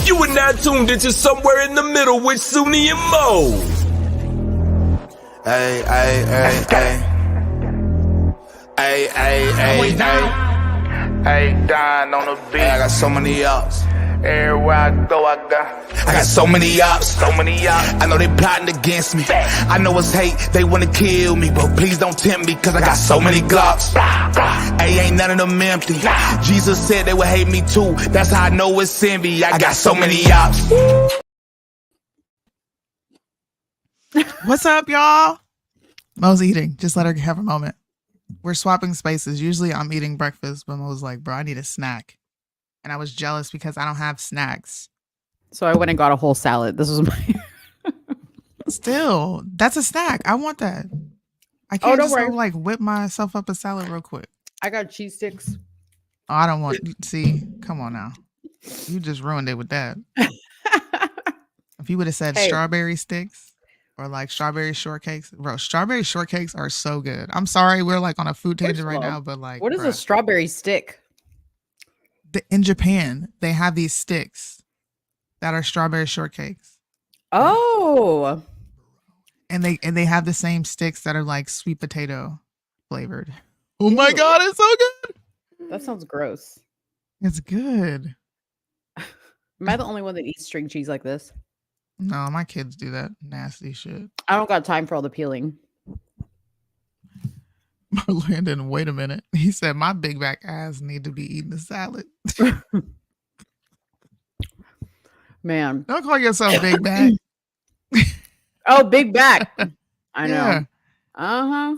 You are now tuned into Somewhere in the Middle with Soonie and Mo. Hey, hey, hey, hey. Hey, hey, hey, hey. Hey, Dawn on the beat. Hey, I got so many ups. Everywhere I go, I got so many ups. so many ups. I know they plotting against me. I know it's hate, they wanna kill me, but please don't tempt me, cause I got so many glocks. Hey, ain't none of them empty. Jesus said they would hate me too. That's how I know it's envy. I got so many ups. What's up, y'all? Mo's eating. Just let her have a moment. We're swapping spaces. Usually I'm eating breakfast, but Mo's like, bro, I need a snack. And I was jealous because I don't have snacks. So I went and got a whole salad. This was my... Still, that's a snack. I want that. I can't just worry. go, like whip myself up a salad real quick. I got cheese sticks. Oh, I don't want... See, come on now. You just ruined it with that. If you would have said strawberry sticks or like strawberry shortcakes. Bro, strawberry shortcakes are so good. I'm sorry we're like on a food tangent right now, but like... What is a strawberry stick? In Japan, they have these sticks that are strawberry shortcakes. Oh. And they have the same sticks that are like sweet potato flavored. Oh my God, it's so good. That sounds gross. It's good. Am I the only one that eats string cheese like this? No, my kids do that nasty shit. I don't got time for all the peeling. Landon, wait a minute. He said my big back ass need to be eating a salad. Man. Don't call yourself big back. Oh, big back. I know. Yeah. Uh-huh.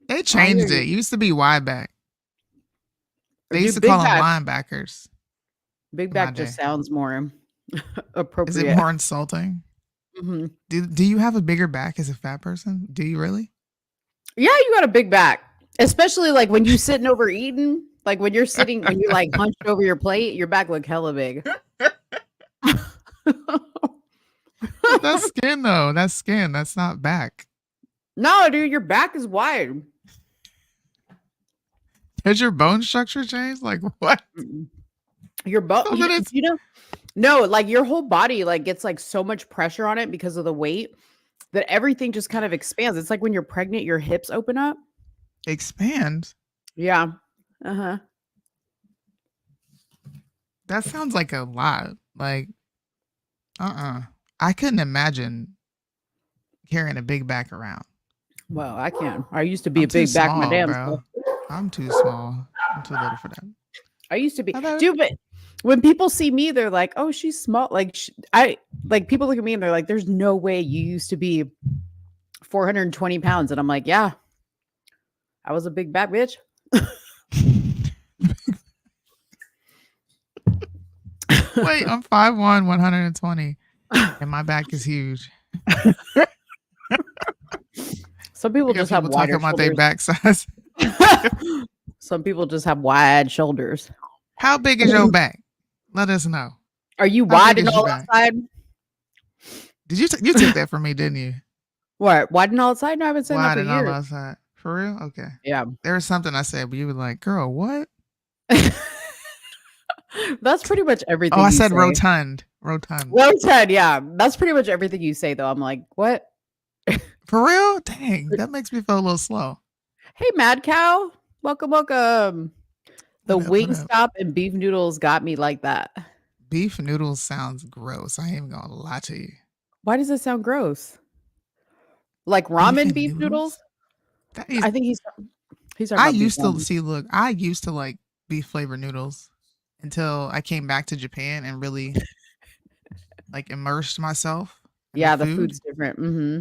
They changed it. It used to be wide back. They used to call them linebackers. Big back just sounds more appropriate. Is it more insulting? Mm-hmm. Do you have a bigger back as a fat person? Do you really? Yeah, you got a big back. Especially like when you sitting over eating. Like when you're sitting, when you like hunched over your plate, your back look hella big. That's skin though. That's skin. That's not back. No, dude, your back is wide. Has your bone structure changed? Like what? Your bone, you know? No, like your whole body like gets like so much pressure on it because of the weight that everything just kind of expands. It's like when you're pregnant, your hips open up. Expand? Yeah. Uh-huh. That sounds like a lot. Like, I couldn't imagine carrying a big back around. Well, I can. I used to be a big back, my damn self. I'm too small. I'm too little for that. I used to be. Dude, but when people see me, they're like, oh, she's small. Like, people look at me and they're like, there's no way you used to be 420 pounds. And I'm like, yeah, I was a big back bitch. Wait, I'm 5'1", 120, and my back is huge. Some people just have wider talking about their back size. Some people just have wide shoulders. How big is your back? Let us know. Are you wide and all outside? Did you took that from me, didn't you? What? Wide and all outside? No, I haven't said that for years. Wide and all outside. For real? Okay. Yeah. There was something I said, but you were like, girl, what? That's pretty much everything. Oh, I said rotund. Rotund, yeah. That's pretty much everything you say, though. I'm like, what? For real? Dang, that makes me feel a little slow. Hey, Mad Cow. Welcome, welcome. The Wingstop and beef noodles got me like that. Beef noodles sounds gross. I ain't even gonna lie to you. Why does it sound gross? Like ramen beef noodles? I think he's I used to like beef flavored noodles until I came back to Japan and really like immersed myself. Yeah, the food's different. Mm-hmm.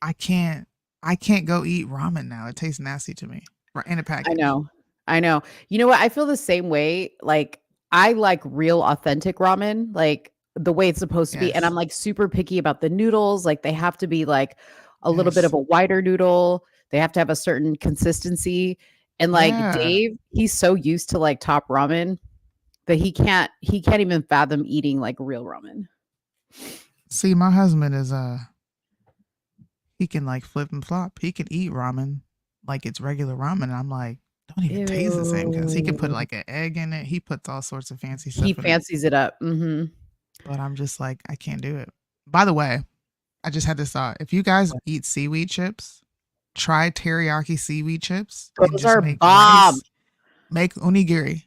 I can't go eat ramen now. It tastes nasty to me. In a package. I know. You know what? I feel the same way. Like I like real authentic ramen, like the way it's supposed to be. And I'm like super picky about the noodles. Like they have to be like a little bit of a wider noodle. They have to have a certain consistency. And like Dave, he's so used to like top ramen that he can't even fathom eating like real ramen. See, my husband is he can like flip and flop. He can eat ramen like it's regular ramen. And I'm like, don't even taste the same because he can put like an egg in it. He puts all sorts of fancy stuff. He fancies it up. Mm-hmm. but I'm just like, I can't do it. By the way, I just had this thought. If you guys eat seaweed chips, try teriyaki seaweed chips. And Those just are make bomb. rice. Make onigiri.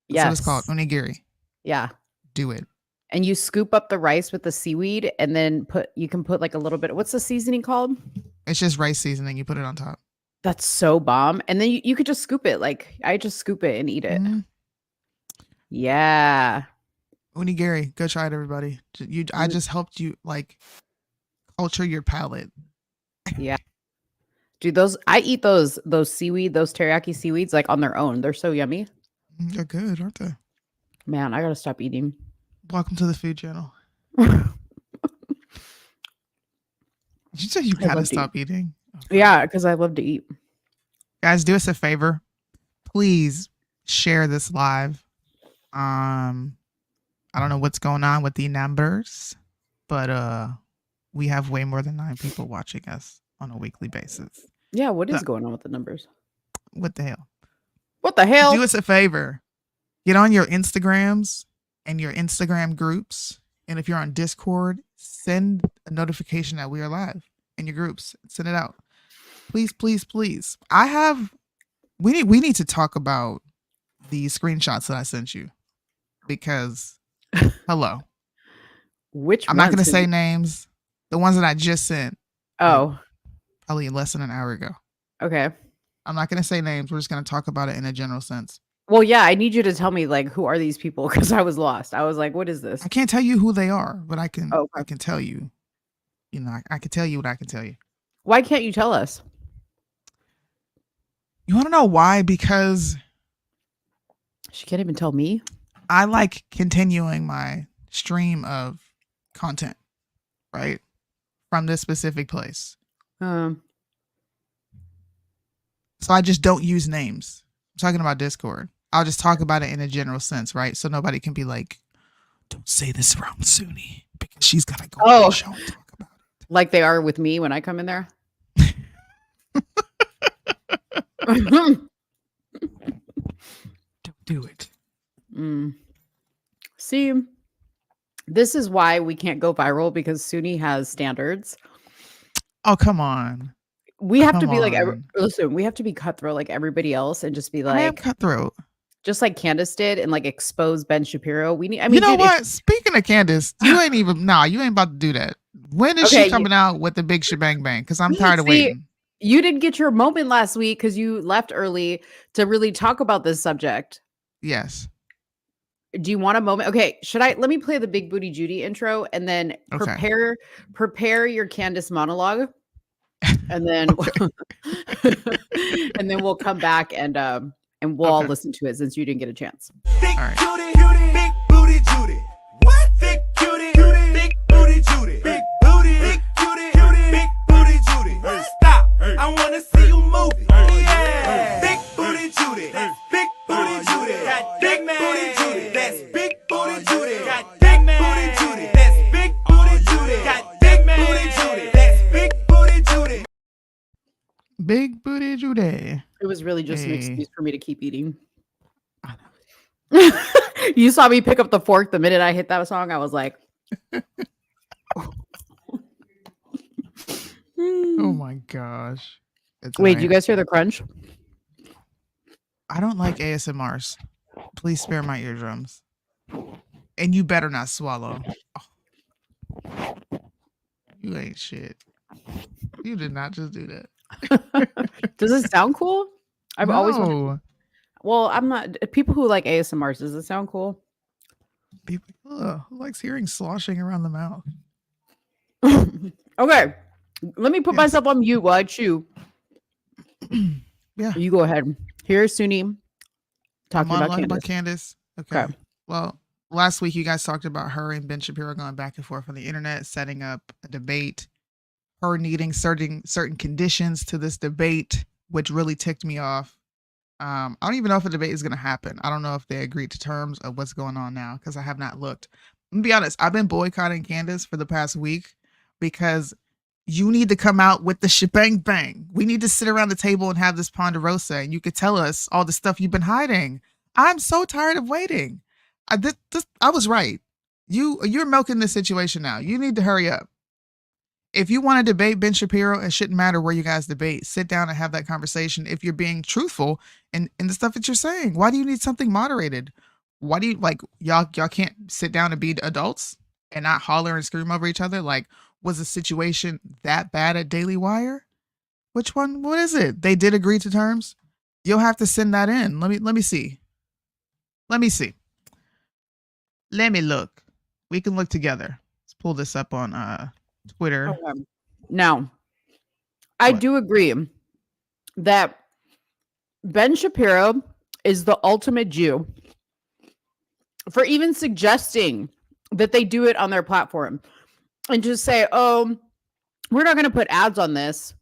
That's what it's called. Yes. Onigiri. Yeah. Do it. And you scoop up the rice with the seaweed and then you can put like a little bit. What's the seasoning called? It's just rice seasoning. You put it on top. That's so bomb. And then you could just scoop it. Like I just scoop it and eat it. Mhm. Yeah. Onigiri. Go try it, everybody. I just helped you like culture your palate. Yeah. Dude, I eat those seaweed, those teriyaki seaweeds like on their own. They're so yummy. They're good, aren't they? Man, I gotta stop eating. Welcome to the food channel. You said you gotta stop eating. Okay. Yeah, because I love to eat. Guys, do us a favor. Please share this live. I don't know what's going on with the numbers, but we have way more than 9 people watching us on a weekly basis. Yeah, what is going on with the numbers? What the hell? What the hell? Do us a favor. Get on your Instagrams and your Instagram groups. And if you're on Discord, send a notification that we are live in your groups. Send it out. Please, please, please. We need to talk about the screenshots that I sent you. Because hello. I'm not gonna say names. The ones that I just sent. Oh. Probably less than an hour ago. Okay. I'm not gonna say names. We're just gonna talk about it in a general sense. Well, yeah, I need you to tell me like who are these people because I was lost. I was like, what is this? I can't tell you who they are, but I can Okay. I can tell you. You know, I can tell you what I can tell you. Why can't you tell us? You want to know why? Because She can't even tell me. I like continuing my stream of content, right? From this specific place. So I just don't use names. I'm talking about Discord. I'll just talk about it in a general sense, right? So nobody can be like, don't say this around Soonie because she's got to go on the show and talk about it. Like they are with me when I come in there. Don't do it. See, this is why we can't go viral because Soonie has standards. Oh, come on. We have to be like, listen, we have to be cutthroat like everybody else and just be like, I am cutthroat. Just like Candace did and like expose Ben Shapiro. We need, you know what? Speaking of Candace, you ain't about to do that. When is she coming out with the big shebang bang? Because I'm tired of waiting. You didn't get your moment last week because you left early to really talk about this subject. Yes. Do you want a moment? Okay, let me play the Big Booty Judy intro and then prepare your Candace monologue. And then and then we'll come back and we'll all listen to it since you didn't get a chance. Big Judy, big booty Judy. What? Big Judy, big booty Judy. Big booty, big Judy, big booty Judy. Stop. I wanna see you move it. Yeah. Big booty Judy. Big booty Judy. Got big booty Judy. That's big booty Judy. Got big booty Judy. That's big booty Judy. Got big booty Judy. That's big booty Judy. Big booty Judy. It was really just an excuse for me to keep eating. You saw me pick up the fork the minute I hit that song. I was like, oh my gosh. Wait, do you guys hear the crunch? I don't like ASMRs. Please spare my eardrums. And you better not swallow. Oh. You ain't shit. You did not just do that. Does it sound cool? I've always wanted... Well, I'm not people who like ASMRs. Does it sound cool? People who likes hearing sloshing around the mouth. Okay. Let me put myself on mute while I chew. Yeah. You go ahead. Here's Soonie talking about Candace. Okay. Well, last week you guys talked about her and Ben Shapiro going back and forth on the internet, setting up a debate, her needing certain conditions to this debate, which really ticked me off. I don't even know if a debate is going to happen. I don't know if they agreed to terms of what's going on now because I have not looked. I'm going to be honest. I've been boycotting Candace for the past week because you need to come out with the shebang bang. We need to sit around the table and have this ponderosa and you could tell us all the stuff you've been hiding. I'm so tired of waiting. I was right. You're milking this situation now. You need to hurry up. If you want to debate Ben Shapiro, it shouldn't matter where you guys debate. Sit down and have that conversation if you're being truthful in the stuff that you're saying. Why do you need something moderated? Why do you y'all can't sit down and be adults and not holler and scream over each other? Like, was the situation that bad at Daily Wire? Which one? What is it? They did agree to terms? You'll have to send that in. Let me see. Let me see. Let me look. We can look together. Let's pull this up on Twitter. Now, I do agree that Ben Shapiro is the ultimate Jew for even suggesting that they do it on their platform and just say, oh, we're not going to put ads on this,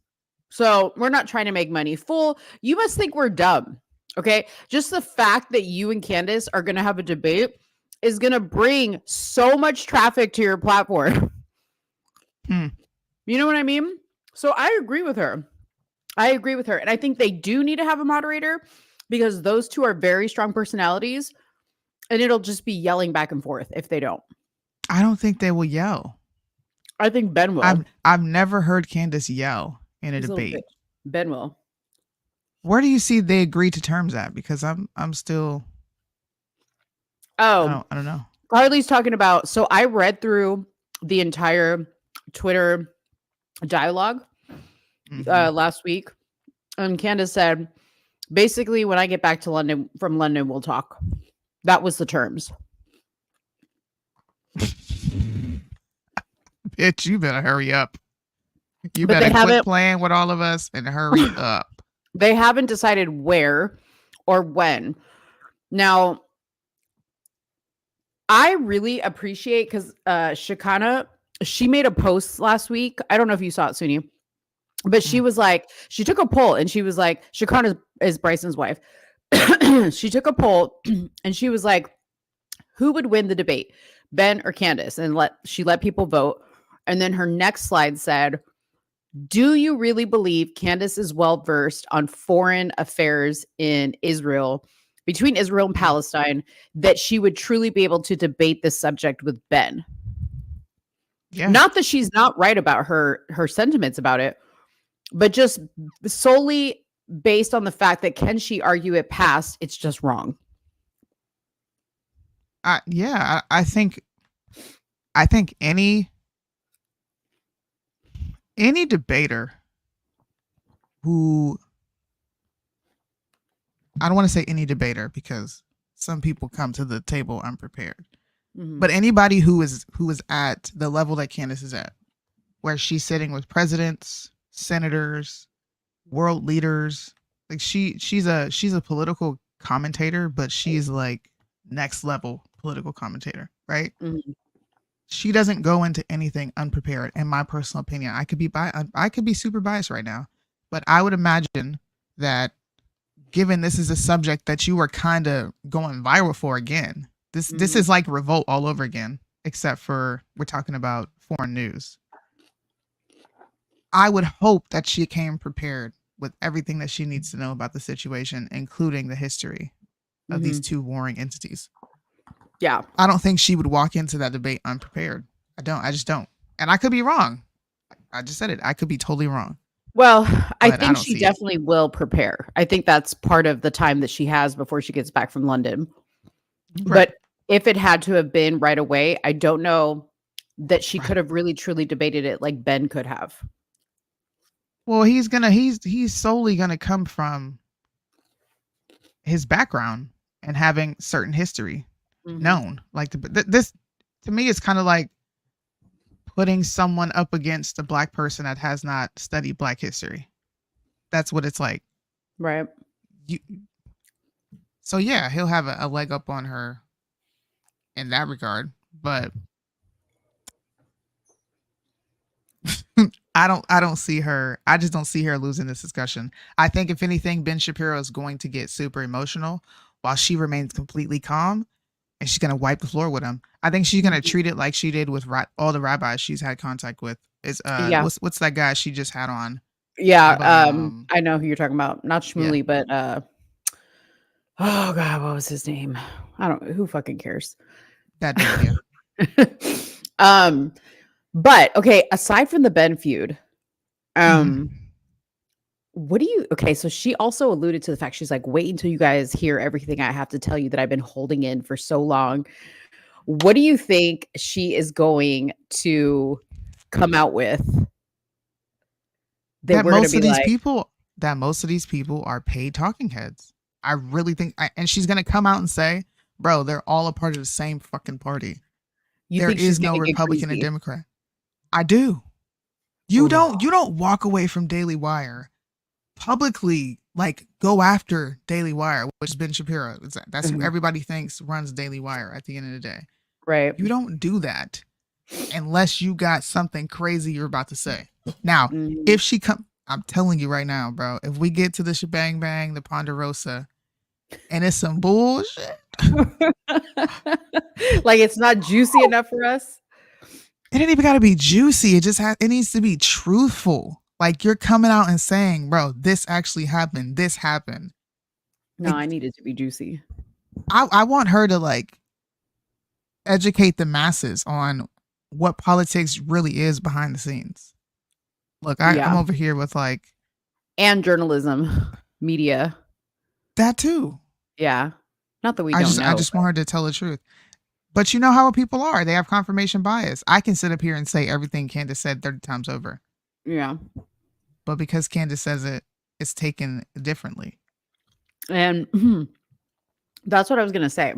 so we're not trying to make money. Fool, you must think we're dumb, okay? Just the fact that you and Candace are going to have a debate is going to bring so much traffic to your platform. You know what I mean? So I agree with her. And I think they do need to have a moderator because those two are very strong personalities and it'll just be yelling back and forth if they don't. I don't think they will yell. I think Ben will. I've never heard Candace yell in a debate. Ben will. Where do you see they agree to terms at? Because I'm still. Oh, I don't know. Carly's talking about. So I read through the entire Twitter dialogue last week, and Candace said, basically, when I get back to London from London, we'll talk. That was the terms. Bitch, you better hurry up. You better quit playing with all of us and hurry up. They haven't decided where or when. Now, I really appreciate because Shakana, she made a post last week. I don't know if you saw it, Soonie, but she was like, she took a poll and she was like, Shakana is Bryson's wife. She took a poll and she was like, who would win the debate, Ben or Candace? And she let people vote. And then her next slide said, do you really believe Candace is well-versed on foreign affairs in Israel, between Israel and Palestine, that she would truly be able to debate this subject with Ben? Yeah. Not that she's not right about her sentiments about it, but just solely based on the fact that can she argue it past? It's just wrong. Yeah, I think any debater who, I don't want to say any debater because some people come to the table unprepared, but anybody who is at the level that Candace is at, where she's sitting with presidents, senators, world leaders, like she's a political commentator, but she's like next level political commentator, right? She doesn't go into anything unprepared. In my personal opinion, I could be super biased right now, but I would imagine that given this is a subject that you are kind of going viral for again, this is like Revolt all over again, except for we're talking about foreign news. I would hope that she came prepared with everything that she needs to know about the situation, including the history of these two warring entities. Yeah. I don't think she would walk into that debate unprepared. I just don't. And I could be wrong. I just said it. I could be totally wrong. Well, I think she definitely will prepare. I think that's part of the time that she has before she gets back from London. Right. But if it had to have been right away, I don't know that she could have really truly debated it like Ben could have. Well, he's solely gonna come from his background and having certain history known. Like this, to me, it's kind of like putting someone up against a black person that has not studied black history. That's what it's like. Right. So yeah, he'll have a leg up on her in that regard, but I don't see her. I just don't see her losing this discussion. I think if anything, Ben Shapiro is going to get super emotional while she remains completely calm, and she's going to wipe the floor with him. I think she's going to treat it like she did with all the rabbis she's had contact with. What's that guy she just had on? Yeah, I know who you're talking about. Not Shmuley, but oh god, what was his name? I don't. Who fucking cares? That dude, But okay, aside from the Ben feud, Mhm. what do you okay, so she also alluded to the fact she's like, wait until you guys hear everything I have to tell you that I've been holding in for so long. What do you think she is going to come out with that That we're gonna most be of these like, people that most of these people are paid talking heads. I really think and she's gonna come out and say, bro, they're all a part of the same fucking party. you There think she's is no gonna get Republican and greasy? Democrat. I do. You don't walk away from Daily Wire publicly, like go after Daily Wire, which is Ben Shapiro. That's who Mhm. everybody thinks runs Daily Wire at the end of the day. Right. You don't do that unless you got something crazy you're about to say. Now, Mhm. if she come, I'm telling you right now, bro, if we get to the shebang bang, the Ponderosa, and it's some bullshit, Like it's not juicy enough for us. it ain't even got to be juicy. It needs to be truthful. Like you're coming out and saying, bro, this actually happened. This happened. No, Like, I need it to be juicy. I want her to like educate the masses on what politics really is behind the scenes. Look, I'm Yeah. over here with like And journalism, media. that too. Yeah. Not that we I don't know. just want her to tell the truth. But you know how people are. They have confirmation bias. I can sit up here and say everything Candace said 30 times over. Yeah. But because Candace says it, it's taken differently. And that's what I was going to say.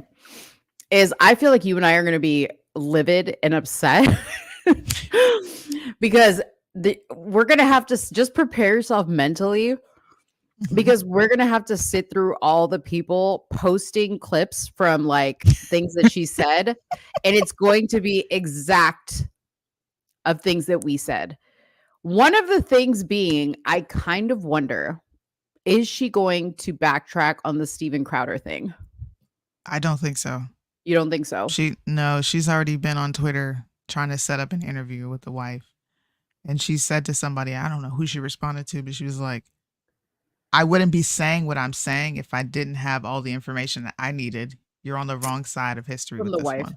Is I feel like you and I are going to be livid and upset because we're going to have to just prepare yourself mentally because we're going to have to sit through all the people posting clips from like things that she said and it's going to be exact of things that we said. One of the things being, I kind of wonder, is she going to backtrack on the Steven Crowder thing? I don't think so. You don't think so? She's already been on Twitter trying to set up an interview with the wife. And she said to somebody, I don't know who she responded to, but she was like, I wouldn't be saying what I'm saying if I didn't have all the information that I needed. You're on the wrong side of history From with the this wife. one.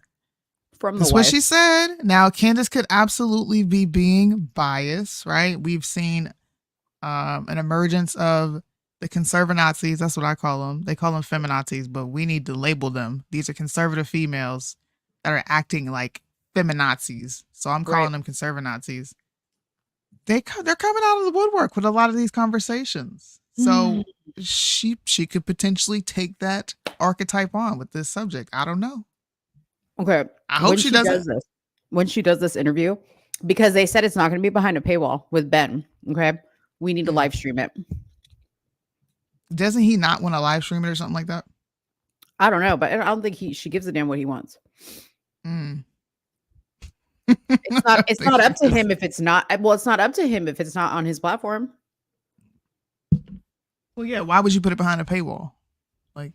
From the That's wife. what she said. Now, Candace could absolutely be being biased, right? We've seen an emergence of the conservanazis. That's what I call them. They call them feminazis, but we need to label them. These are conservative females that are acting like feminazis. So I'm calling them conservanazis. They're coming out of the woodwork with a lot of these conversations. So she could potentially take that archetype on with this subject. I don't know. Okay. I hope she does this. When she does this interview, because they said it's not going to be behind a paywall with Ben. Okay. We need to live stream it. Doesn't he not want to live stream it or something like that? I don't know, but I don't think she gives a damn what he wants. It's not up to him if it's not. Well, it's not up to him if it's not on his platform. Well, yeah. Why would you put it behind a paywall? Like,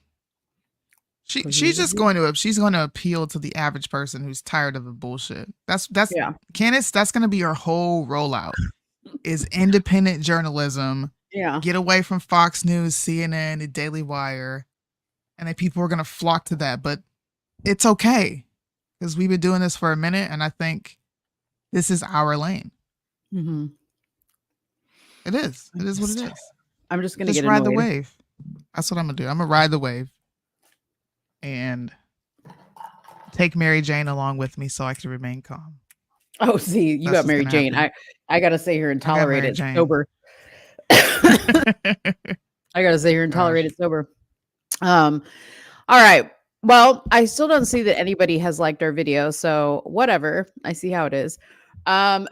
she's going to appeal to the average person who's tired of the bullshit. That's Candace. That's going to be her whole rollout. Is independent journalism. Yeah. Get away from Fox News, CNN, the Daily Wire, and then people are going to flock to that. But it's okay because we've been doing this for a minute, and I think this is our lane. Mm-hmm. It is. It is what it is. I'm just gonna ride the wave. That's what I'm gonna do. I'm gonna ride the wave and take Mary Jane along with me so I can remain calm. Oh, see, you got Mary Jane. I gotta sit here and tolerate it sober. I gotta sit here and tolerate it sober. All right. Well, I still don't see that anybody has liked our video, so whatever. I see how it is. On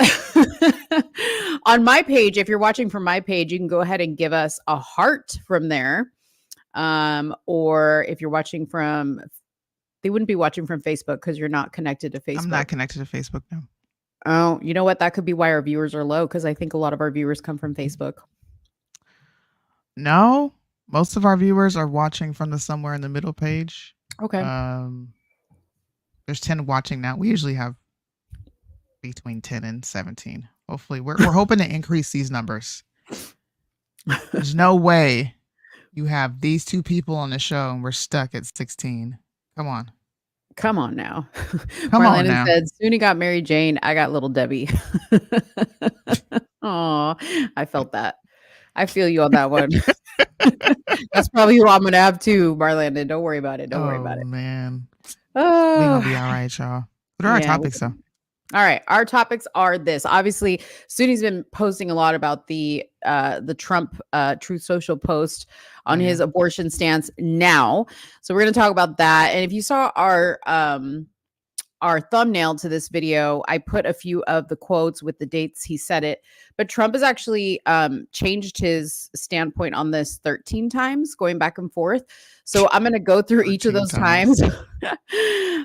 my page, if you're watching from my page, you can go ahead and give us a heart from there. Or if you're watching from, they wouldn't be watching from Facebook because you're not connected to Facebook. I'm not connected to Facebook now. Oh, you know what? That could be why our viewers are low because I think a lot of our viewers come from Facebook. No, most of our viewers are watching from the somewhere in the middle page. Okay. There's 10 watching now. We usually have between 10 and 17. Hopefully, we're hoping to increase these numbers. There's no way you have these two people on the show and we're stuck at 16. Come on. Come on now. Come on Marlena now. said, Soonie got Mary Jane. I got little Debbie. Oh, I felt that. I feel you on that one. That's probably who I'm going to have too, Marlena. Don't worry about it. Don't worry about it. Man. Oh, We're going to be all right, y'all. What are our topics, though? All right. Our topics are this. Obviously, Soonie's been posting a lot about the Trump Truth Social post on his abortion stance now. So we're going to talk about that. And if you saw our thumbnail to this video, I put a few of the quotes with the dates he said it. But Trump has actually changed his standpoint on this 13 times, going back and forth. So I'm going to go through each of those times.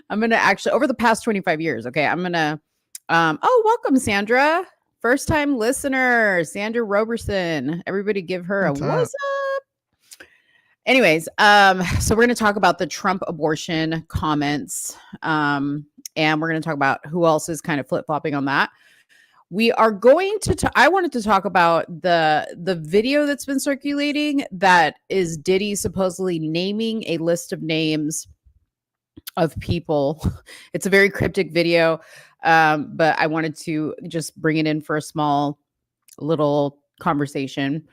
I'm going to actually, over the past 25 years, okay, I'm going to, welcome, Sandra. First time listener, Sandra Roberson. Everybody give her what's up? Anyways, so we're going to talk about the Trump abortion comments. And we're going to talk about who else is kind of flip-flopping on that. We are going to I wanted to talk about the video that's been circulating that is Diddy supposedly naming a list of names of people. It's a very cryptic video, but I wanted to just bring it in for a small little conversation.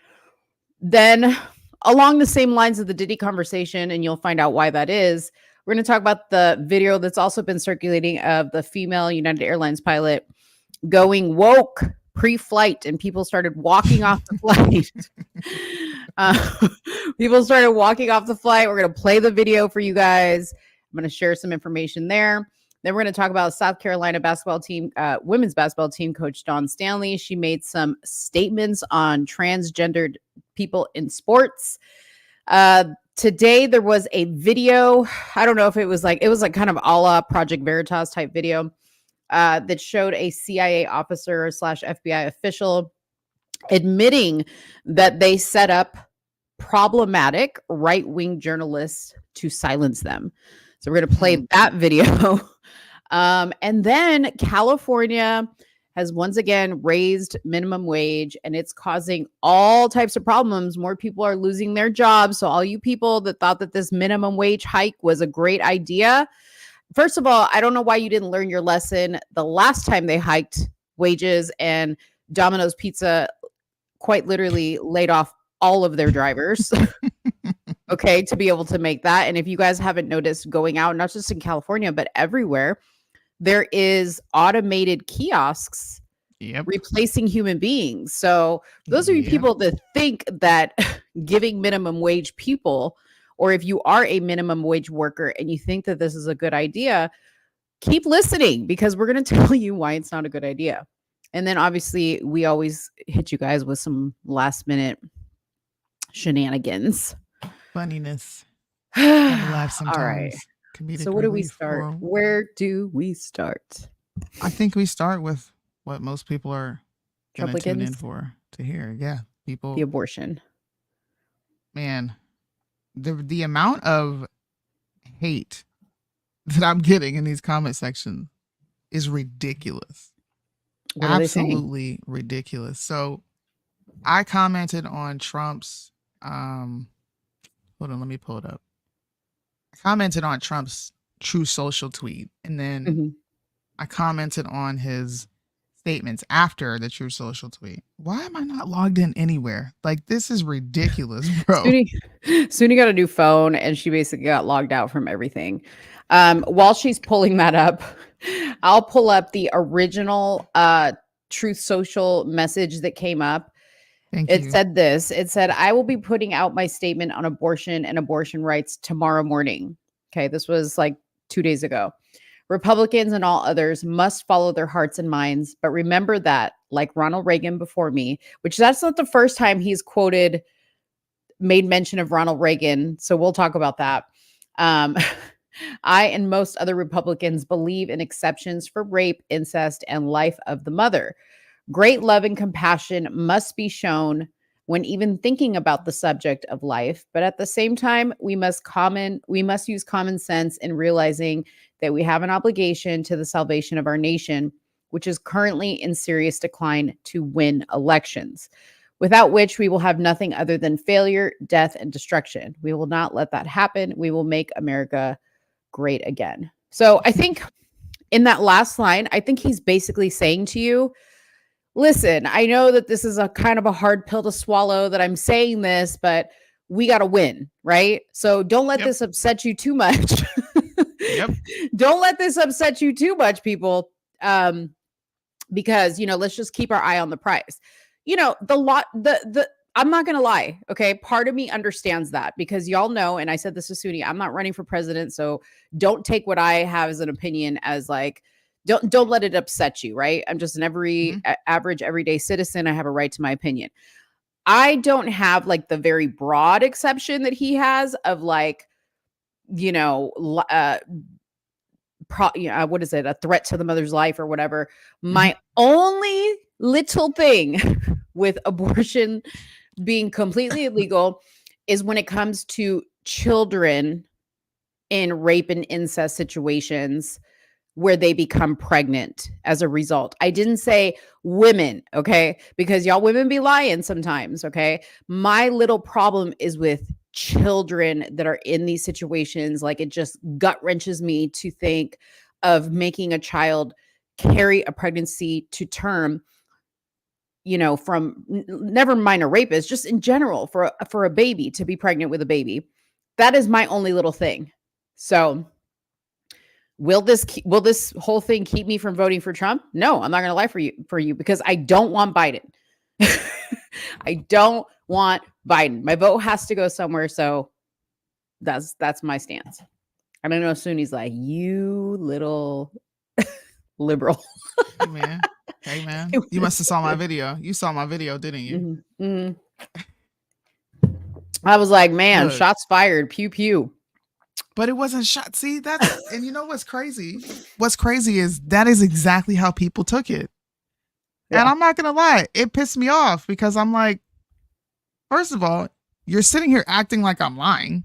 Then along the same lines of the Diddy conversation, and you'll find out why that is, we're going to talk about the video that's also been circulating of the female United Airlines pilot going woke pre-flight, and people started walking off the flight. People started walking off the flight. We're going to play the video for you guys. I'm going to share some information there. Then we're going to talk about South Carolina basketball team, women's basketball team coach Dawn Stanley. She made some statements on transgendered people in sports. Today there was a video. I don't know if it was like kind of a la Project Veritas type video that showed a CIA officer / FBI official admitting that they set up problematic right-wing journalists to silence them. So we're going to play that video. And then California has once again raised minimum wage, and it's causing all types of problems. More people are losing their jobs. So all you people that thought that this minimum wage hike was a great idea, first of all, I don't know why you didn't learn your lesson the last time they hiked wages and Domino's Pizza quite literally laid off all of their drivers. Okay, to be able to make that. And if you guys haven't noticed, going out, not just in California, but everywhere, there is automated kiosks replacing human beings. So those of you people that think that giving minimum wage people, or if you are a minimum wage worker and you think that this is a good idea, keep listening, because we're going to tell you why it's not a good idea. And then obviously we always hit you guys with some last minute shenanigans. Funniness. Laugh sometimes. All right. So what do we start? Where do we start? I think we start with what most people are going to tune in for to hear. Yeah. People. The abortion. Man, the amount of hate that I'm getting in these comment sections is ridiculous. Absolutely ridiculous. So I commented on Trump's hold on, let me pull it up. I commented on Trump's True Social tweet, and then I commented on his statements after the True Social tweet. Why am I not logged in anywhere? Like, this is ridiculous, bro. Soonie got a new phone, and she basically got logged out from everything. While she's pulling that up, I'll pull up the original Truth Social message that came up. It said this. It said, I will be putting out my statement on abortion and abortion rights tomorrow morning. Okay, this was like 2 days ago. Republicans and all others must follow their hearts and minds, but remember that, like Ronald Reagan before me, which that's not the first time he's made mention of Ronald Reagan. So we'll talk about that. I and most other Republicans believe in exceptions for rape, incest, and life of the mother. Great love and compassion must be shown when even thinking about the subject of life. But at the same time, we must use common sense in realizing that we have an obligation to the salvation of our nation, which is currently in serious decline, to win elections, without which we will have nothing other than failure, death, and destruction. We will not let that happen. We will make America great again. So I think in that last line, I think he's basically saying to you, listen, I know that this is a kind of a hard pill to swallow that I'm saying this, but we got to win, right? So don't let this upset you too much. Don't let this upset you too much, people. Because, let's just keep our eye on the prize. I'm not going to lie. Okay. Part of me understands that because y'all know, and I said this to Soonie, I'm not running for president. So don't take what I have as an opinion as like, don't let it upset you. Right. I'm just an average, everyday citizen. I have a right to my opinion. I don't have like the very broad exception that he has of like, what is it? A threat to the mother's life or whatever. My only little thing with abortion being completely illegal is when it comes to children in rape and incest situations where they become pregnant as a result. I didn't say women, okay? Because y'all women be lying sometimes, okay? My little problem is with children that are in these situations. Like it just gut wrenches me to think of making a child carry a pregnancy to term, from never mind a rapist, just in general for a baby to be pregnant with a baby. That is my only little thing. So will this whole thing keep me from voting for Trump? No, I'm not going to lie for you because I don't want Biden. I don't want Biden. My vote has to go somewhere. So that's my stance. I don't know. Soonie's like, you little liberal. Hey man. You must have saw my video. You saw my video, didn't you? Mm-hmm. I was like, man, shots fired. Pew pew. But it wasn't shot. See, and you know what's crazy? What's crazy is that is exactly how people took it. Yeah. And I'm not going to lie. It pissed me off because I'm like, first of all, you're sitting here acting like I'm lying.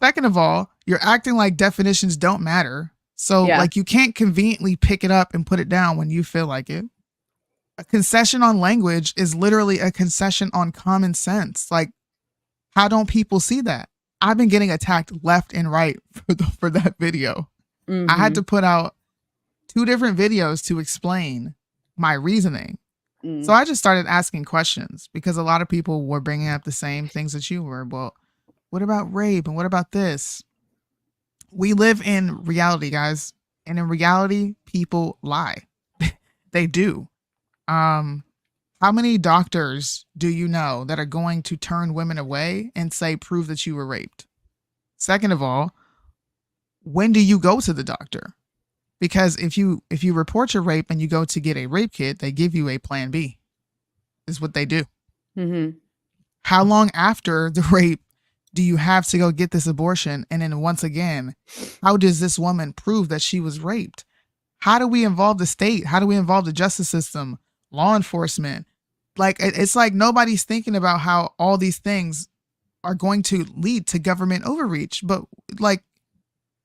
Second of all, you're acting like definitions don't matter. So like you can't conveniently pick it up and put it down when you feel like it. A concession on language is literally a concession on common sense. Like, how don't people see that? I've been getting attacked left and right for that video. Mm-hmm. I had to put out 2 different videos to explain my reasoning. Mm. So I just started asking questions because a lot of people were bringing up the same things that you were. Well, what about rape? And what about this? We live in reality, guys. And in reality, people lie. They do. How many doctors do you know that are going to turn women away and say, prove that you were raped? Second of all, when do you go to the doctor? Because if you report your rape and you go to get a rape kit, they give you a plan B. Is what they do. Mm-hmm. How long after the rape do you have to go get this abortion? And then once again, how does this woman prove that she was raped? How do we involve the state? How do we involve the justice system, law enforcement? Like, it's like nobody's thinking about how all these things are going to lead to government overreach. But like,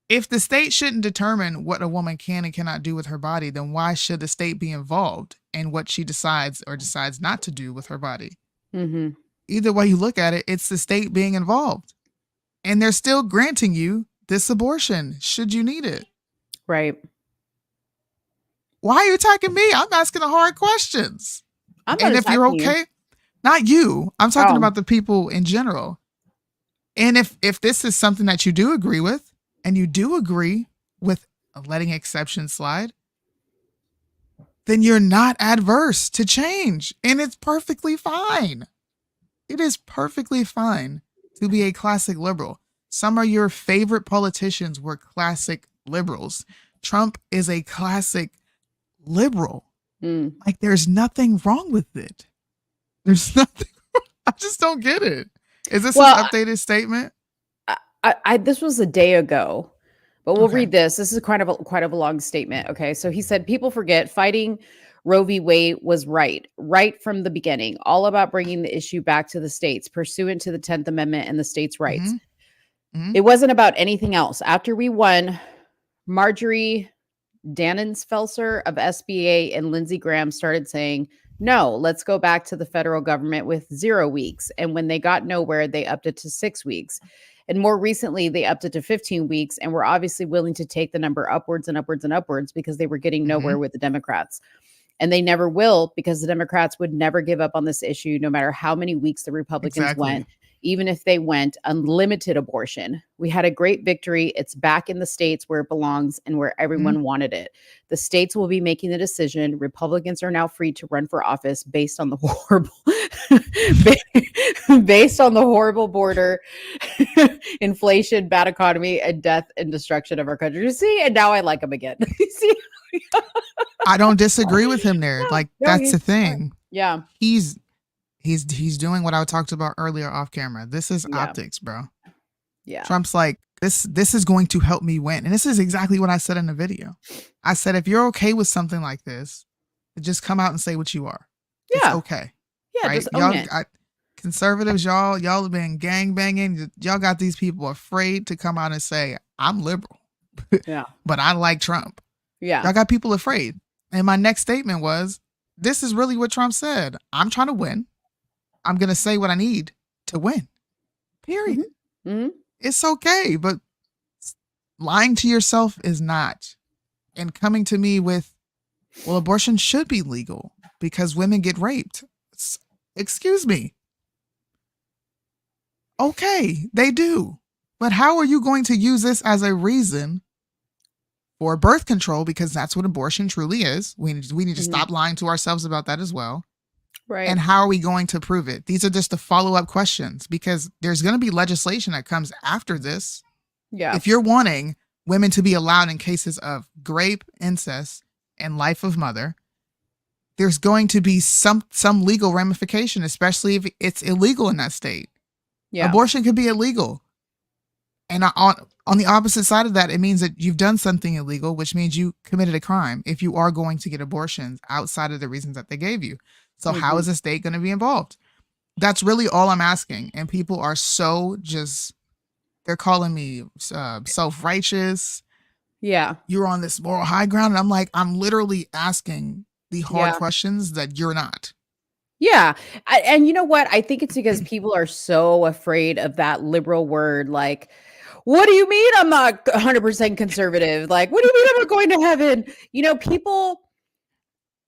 if the state shouldn't determine what a woman can and cannot do with her body, then why should the state be involved in what she decides or decides not to do with her body? Mm-hmm. Either way you look at it, it's the state being involved. And they're still granting you this abortion, should you need it. Right. Why are you attacking me? I'm asking the hard questions. And if you're okay, not you, I'm talking about the people in general. And if this is something that you do agree with, and you do agree with letting exceptions slide, then you're not adverse to change. And it's perfectly fine. It is perfectly fine to be a classic liberal. Some of your favorite politicians were classic liberals. Trump is a classic liberal. Mm. Like, there's nothing wrong with it. There's nothing. I just don't get it. Is this an updated statement? This was a day ago, but we'll read this. This is quite of a long statement. Okay. So he said, people forget fighting Roe v. Wade was right from the beginning, all about bringing the issue back to the states pursuant to the 10th Amendment and the states' rights. Mm-hmm. Mm-hmm. It wasn't about anything else. After we won, Marjorie Dannenfelser of SBA and Lindsey Graham started saying, no, let's go back to the federal government with 0 weeks. And when they got nowhere, they upped it to 6 weeks. And more recently, they upped it to 15 weeks and were obviously willing to take the number upwards and upwards and upwards because they were getting nowhere with the Democrats. And they never will, because the Democrats would never give up on this issue, no matter how many weeks the Republicans went, even if they went unlimited abortion. We had a great victory. It's back in the states where it belongs and where everyone wanted it. The states will be making the decision. Republicans are now free to run for office based on the based on the horrible border, inflation, bad economy, and death and destruction of our country. You see, and now I like him again. You see? I don't disagree with him there. Like, that's the thing. Yeah. He's doing what I talked about earlier off camera. This is optics, bro. Yeah. Trump's like, this is going to help me win. And this is exactly what I said in the video. I said, if you're okay with something like this, just come out and say what you are. Yeah. It's okay. Yeah, right? just own it. Conservatives, y'all have been gang banging. Y'all got these people afraid to come out and say, I'm liberal. Yeah. But I like Trump. Yeah. Y'all got people afraid. And my next statement was, this is really what Trump said. I'm trying to win. I'm going to say what I need to win. Period. It's okay. But lying to yourself is not. And coming to me with, well, abortion should be legal because women get raped. Excuse me. Okay, they do. But how are you going to use this as a reason for birth control? Because that's what abortion truly is. We need to stop lying to ourselves about that as well. Right. And how are we going to prove it? These are just the follow-up questions, because there's going to be legislation that comes after this. Yeah. If you're wanting women to be allowed in cases of rape, incest, and life of mother, there's going to be some legal ramification, especially if it's illegal in that state. Yeah. Abortion could be illegal. And on the opposite side of that, it means that you've done something illegal, which means you committed a crime if you are going to get abortions outside of the reasons that they gave you. So how is the state going to be involved? That's really all I'm asking. And people are so they're calling me self-righteous. Yeah. You're on this moral high ground. And I'm like, I'm literally asking the hard questions that you're not. Yeah. And you know what? I think it's because people are so afraid of that liberal word. Like, what do you mean I'm not 100% conservative? Like, what do you mean I'm not going to heaven? You know, people,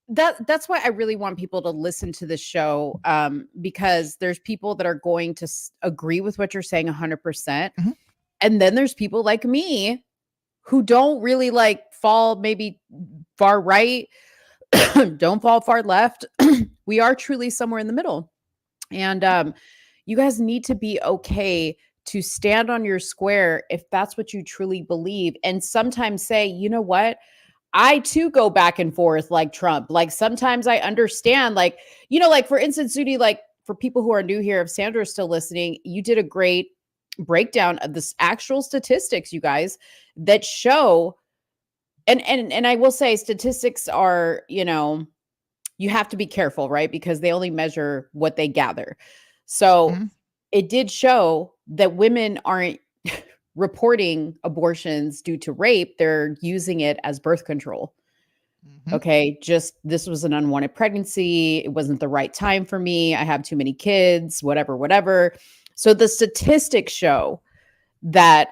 that's why I really want people to listen to this show, because there's people that are going to agree with what you're saying 100%. And then there's people like me who don't really like fall maybe far right, don't fall far left. We are truly somewhere in the middle. And you guys need to be okay to stand on your square if that's what you truly believe. And sometimes say, you know what? I too go back and forth like Trump. Like sometimes I understand, like, you know, like for instance, Soonie, like for people who are new here, if Sandra's still listening, you did a great breakdown of this actual statistics, you guys, that show. And I will say statistics are, you know, you have to be careful, right? Because they only measure what they gather. So it did show that women aren't reporting abortions due to rape. They're using it as birth control. Okay. Just, this was an unwanted pregnancy. It wasn't the right time for me. I have too many kids, whatever. So the statistics show that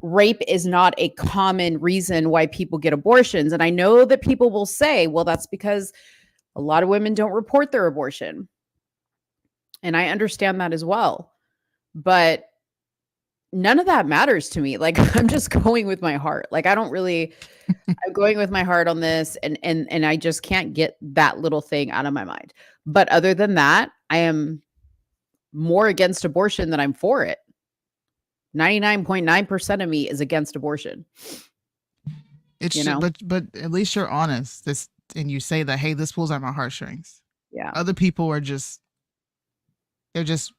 rape is not a common reason why people get abortions. And I know that people will say, well, that's because a lot of women don't report their abortion. And I understand that as well. But none of that matters to me. Like, I'm just going with my heart. Like, I'm going with my heart on this. And I just can't get that little thing out of my mind. But other than that, I am more against abortion than I'm for it. 99.9% of me is against abortion. It's, you know? but at least you're honest. And you say that, hey, this pulls at my heartstrings. Yeah. Other people are they're just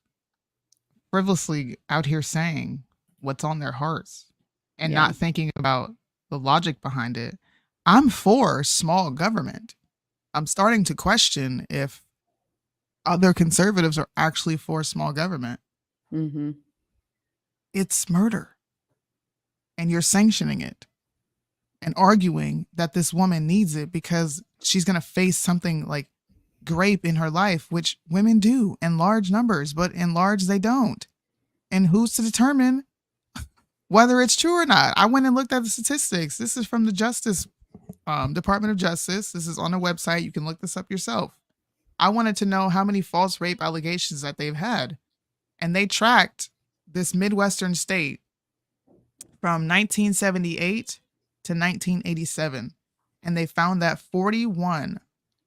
frivolously out here saying what's on their hearts and not thinking about the logic behind it. I'm for small government. I'm starting to question if other conservatives are actually for small government. It's murder. And you're sanctioning it and arguing that this woman needs it because she's going to face something like rape in her life, which women do in large numbers, but in large they don't. And who's to determine whether it's true or not. I went and looked at the statistics. This is from the Department of Justice. This is on the website. You can look this up yourself. I wanted to know how many false rape allegations that they've had. And they tracked this Midwestern state from 1978 to 1987. And they found that 41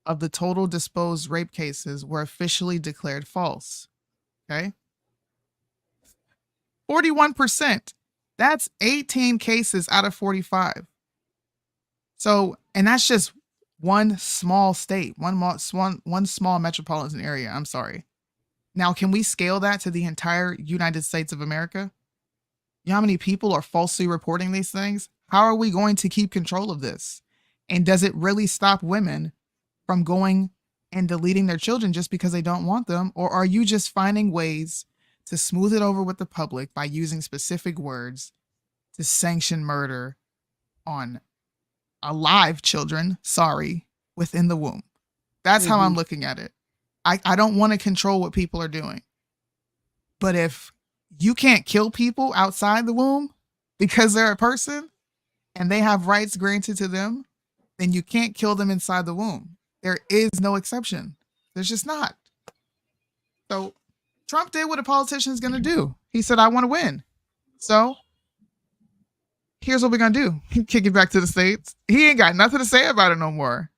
of the total disposed rape cases were officially declared false. Okay? 41%. That's 18 cases out of 45. So, and that's just one small state, one small metropolitan area. I'm sorry. Now, can we scale that to the entire United States of America? You know how many people are falsely reporting these things? How are we going to keep control of this? And does it really stop women from going and deleting their children just because they don't want them? Or are you just finding ways to smooth it over with the public by using specific words to sanction murder on alive children, within the womb? That's how I'm looking at it. I don't want to control what people are doing. But if you can't kill people outside the womb because they're a person and they have rights granted to them, then you can't kill them inside the womb. There is no exception. There's just not. So Trump did what a politician is going to do. He said, I want to win. So here's what we're going to do. Kick it back to the States. He ain't got nothing to say about it no more.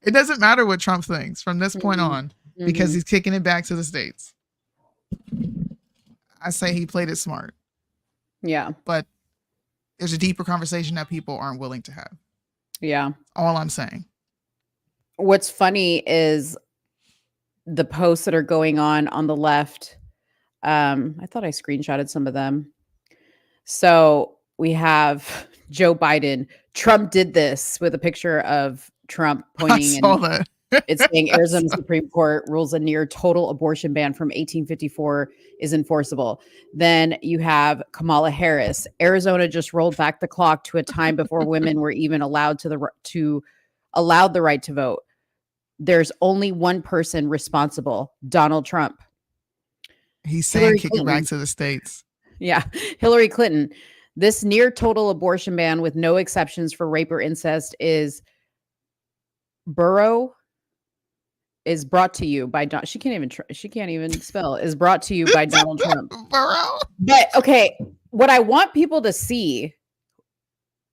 It doesn't matter what Trump thinks from this point on because he's kicking it back to the States. I say he played it smart. Yeah. But there's a deeper conversation that people aren't willing to have. Yeah. All I'm saying. What's funny is the posts that are going on the left. I thought I screenshotted some of them. So we have Joe Biden. Trump did this with a picture of Trump pointing. That. It's saying Arizona Supreme Court rules a near total abortion ban from 1854 is enforceable. Then you have Kamala Harris. Arizona just rolled back the clock to a time before women were even allowed allowed the right to vote. There's only one person responsible, Donald Trump. He's saying kick it back to the States. Yeah. Hillary Clinton. This near total abortion ban with no exceptions for rape or incest is brought to you by she can't even spell, is brought to you by Donald Trump. Burrow. But okay, what I want people to see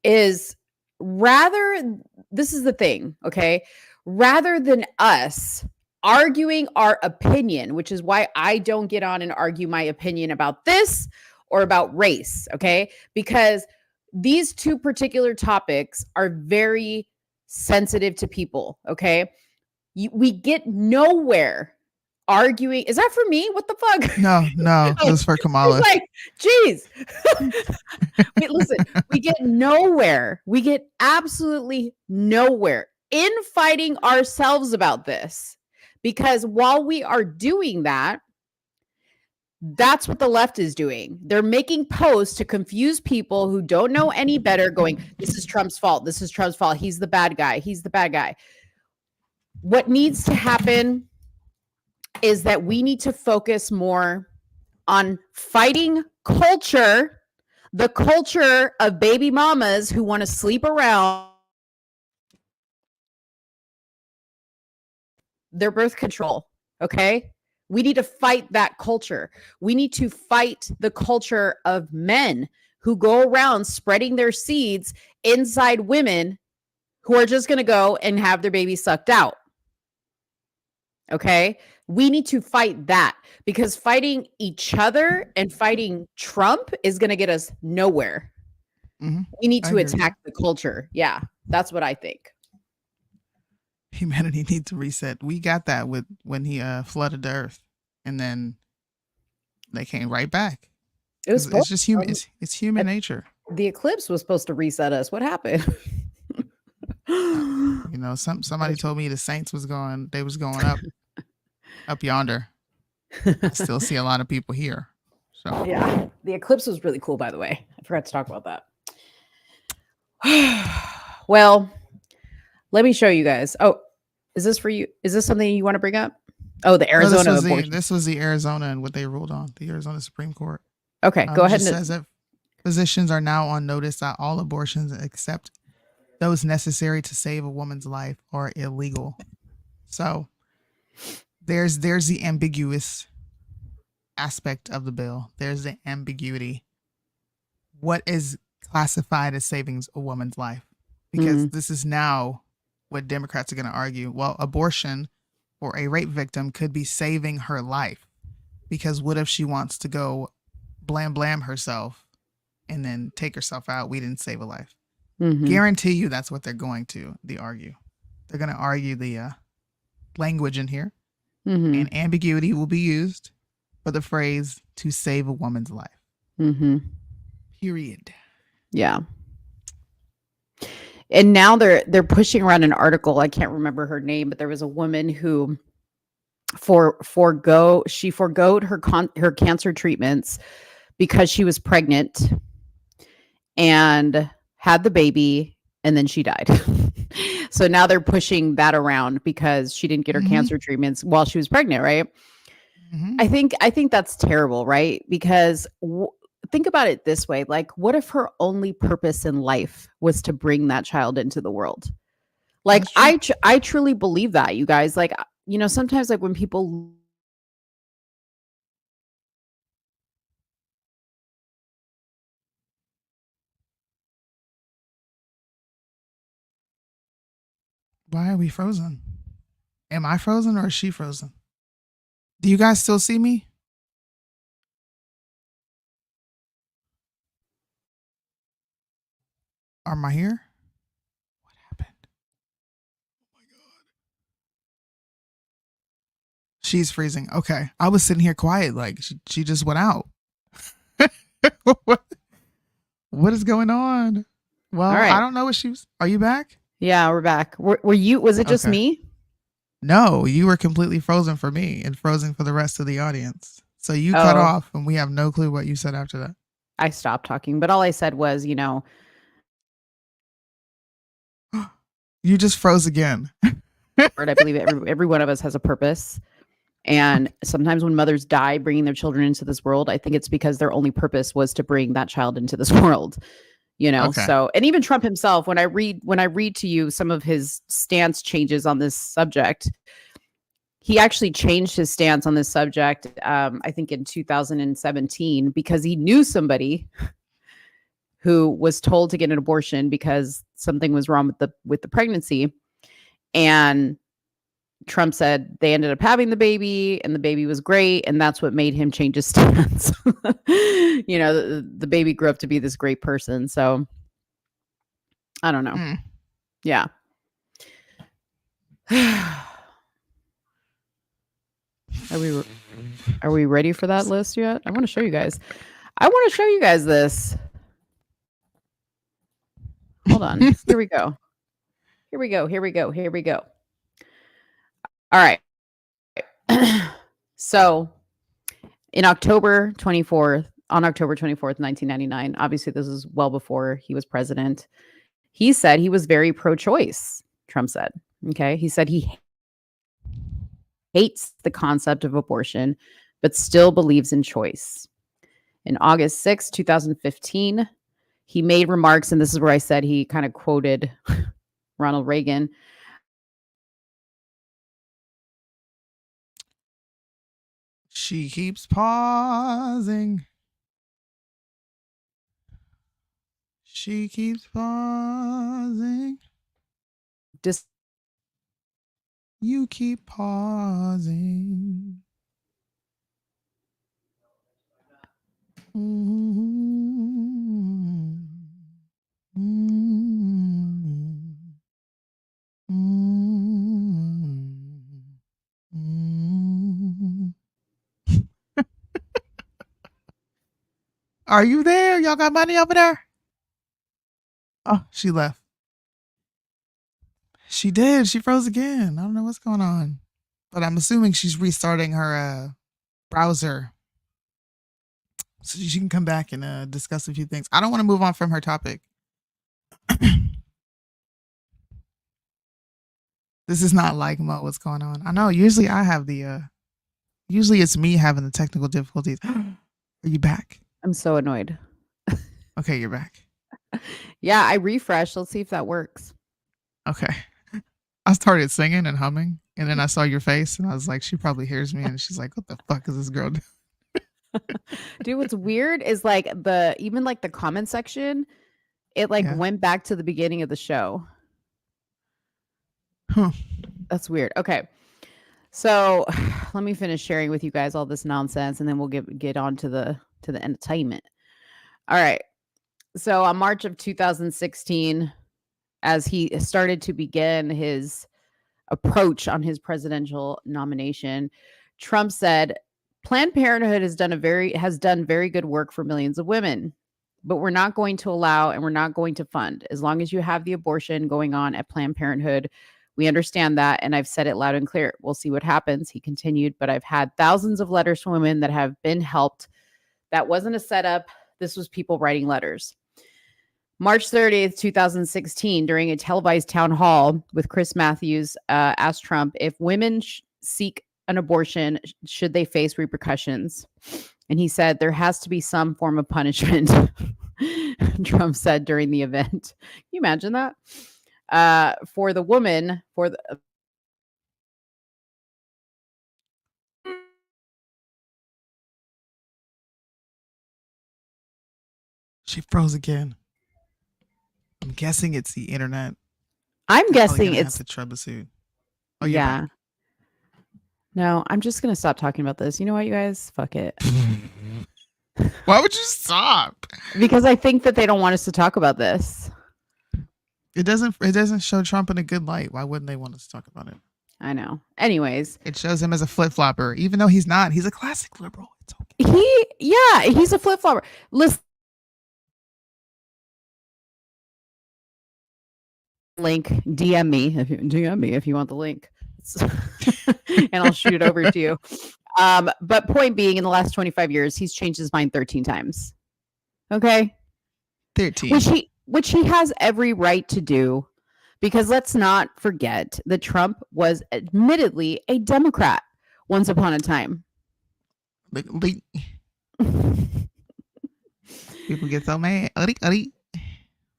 is this is the thing, okay? Rather than us arguing our opinion, which is why I don't get on and argue my opinion about this or about race, okay? Because these two particular topics are very sensitive to people, okay? We get nowhere arguing. Is that for me? What the fuck? No, it was for Kamala. It's like, geez. Wait, listen, we get nowhere. We get absolutely nowhere in fighting ourselves about this. Because while we are doing that, that's what the left is doing. They're making posts to confuse people who don't know any better, going, this is Trump's fault. This is Trump's fault. He's the bad guy. He's the bad guy. What needs to happen is that we need to focus more on fighting culture, the culture of baby mamas who want to sleep around their birth control. Okay. We need to fight that culture. We need to fight the culture of men who go around spreading their seeds inside women who are just going to go and have their baby sucked out. Okay. We need to fight that, because fighting each other and fighting Trump is going to get us nowhere. Mm-hmm. We need to attack the culture. Yeah. That's what I think. Humanity needs to reset. We got that when he flooded the earth, and then they came right back. It's just human. It's human nature. The eclipse was supposed to reset us. What happened? Somebody told me the Saints was going up yonder. I still see a lot of people here. So yeah, the eclipse was really cool, by the way. I forgot to talk about that. Well, let me show you guys. Oh, is this for you? Is this something you want to bring up? Oh, the Arizona abortion. This was the Arizona and what they ruled on, the Arizona Supreme Court. Okay, go ahead. It says that Physicians are now on notice that all abortions except those necessary to save a woman's life are illegal. So there's the ambiguous aspect of the bill. There's the ambiguity. What is classified as saving a woman's life? Because this is now what Democrats are going to argue. Well, abortion for a rape victim could be saving her life. Because what if she wants to go blam herself and then take herself out? We didn't save a life. Guarantee you that's what they're going to argue. They're going to argue the language in here. And ambiguity will be used for the phrase to save a woman's life. Period. Yeah. And now they're pushing around an article. I can't remember her name, but there was a woman who forgoed her cancer treatments because she was pregnant and had the baby, and then she died. So now they're pushing that around because she didn't get her cancer treatments while she was pregnant, right? I think that's terrible, right? Because think about it this way. Like, what if her only purpose in life was to bring that child into the world? Like, I truly believe that, you guys. Like, you know, sometimes like when people Why are we frozen? Am I frozen or is she frozen? Do you guys still see me? Am I here? What happened? Oh my God. She's freezing. Okay. I was sitting here quiet. Like she just went out. What is going on? Well, right. I don't know what she was. Are you back? Yeah, we're back. Were you? Was it just me? No, you were completely frozen for me and frozen for the rest of the audience. So you cut off, and we have no clue what you said after that. I stopped talking, but all I said was, you know, you just froze again. I believe every one of us has a purpose. And sometimes when mothers die bringing their children into this world, I think it's because their only purpose was to bring that child into this world. You know, so, and even Trump himself, when I read to you some of his stance changes on this subject, he actually changed his stance on this subject, I think in 2017, because he knew somebody who was told to get an abortion because something was wrong with the pregnancy. And Trump said they ended up having the baby and the baby was great. And that's what made him change his stance. You know, the baby grew up to be this great person. So I don't know. Yeah. Are we ready for that list yet? I want to show you guys. This. Hold on. Here we go. All right. So on October 24th, 1999, obviously this is well before he was president, he said he was very pro-choice, Trump said. Okay. He said he hates the concept of abortion, but still believes in choice. In August 6, 2015, he made remarks, and this is where I said he kind of quoted Ronald Reagan. She keeps pausing. She keeps pausing. You keep pausing. Are you there? Y'all got money over there? Oh, she left. She did. She froze again. I don't know what's going on. But I'm assuming she's restarting her browser so she can come back and discuss a few things. I don't want to move on from her topic. This is not like Mo. What's going on? I know. Usually I have usually it's me having the technical difficulties. Are you back? I'm so annoyed. Okay, you're back. Yeah, I refreshed. Let's see if that works. Okay. I started singing and humming, and then I saw your face, and I was like, she probably hears me, and she's like, what the fuck is this girl doing? Dude, what's weird is like the comment section, it like went back to the beginning of the show. Huh. That's weird. Okay. So let me finish sharing with you guys all this nonsense, and then we'll get on to the entertainment. All right. So on March of 2016, as he started to begin his approach on his presidential nomination, Trump said, Planned Parenthood has done very good work for millions of women, but we're not going to allow and we're not going to fund as long as you have the abortion going on at Planned Parenthood. We understand that, and I've said it loud and clear. We'll see what happens. He continued, but I've had thousands of letters from women that have been helped. That wasn't a setup. This was people writing letters. March 30th, 2016, during a televised town hall with Chris Matthews, asked Trump if women seek an abortion, should they face repercussions? And he said there has to be some form of punishment. Trump said during the event. Can you imagine that? For the woman, She froze again. I'm guessing it's the internet. I'm guessing it's the troubleshoot. Oh yeah. No, I'm just gonna stop talking about this. You know what, you guys? Fuck it. Why would you stop? Because I think that they don't want us to talk about this. It doesn't show Trump in a good light. Why wouldn't they want us to talk about it? I know. Anyways, it shows him as a flip-flopper, even though he's not. He's a classic liberal. It's okay. He's a flip-flopper. Listen. Link, DM me if you want the link. And I'll shoot it over to you. But point being, in the last 25 years, he's changed his mind 13 times. Okay? 13. Which he has every right to do, because let's not forget that Trump was admittedly a Democrat once upon a time. People get so mad.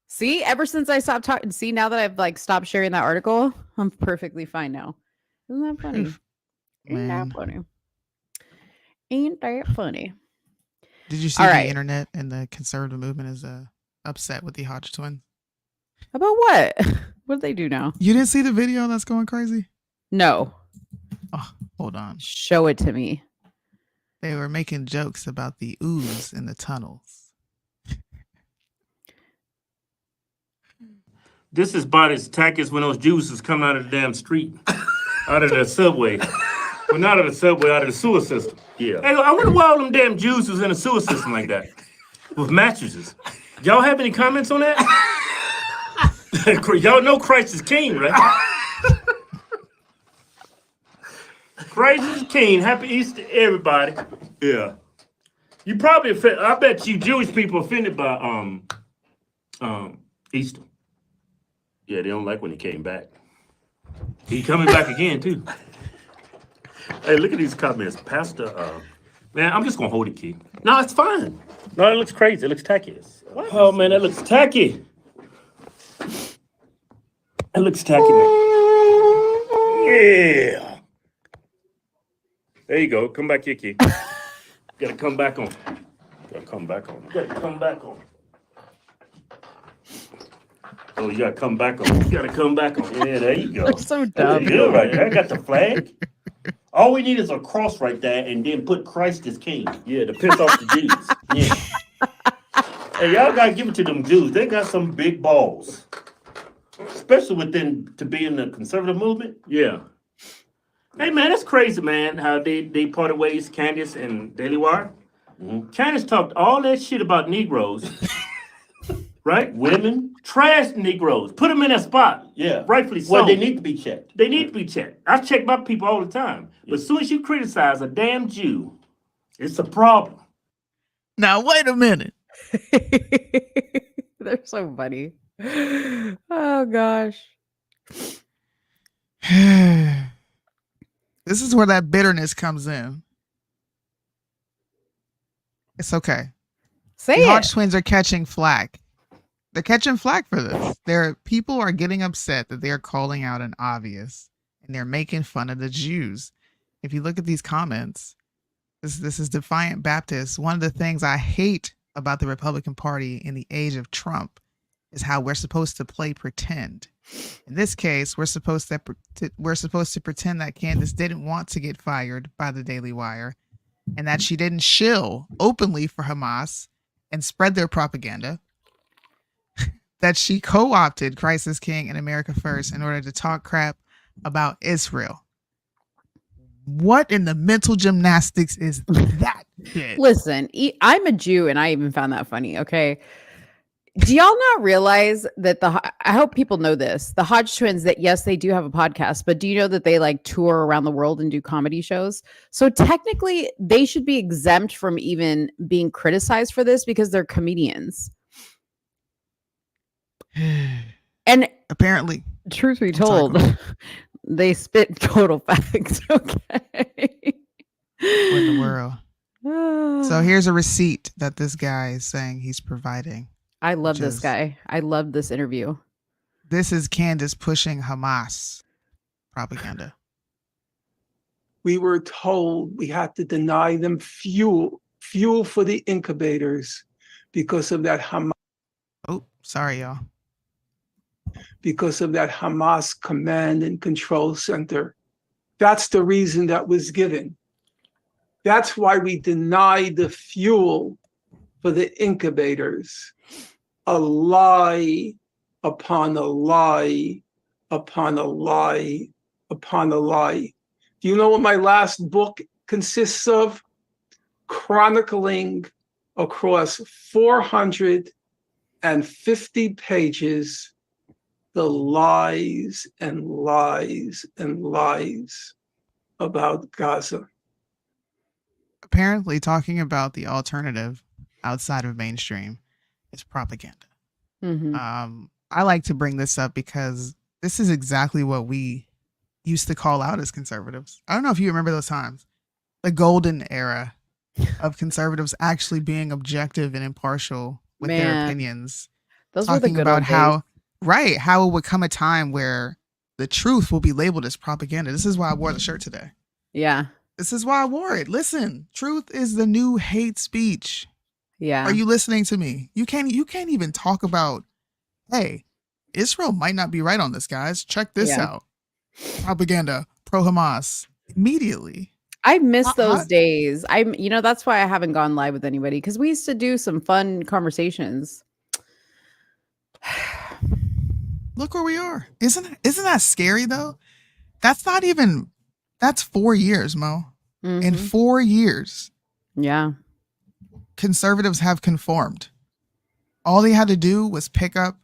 See, ever since I stopped talking, now that I've like stopped sharing that article, I'm perfectly fine now. Isn't that funny? Ain't that funny? Ain't that funny? Did you see the internet and the conservative movement is upset with the Hodge twins? About what? What did they do now? You didn't see the video that's going crazy? No. Oh, hold on. Show it to me. They were making jokes about the ooze in the tunnels. This is about as tacky as when those juices come out of the damn street, out of the subway. Well, not out of the subway, out of the sewer system. Yeah. Hey, I wonder why all them damn Jews was in the sewer system like that, with mattresses. Y'all have any comments on that? Y'all know Christ is king, right? Christ is king. Happy Easter, everybody. Yeah. You probably I bet you Jewish people offended by Easter. Yeah, they don't like when he came back. He coming back again, too. Hey, look at these comments. Pastor, man, I'm just going to hold it, Key. No, it's fine. No, it looks crazy. It looks tacky. Oh, man, that looks tacky. It looks tacky, man. Yeah. There you go. Come back here, Key. Gotta come back on. Gotta come back on. Gotta come back on. Oh, you gotta come back on. You gotta come back on. Yeah, there you go. That's so dumb. Good right there. I got the flag. All we need is a cross right there, and then put Christ as king. Yeah, to piss off the Jews. Yeah. Hey, y'all gotta give it to them Jews. They got some big balls, especially to be in the conservative movement. Yeah. Hey, man, that's crazy, man. How they parted ways, Candace and Daily Wire. Mm-hmm. Candace talked all that shit about Negroes. Right? Women, trash Negroes. Put them in that spot. Yeah. Rightfully so. Well, they need to be checked. They need to be checked. I check my people all the time. But as soon as you criticize a damn Jew, it's a problem. Now, wait a minute. They're so funny. Oh, gosh. This is where that bitterness comes in. It's okay. Say The Hodge it. twins are catching flack. They're catching flack for this. People are getting upset that they're calling out an obvious, and they're making fun of the Jews. If you look at these comments, this is Defiant Baptist. One of the things I hate about the Republican Party in the age of Trump is how we're supposed to play pretend. In this case, we're supposed to pretend that Candace didn't want to get fired by the Daily Wire, and that she didn't shill openly for Hamas and spread their propaganda. That she co-opted Christ is King and America First in order to talk crap about Israel. What in the mental gymnastics is that shit? Listen, I'm a Jew, and I even found that funny. Okay. Do y'all not realize that I hope people know this, the Hodge twins, that yes, they do have a podcast, but do you know that they like tour around the world and do comedy shows? So technically they should be exempt from even being criticized for this because they're comedians. And apparently, truth be told, they spit total facts. Okay. What in the world? So here's a receipt that this guy is saying he's providing. I love this guy. I love this interview. This is Candace pushing Hamas propaganda. We were told we had to deny them fuel for the incubators because of that Hamas. Oh, sorry, y'all. Because of that Hamas command and control center. That's the reason that was given. That's why we denied the fuel for the incubators. A lie upon a lie upon a lie upon a lie. Do you know what my last book consists of? Chronicling across 450 pages the lies and lies and lies about Gaza. Apparently, talking about the alternative outside of mainstream is propaganda. Mm-hmm. I like to bring this up because this is exactly what we used to call out as conservatives. I don't know if you remember those times, the golden era of conservatives actually being objective and impartial with their opinions. Those were the good about old how days. Right, how it would come a time where the truth will be labeled as propaganda. This is why I wore the shirt today. Yeah. This is why I wore it. Listen, truth is the new hate speech. Yeah. Are you listening to me? You can't even talk about, hey, Israel might not be right on this, guys. Check this out. Propaganda, pro-Hamas, immediately. I miss those days. That's why I haven't gone live with anybody, because we used to do some fun conversations. Look where we are. Isn't that scary though? That's 4 years, Mo. Mm-hmm. In 4 years. Yeah. Conservatives have conformed. All they had to do was pick up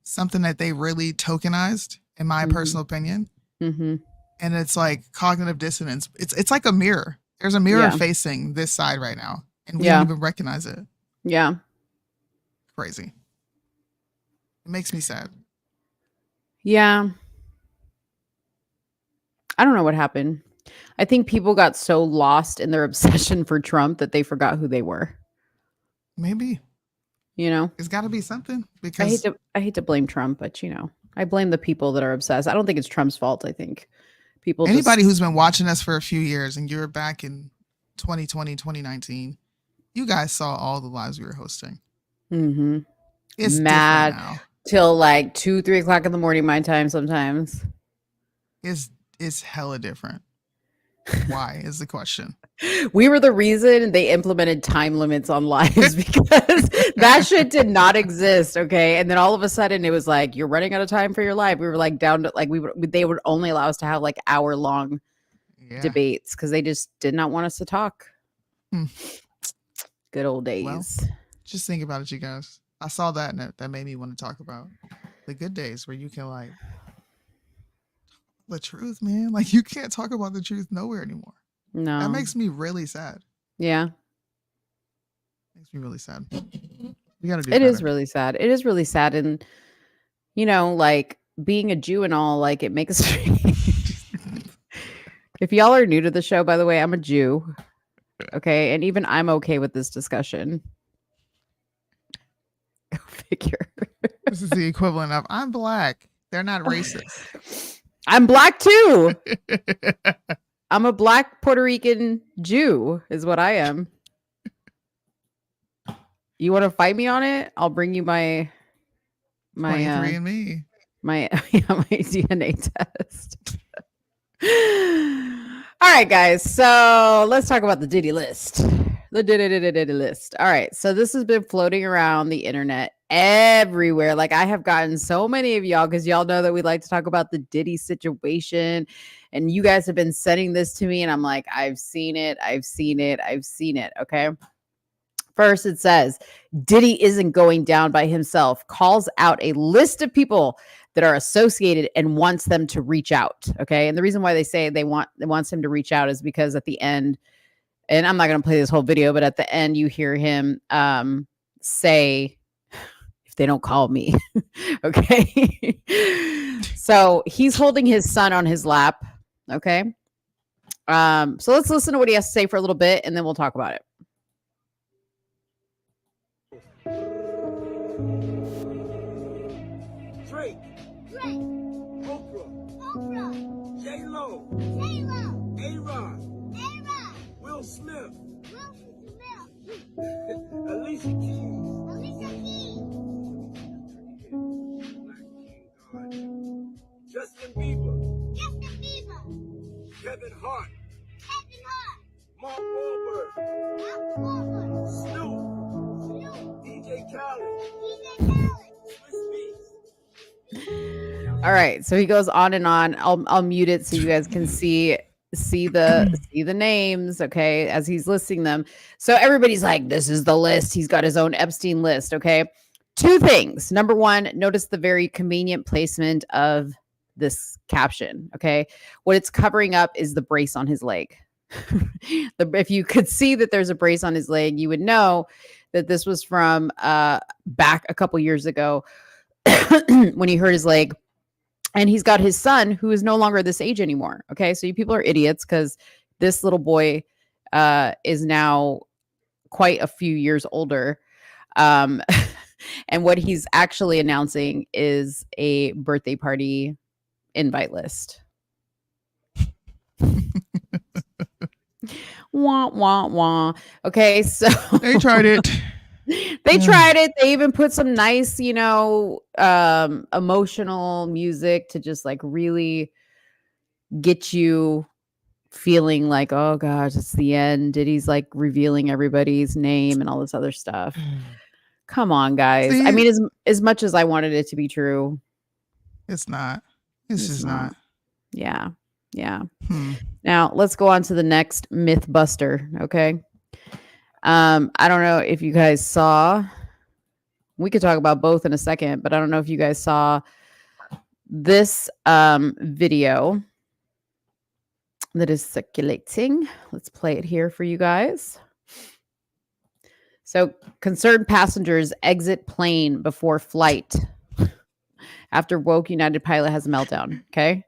something that they really tokenized, in my personal opinion. Mm-hmm. And it's like cognitive dissonance. It's like a mirror. There's a mirror facing this side right now, and we don't even recognize it. Yeah. Crazy. It makes me sad. Yeah. I don't know what happened. I think people got so lost in their obsession for Trump that they forgot who they were. Maybe. It's got to be something, because I hate to blame Trump, but I blame the people that are obsessed. I don't think it's Trump's fault. I think anybody who's been watching us for a few years, and you're back in 2020, 2019, you guys saw all the lives we were hosting. Mm-hmm. It's mad now. Till like 2-3 o'clock in the morning, my time sometimes. It's hella different. Why is the question? We were the reason they implemented time limits on lives, because that shit did not exist. Okay. And then all of a sudden it was like, you're running out of time for your life. We were like down to like, they would only allow us to have like hour-long debates because they just did not want us to talk. Good old days. Well, just think about it, you guys. I saw that, and that made me want to talk about the good days where you can like the truth, man. Like, you can't talk about the truth nowhere anymore. No. That makes me really sad. Yeah. Makes me really sad. We gotta do it. Better. Is really sad. It is really sad. And like being a Jew and all, like it makes if y'all are new to the show, by the way, I'm a Jew. Okay. And even I'm okay with this discussion. figure. This is the equivalent of I'm black. They're not racist. I'm black too. I'm a black Puerto Rican Jew is what I am. You want to fight me on it? I'll bring you my 23andMe. my DNA test. All right, guys. So let's talk about the Diddy list. The Diddy list. All right. So this has been floating around the internet everywhere. Like I have gotten so many of y'all because y'all know that we like to talk about the Diddy situation. And you guys have been sending this to me. And I'm like, I've seen it. Okay. First, it says Diddy isn't going down by himself, calls out a list of people that are associated and wants them to reach out. Okay. And the reason why they say they wants him to reach out is because at the end, and I'm not going to play this whole video, but at the end you hear him say, if they don't call me. Okay. So he's holding his son on his lap. Okay. So let's listen to what he has to say for a little bit and then we'll talk about it. Drake, Oprah, J-Lo, A-Rod, Will Smith, Alicia Keys, Justin Bieber, Kevin Hart, Mark Wahlberg, Snoop, DJ Khaled, Swiss Beats. All right, so he goes on and on. I'll mute it so you guys can see the names, okay, as he's listing them. So everybody's like, this is the list. He's got his own Epstein list, okay? Two things. Number one, notice the very convenient placement of this caption, okay? What it's covering up is the brace on his leg. If you could see that there's a brace on his leg, you would know that this was from back a couple years ago when he hurt his leg. And he's got his son who is no longer this age anymore. Okay. So you people are idiots because this little boy is now quite a few years older. And what he's actually announcing is a birthday party invite list. Wah, wah, wah. Okay. So They tried it. They tried it. They even put some nice, emotional music to just like really get you feeling like, oh gosh, it's the end. Diddy's like revealing everybody's name and all this other stuff. Come on, guys. See? I mean, as much as I wanted it to be true, It's not. It's just not. Yeah. Yeah. Now let's go on to the next myth buster. Okay. I don't know if you guys saw, we could talk about both in a second, but I don't know if you guys saw this video that is circulating. Let's play it here for you guys. So concerned passengers exit plane before flight after woke United pilot has a meltdown. Okay.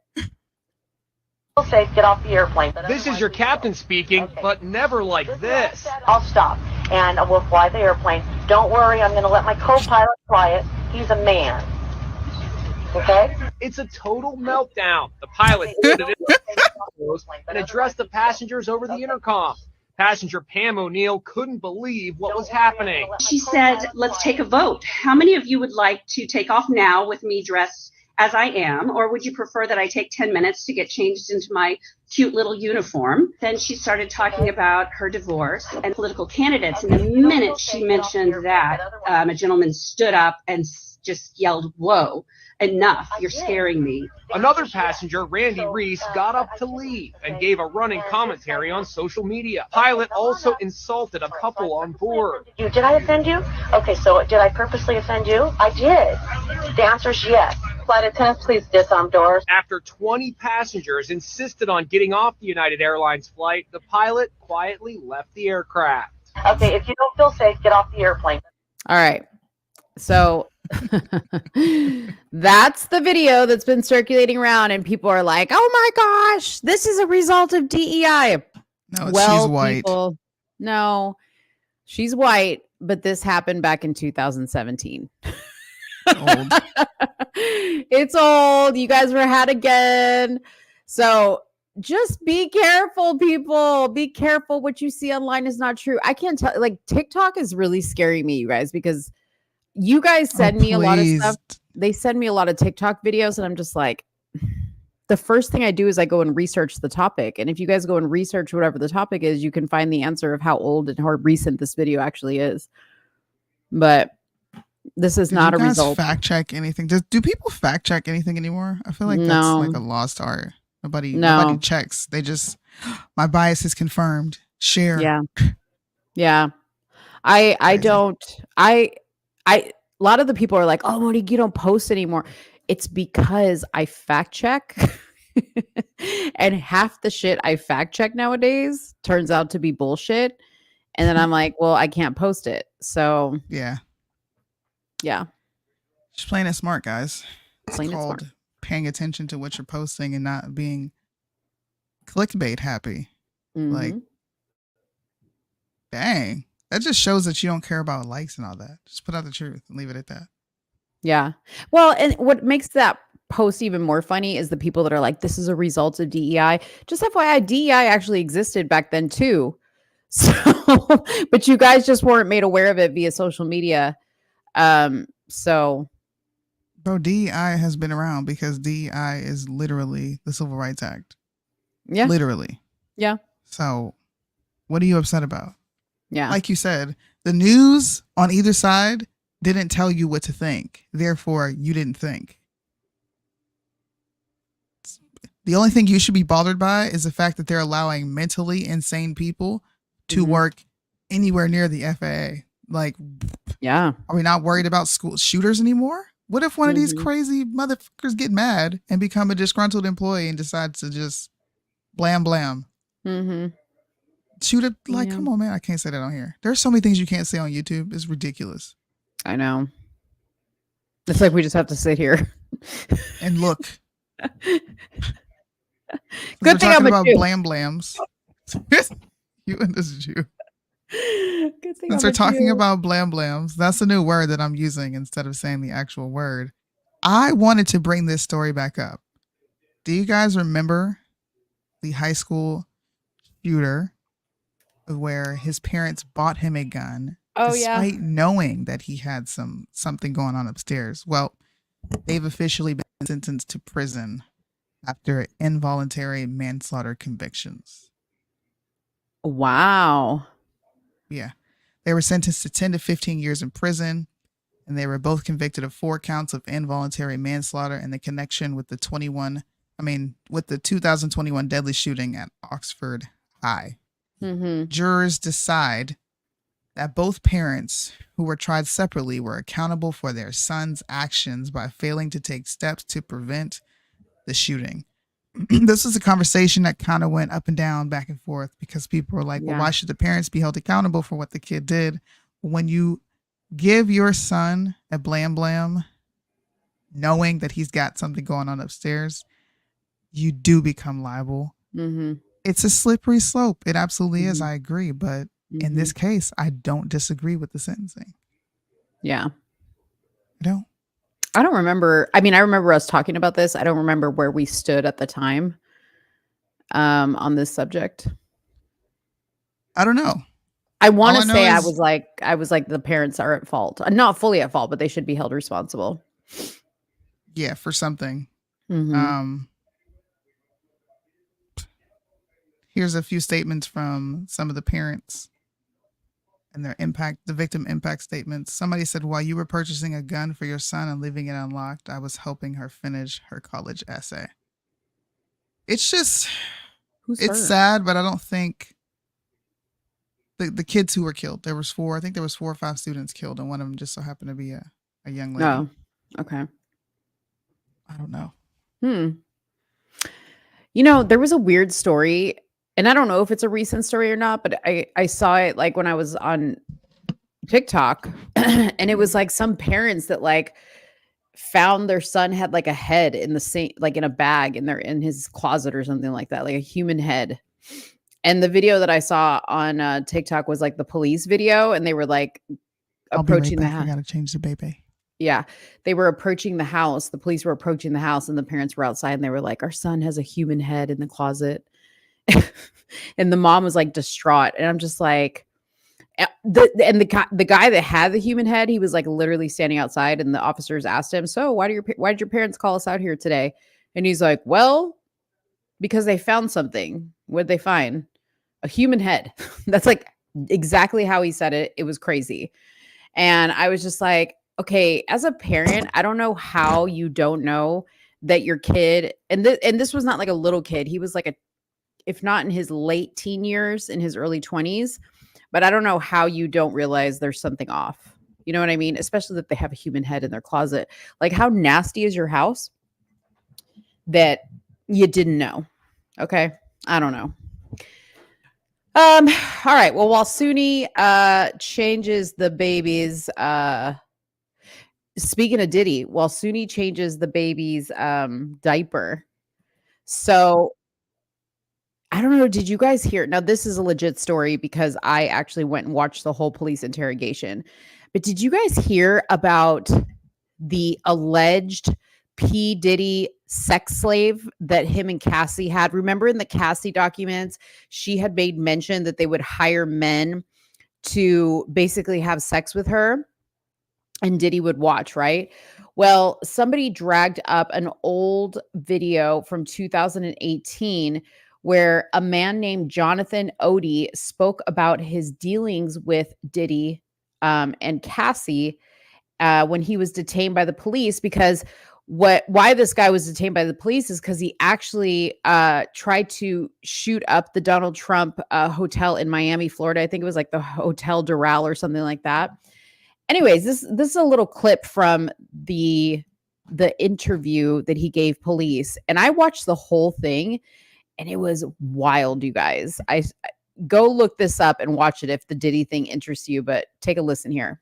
Safe, get off the airplane. This is your captain speaking, okay. But never like this. I'll stop and we'll fly the airplane. Don't worry, I'm going to let my co-pilot fly it. He's a man. Okay? It's a total meltdown. The pilot stood it and addressed the passengers over the intercom. Passenger Pam O'Neill couldn't believe what was happening. She said, let's take a vote. How many of you would like to take off now with me dressed as I am, or would you prefer that I take 10 minutes to get changed into my cute little uniform? Then she started talking about her divorce and political candidates. And the minute she mentioned that, a gentleman stood up and just yelled, whoa, enough, you're scaring me. Another passenger, Randy Reese, got up to leave and gave a running commentary on social media. Pilot also insulted a couple on board. Did I offend you? Okay, so did I purposely offend you? I did. The answer is yes. Flight attendants, please disarm doors. After 20 passengers insisted on getting off the United Airlines flight, the pilot quietly left the aircraft. Okay, if you don't feel safe, get off the airplane. All right. So that's the video that's been circulating around, and people are like, oh my gosh, this is a result of DEI. No, she's white. No, she's white, but this happened back in 2017. Old. It's old. You guys were had again. So just be careful, people. Be careful. What you see online is not true. I can't tell. Like, TikTok is really scaring me, you guys, because you guys send me a lot of stuff. They send me a lot of TikTok videos, and I'm just like, the first thing I do is I go and research the topic. And if you guys go and research whatever the topic is, you can find the answer of how old and how recent this video actually is. But this is not a result. Fact check anything? Do people fact check anything anymore? I feel like that's like a lost art. Nobody checks. They just, my bias is confirmed. Share. Yeah. I don't. A lot of the people are like, oh, Monique, you don't post anymore. It's because I fact check. And half the shit I fact check nowadays turns out to be bullshit. And then I'm like, well, I can't post it. So yeah. Just playing it smart, guys. It's called paying attention to what you're posting and not being clickbait happy. Like, dang. That just shows that you don't care about likes and all that. Just put out the truth and leave it at that. Yeah. Well, and what makes that post even more funny is the people that are like, this is a result of DEI. Just FYI, DEI actually existed back then too. So, but you guys just weren't made aware of it via social media. So. Bro, DEI has been around because DEI is literally the Civil Rights Act. Yeah. Literally. Yeah. So what are you upset about? Yeah. Like you said, the news on either side didn't tell you what to think. Therefore, you didn't think. The only thing you should be bothered by is the fact that they're allowing mentally insane people to work anywhere near the FAA. Like, yeah. Are we not worried about school shooters anymore? What if one of these crazy motherfuckers get mad and become a disgruntled employee and decides to just blam blam? Shoot it. Like, come on, man. I can't say that on here. There's so many things you can't say on YouTube. It's ridiculous. I know. It's like we just have to sit here and look. Good thing I'm about Jew. Blam blams. You and this Jew. Good thing Since we're talking about blam blams, that's a new word that I'm using instead of saying the actual word. I wanted to bring this story back up. Do you guys remember the high school shooter where his parents bought him a gun despite knowing that he had something going on upstairs? Well, they've officially been sentenced to prison after involuntary manslaughter convictions. Wow. Yeah. They were sentenced to 10 to 15 years in prison, and they were both convicted of 4 counts of involuntary manslaughter in the connection with the 2021 deadly shooting at Oxford High. Jurors decide that both parents who were tried separately were accountable for their son's actions by failing to take steps to prevent the shooting. This is a conversation that kind of went up and down, back and forth, because people were like, well, why should the parents be held accountable for what the kid did? When you give your son a blam blam, knowing that he's got something going on upstairs, you do become liable. It's a slippery slope. It absolutely is. I agree. But in this case, I don't disagree with the sentencing. Yeah. I don't remember. I mean, I remember us talking about this. I don't remember where we stood at the time on this subject. I don't know. I want to say I was like the parents are at fault. Not fully at fault, but they should be held responsible. Yeah, for something. Here's a few statements from some of the parents and the victim impact statements. Somebody said, while you were purchasing a gun for your son and leaving it unlocked, I was helping her finish her college essay. It's just, it's sad, but I don't think the kids who were killed, there was 4 or 5 students killed, and one of them just so happened to be a young lady. Oh, okay. I don't know. You know, there was a weird story, and I don't know if it's a recent story or not, but I saw it like when I was on TikTok and it was like some parents that like found their son had like a head in the same, like in a bag in his closet or something like that, like a human head. And the video that I saw on TikTok was like the police video, and they were like approaching the I house. gotta change the baby. Yeah, they were approaching the house. The police were approaching the house, and the parents were outside, and they were like, "Our son has a human head in the closet," and the mom was like distraught. And I'm just like, the guy that had the human head, he was like literally standing outside, and the officers asked him, "So why did your parents call us out here today?" And he's like, "Well, because they found something." What'd they find? A human head. That's like exactly how he said it. It was crazy. And I was just like, okay, as a parent, I don't know how you don't know that your kid, and this was not like a little kid. He was like if not in his late teen years, in his early 20s, but I don't know how you don't realize there's something off. You know what I mean? Especially that they have a human head in their closet. Like, how nasty is your house that you didn't know? Okay. I don't know. All right. Well, while Soonie changes the baby's speaking of Diddy, while Soonie changes the baby's diaper. So I don't know, did you guys hear? Now, this is a legit story because I actually went and watched the whole police interrogation. But did you guys hear about the alleged P. Diddy sex slave that him and Cassie had? Remember in the Cassie documents, she had made mention that they would hire men to basically have sex with her and Diddy would watch, right? Well, somebody dragged up an old video from 2018 where a man named Jonathan Odie spoke about his dealings with Diddy and Cassie when he was detained by the police. Because why this guy was detained by the police is because he actually tried to shoot up the Donald Trump hotel in Miami, Florida. I think it was like the Hotel Doral or something like that. Anyways, this is a little clip from the interview that he gave police, and I watched the whole thing. And it was wild, you guys. I go look this up and watch it if the Diddy thing interests you, but take a listen here.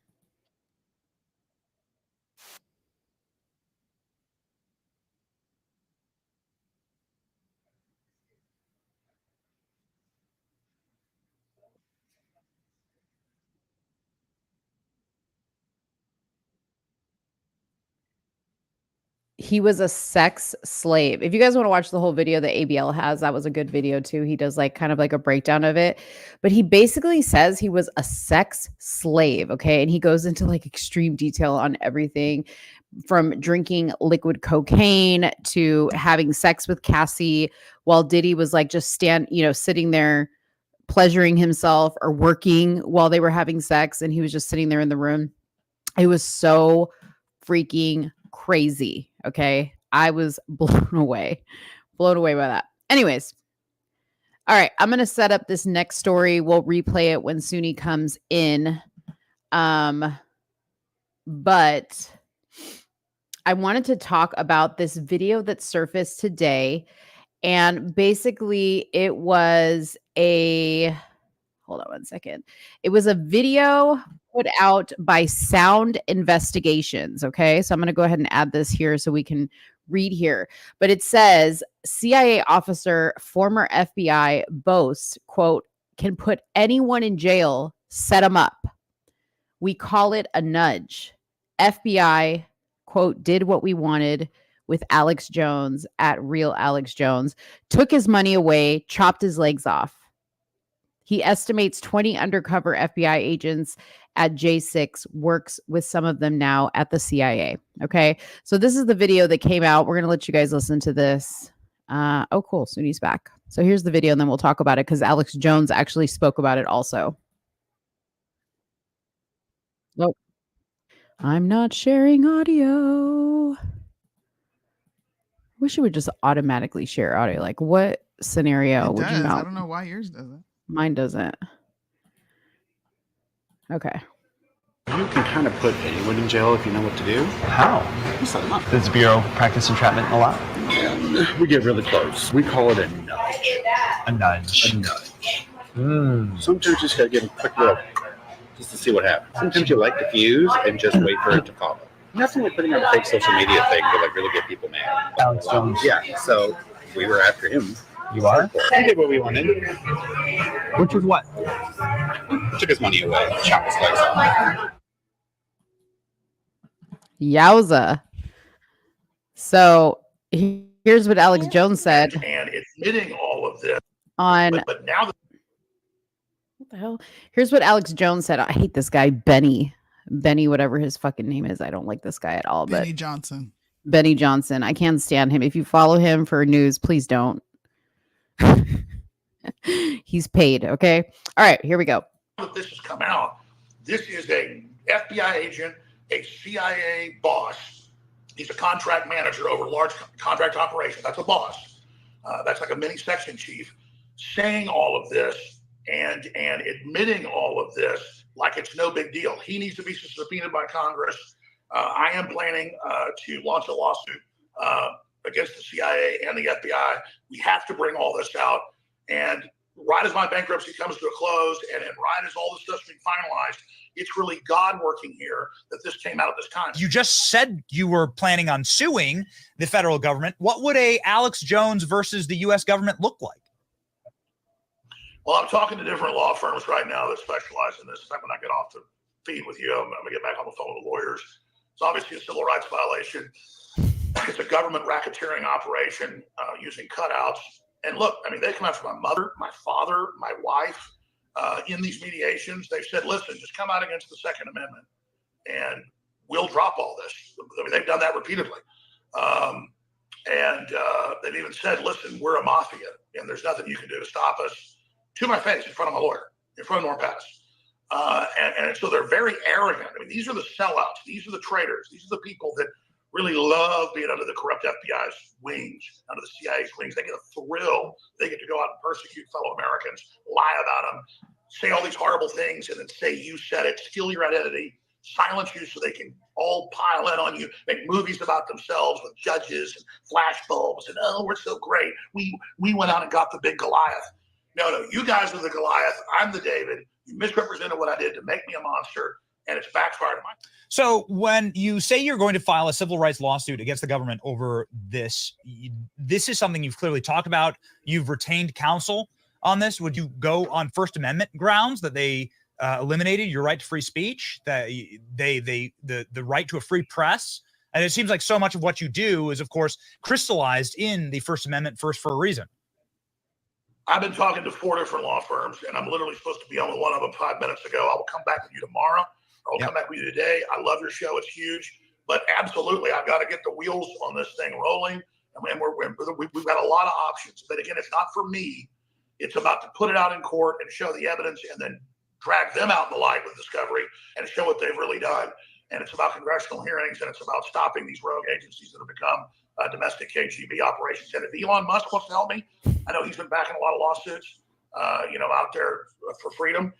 He was a sex slave. If you guys want to watch the whole video that ABL has, that was a good video too. He does like kind of like a breakdown of it, but he basically says he was a sex slave. Okay. And he goes into like extreme detail on everything from drinking liquid cocaine to having sex with Cassie while Diddy was like just sitting there pleasuring himself or working while they were having sex. And he was just sitting there in the room. It was so freaking crazy. Okay. I was blown away by that. Anyways. All right. I'm going to set up this next story. We'll replay it when Soonie comes in. But I wanted to talk about this video that surfaced today. And basically it was hold on one second. It was a video put out by Sound Investigations. Okay. So I'm going to go ahead and add this here so we can read here. But it says CIA officer, former FBI boasts, quote, can put anyone in jail, set them up. We call it a nudge. FBI, quote, did what we wanted with Alex Jones at Real Alex Jones, took his money away, chopped his legs off. He estimates 20 undercover FBI agents at J6, works with some of them now at the CIA. Okay. So this is the video that came out. We're going to let you guys listen to this. Oh, cool. Soonie's back. So here's the video and then we'll talk about it because Alex Jones actually spoke about it also. Nope. I'm not sharing audio. Wish it would just automatically share audio. Like what scenario would you not? I don't know why yours doesn't. Mine doesn't. Okay. You can kind of put anyone in jail if you know what to do. How? You set them up. Does the Bureau practice entrapment a lot? Yeah, we get really close. We call it a nudge. A nudge. A nudge. Sometimes you just gotta give them a quick little, just to see what happens. Sometimes you like to fuse and just wait for it to follow. Nothing like putting on a fake social media thing to like really get people mad. Alex Jones. Yeah, so we were after him. You are? We did what we wanted. Which was what? Took his money away, chopped his legs off. Yowza. So here's what Alex Jones said. And admitting all of this. On but now what the hell? Here's what Alex Jones said. I hate this guy, Benny, whatever his fucking name is. I don't like this guy at all. Benny Johnson. Benny Johnson. I can't stand him. If you follow him for news, please don't. He's paid. Okay. All right. Here we go. That this has come out. This is a FBI agent, a CIA boss. He's a contract manager over large contract operations. That's a boss. That's like a mini section chief, saying all of this and admitting all of this like it's no big deal. He needs to be subpoenaed by Congress. I am planning to launch a lawsuit against the CIA and the FBI. We have to bring all this out. And right as my bankruptcy comes to a close and right as all this stuff's being finalized, it's really God working here that this came out at this time. You just said you were planning on suing the federal government. What would a Alex Jones versus the U.S. government look like? Well, I'm talking to different law firms right now that specialize in this. When I get off the feed with you, I'm going to get back on the phone with the lawyers. It's obviously a civil rights violation. It's a government racketeering operation using cutouts. And look, I mean, they come after my mother, my father, my wife. In these mediations, they've said, listen, just come out against the Second Amendment and we'll drop all this. I mean, they've done that repeatedly. They've even said, listen, we're a mafia and there's nothing you can do to stop us, to my face, in front of my lawyer, in front of Norm Pattis. And so they're very arrogant. I mean, these are the sellouts. These are the traitors. These are the people that really love being under the corrupt FBI's wings, under the CIA's wings. They get a thrill. They get to go out and persecute fellow Americans, lie about them, say all these horrible things, and then say you said it, steal your identity, silence you so they can all pile in on you, make movies about themselves with judges and flash bulbs, and oh, we're so great. We went out and got the big Goliath. No, you guys are the Goliath. I'm the David. You misrepresented what I did to make me a monster, and it's backfired. So when you say you're going to file a civil rights lawsuit against the government over this, this is something you've clearly talked about. You've retained counsel on this. Would you go on First Amendment grounds that they eliminated your right to free speech, that the right to a free press? And it seems like so much of what you do is, of course, crystallized in the First Amendment first for a reason. I've been talking to 4 different law firms, and I'm literally supposed to be on with one of them 5 minutes ago. I will come back with you tomorrow. I'll come back with you today. I love your show. It's huge. But absolutely, I've got to get the wheels on this thing rolling. I mean, we've got a lot of options. But again, it's not for me. It's about to put it out in court and show the evidence and then drag them out in the light with discovery and show what they've really done. And it's about congressional hearings, and it's about stopping these rogue agencies that have become domestic KGB operations. And if Elon Musk wants to help me, I know he's been backing a lot of lawsuits, out there for freedom.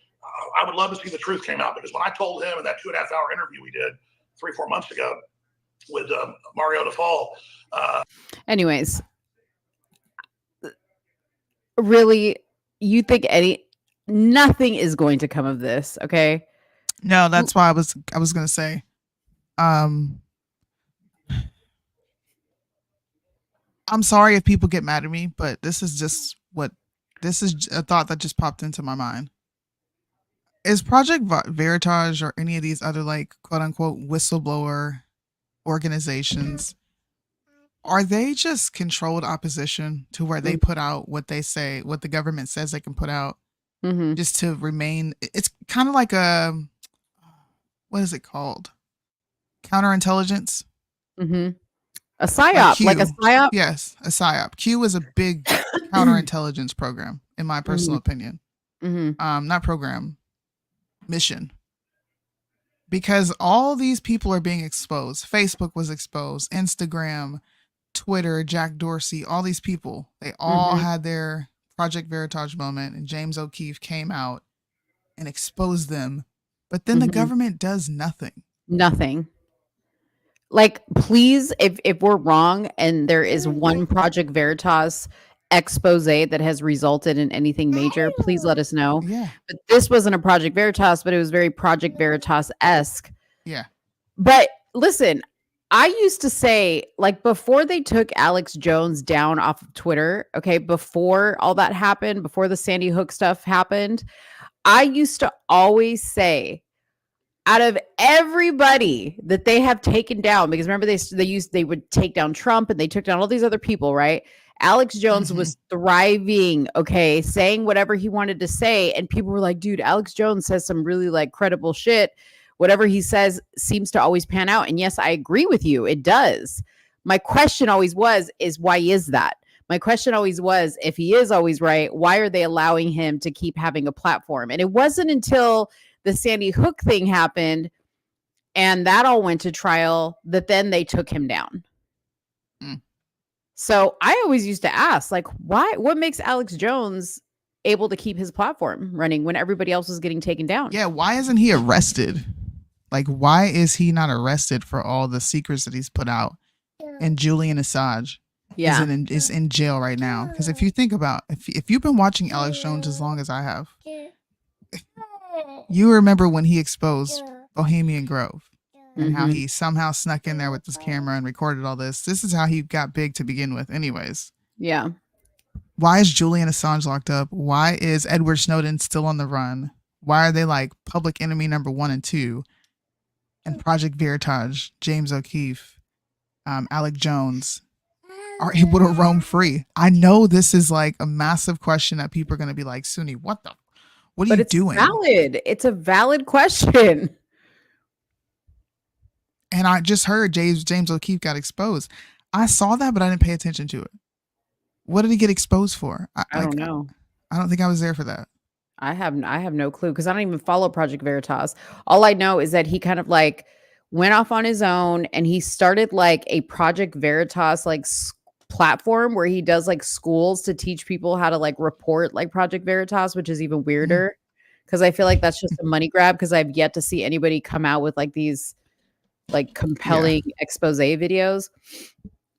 I would love to see the truth came out, because when I told him in that 2.5-hour interview we did 3-4 months ago with Mario Default. Anyways, really, you think nothing is going to come of this? Okay. No, that's why I was going to say, I'm sorry if people get mad at me, but this is a thought that just popped into my mind. Is Project Veritas or any of these other, like, quote unquote whistleblower organizations, are they just controlled opposition to where they put out what they say, what the government says they can put out, just to remain? It's kind of like what is it called? Counterintelligence? A PSYOP, like a PSYOP? Yes, a PSYOP. Q is a big counterintelligence program, in my personal opinion. Not program, mission. Because all these people are being exposed. Facebook was exposed, Instagram, Twitter, Jack Dorsey, all these people, they all had their Project Veritas moment, and James O'Keefe came out and exposed them. But then the government does nothing. Nothing. Like, please, if we're wrong and there is one Project Veritas expose that has resulted in anything major, please let us know. Yeah. But this wasn't a Project Veritas, but it was very Project Veritas-esque. Yeah. But listen, I used to say, like, before they took Alex Jones down off of Twitter, okay, before all that happened, before the Sandy Hook stuff happened, I used to always say, out of everybody that they have taken down, because remember they would take down Trump and they took down all these other people, right? Alex Jones was thriving, okay, saying whatever he wanted to say, and people were like, dude, Alex Jones says some really like credible shit. Whatever he says seems to always pan out. And yes, I agree with you. It does. My question always is why is that? My question always was, if he is always right, why are they allowing him to keep having a platform? And it wasn't until the Sandy Hook thing happened and that all went to trial that then they took him down. So I always used to ask, like, what makes Alex Jones able to keep his platform running when everybody else was getting taken down? Yeah, why isn't he arrested? Like, why is he not arrested for all the secrets that he's put out? And Julian Assange is in jail right now. Because if you think about, if you've been watching Alex Jones as long as I have, you remember when he exposed Bohemian Grove. And how he somehow snuck in there with this camera and recorded all this. This is how he got big to begin with anyways. Yeah. Why is Julian Assange locked up? Why is Edward Snowden still on the run? Why are they like public enemy number 1 and 2? And Project Veritas, James O'Keefe, Alec Jones are able to roam free? I know this is like a massive question that people are going to be like, Soonie, what are you doing? Valid. It's a valid question. And I just heard James O'Keefe got exposed. I saw that, but I didn't pay attention to it. What did he get exposed for? I don't know. I don't think I was there for that. I have no clue because I don't even follow Project Veritas. All I know is that he kind of like went off on his own and he started like a Project Veritas like platform where he does like schools to teach people how to like report like Project Veritas, which is even weirder because I feel like that's just a money grab because I've yet to see anybody come out with like these like compelling expose videos.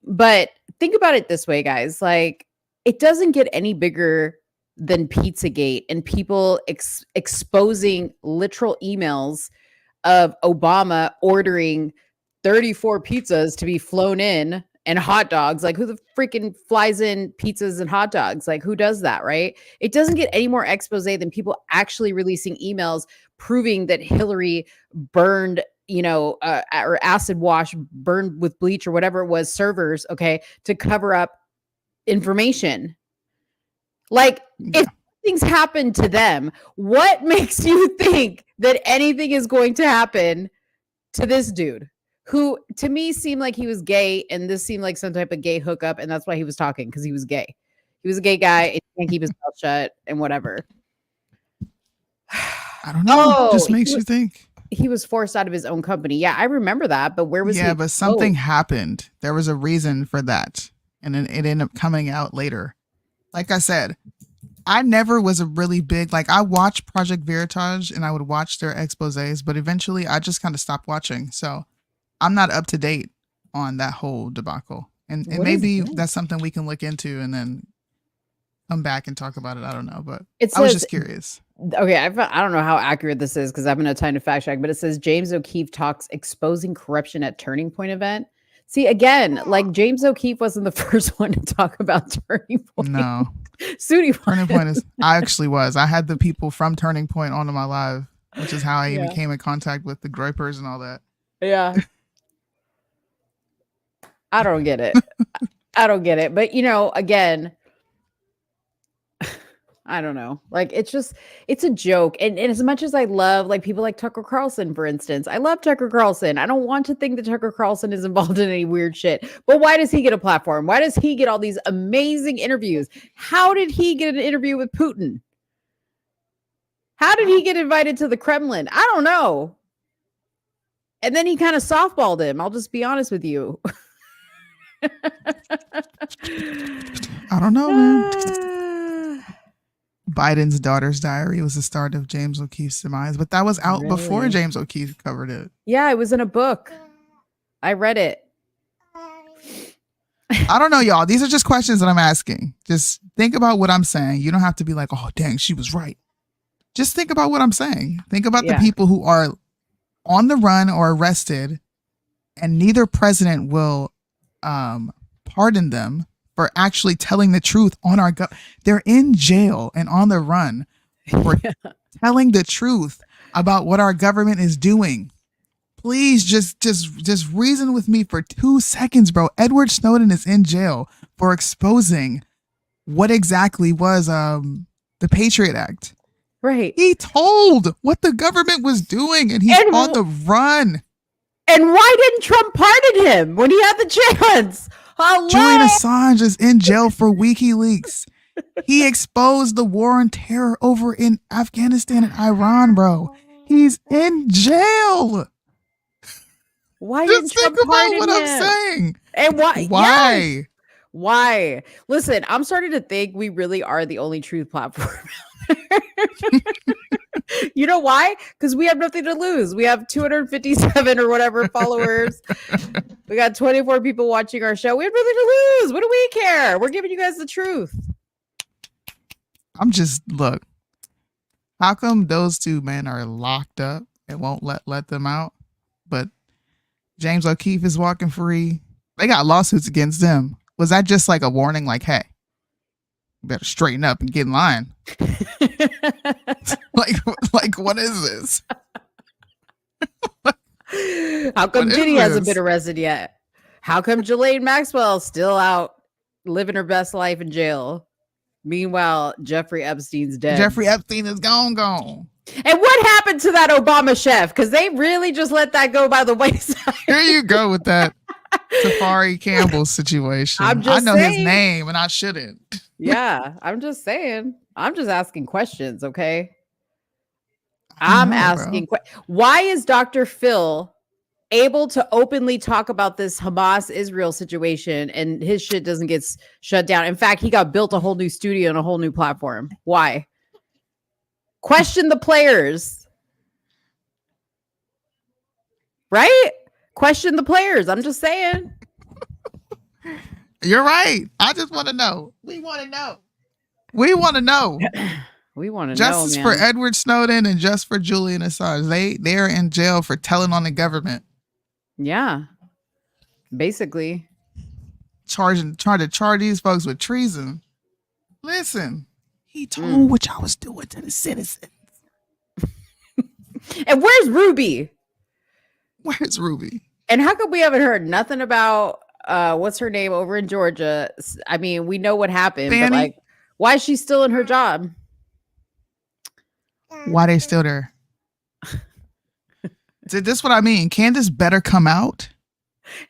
But think about it this way, guys. Like, it doesn't get any bigger than Pizzagate and people exposing literal emails of Obama ordering 34 pizzas to be flown in and hot dogs. Like, who the freaking flies in pizzas and hot dogs? Like, who does that, right? It doesn't get any more expose than people actually releasing emails proving that Hillary burned or acid wash, burned with bleach or whatever it was, servers, okay, to cover up information. Like, if things happen to them, what makes you think that anything is going to happen to this dude who to me seemed like he was gay, and this seemed like some type of gay hookup, and that's why he was talking, because he was gay. He was a gay guy and he can't keep his mouth shut and whatever. I don't know. It just makes you think. He was forced out of his own company. Yeah, I remember that. But where was he? Yeah, but something happened. There was a reason for that. And then it ended up coming out later. Like I said, I never was a really big, like, I watched Project Veritas and I would watch their exposés, but eventually I just kind of stopped watching. So I'm not up to date on that whole debacle. And maybe that's something we can look into and then come back and talk about it. I don't know, but I was just curious. Okay, I don't know how accurate this is because I've been a time to fact check, but it says James O'Keefe talks exposing corruption at Turning Point event. See, again, like James O'Keefe wasn't the first one to talk about Turning Point. No. Soonie Turning Point is, I actually was. I had the people from Turning Point onto my live, which is how I even came in contact with the Groypers and all that. Yeah. I don't get it. I don't get it. But, again, I don't know. Like, it's a joke. And as much as I love, like, people like Tucker Carlson, for instance, I love Tucker Carlson. I don't want to think that Tucker Carlson is involved in any weird shit. But why does he get a platform? Why does he get all these amazing interviews? How did he get an interview with Putin? How did he get invited to the Kremlin? I don't know. And then he kind of softballed him. I'll just be honest with you. I don't know, man. Biden's Daughter's Diary was the start of James O'Keefe's demise, but that was out before James O'Keefe covered it. Yeah, it was in a book. I read it. I don't know, y'all. These are just questions that I'm asking. Just think about what I'm saying. You don't have to be like, oh, dang, she was right. Just think about what I'm saying. Think about the people who are on the run or arrested, and neither president will pardon them for actually telling the truth on our they're in jail and on the run for telling the truth about what our government is doing. Please just reason with me for 2 seconds, bro. Edward Snowden is in jail for exposing what exactly was the Patriot Act. Right. He told what the government was doing, and he's on the run. And why didn't Trump pardon him when he had the chance? Hello? Julian Assange is in jail for WikiLeaks. He exposed the war on terror over in Afghanistan and Iran, bro. He's in jail. Why Just didn't Trump think about pardon what him? I'm saying. And why? Why? Yes. Why? Listen, I'm starting to think we really are the only truth platform. You know why? Because we have nothing to lose. We have 257 or whatever followers. We got 24 people watching our show. We have nothing to lose. What do we care? We're giving you guys the truth. Look, how come those two men are locked up and won't let them out? But James O'Keefe is walking free. They got lawsuits against them. Was that just like a warning? Like, hey, you better straighten up and get in line. like what is this? How come What is Diddy hasn't this? been arrested yet? How come Ghislaine Maxwell's still out living her best life in jail? Meanwhile, Jeffrey Epstein's dead. Jeffrey Epstein is gone. And what happened to that Obama chef? Because they really just let that go by the wayside. Here you go with that Safari Campbell situation. I'm just I know his saying. name and I shouldn't. Yeah, I'm just saying. I'm just asking questions, okay? I'm asking why is Dr. Phil able to openly talk about this Hamas-Israel situation and his shit doesn't get shut down? In fact, he got built a whole new studio and a whole new platform. Why? Question the players. Right? Question the players. I'm just saying. You're right. I just want to know. We want to know. We want to know. We want to know. Justice for Edward Snowden and just for Julian Assange. They're in jail for telling on the government. Yeah. Basically. Trying to charge these folks with treason. Listen, he told what y'all was doing to the citizens. And where's Ruby? Where's Ruby? And how come we haven't heard nothing about what's her name over in Georgia? I mean, we know what happened, Fanny? but like, why is she still in her job? Why they still there? This what I mean. Candace better come out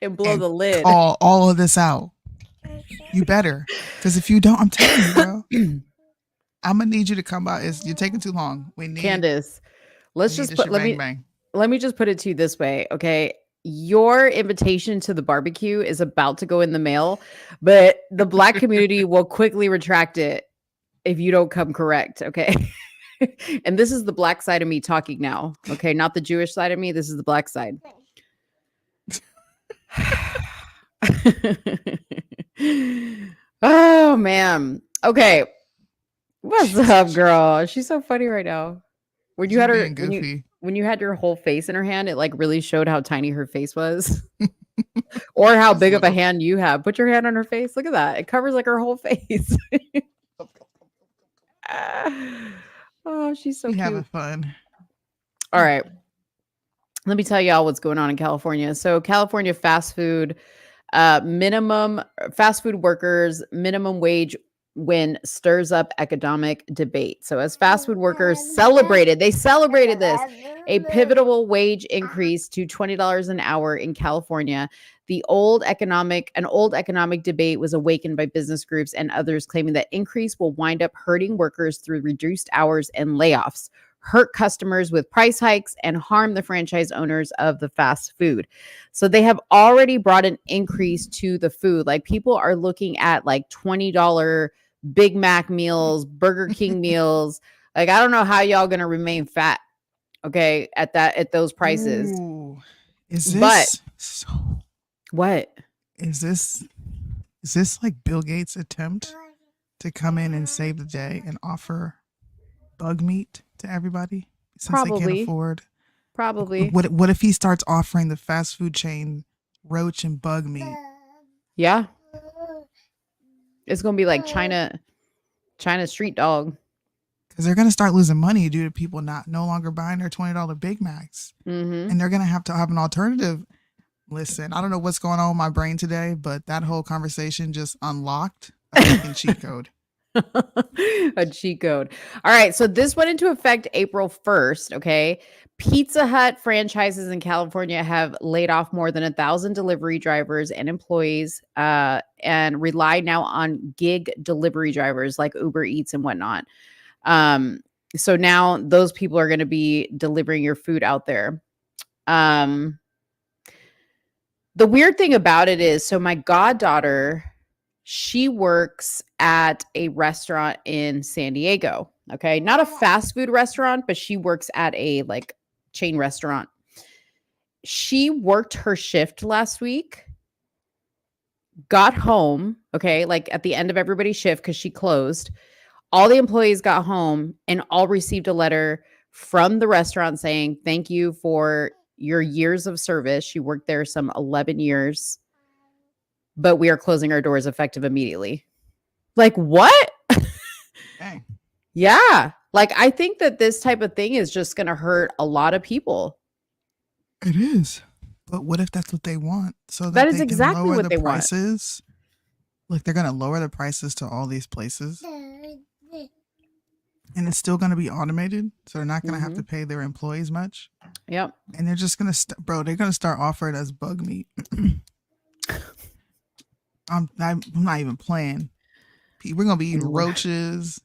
And blow the lid. all of this out. You better. Because if you don't, I'm telling you, bro. I'm gonna need you to come out. You're taking too long. We need Candace. Let's just put bang. let me just put it to you this way, okay? Your invitation to the barbecue is about to go in the mail, but the Black community will quickly retract it if you don't come correct, okay? And this is the Black side of me talking now, okay? Not the Jewish side of me. This is the Black side. Oh, man. Okay. What's up, girl? She's so funny right now. When you had her, when you had your whole face in her hand, it like really showed how tiny her face was, or how big of a hand you have. Put your hand on her face. Look at that. It covers like her whole face. Oh, she's so cute. Having fun. All right. Let me tell y'all what's going on in California. So California fast food workers minimum wage win stirs up economic debate. So as fast food workers celebrated this, a pivotal wage increase to $20 an hour in California. An old economic debate was awakened by business groups and others claiming that increase will wind up hurting workers through reduced hours and layoffs, hurt customers with price hikes, and harm the franchise owners of the fast food. So they have already brought an increase to the food. Like people are looking at like $20 Big Mac meals, Burger King meals. Like I don't know how y'all gonna remain fat, okay, at those prices. Ooh. Is this what? Is this like Bill Gates' attempt to come in and save the day and offer bug meat to everybody since they can't afford? Probably. What if he starts offering the fast food chain roach and bug meat? Yeah. It's gonna be like China street dog. because they're going to start losing money due to people no longer buying their $20 Big Macs. And they're going to have an alternative. Listen, I don't know what's going on with my brain today, but that whole conversation just unlocked a fucking cheat code. A cheat code. All right. So this went into effect April 1st. Okay. Pizza Hut franchises in California have laid off more than 1,000 delivery drivers and employees and rely now on gig delivery drivers like Uber Eats and whatnot. So now those people are going to be delivering your food out there. The weird thing about it is, so my goddaughter, she works at a restaurant in San Diego. Okay. Not a fast food restaurant, but she works at a like chain restaurant. She worked her shift last week, got home. Okay. Like at the end of everybody's shift, because she closed, all the employees got home and all received a letter from the restaurant saying, thank you for your years of service. She worked there some 11 years. But we are closing our doors effective immediately. Like, what? Dang. Yeah. Like, I think that this type of thing is just going to hurt a lot of people. It is. But what if that's what they want? So that is they exactly can lower what the they prices? Want. Like, they're going to lower the prices to all these places. And it's still going to be automated. So they're not going to have to pay their employees much. Yep. And they're just going to, they're going to start offering us bug meat. I'm not even playing. We're gonna be eating roaches,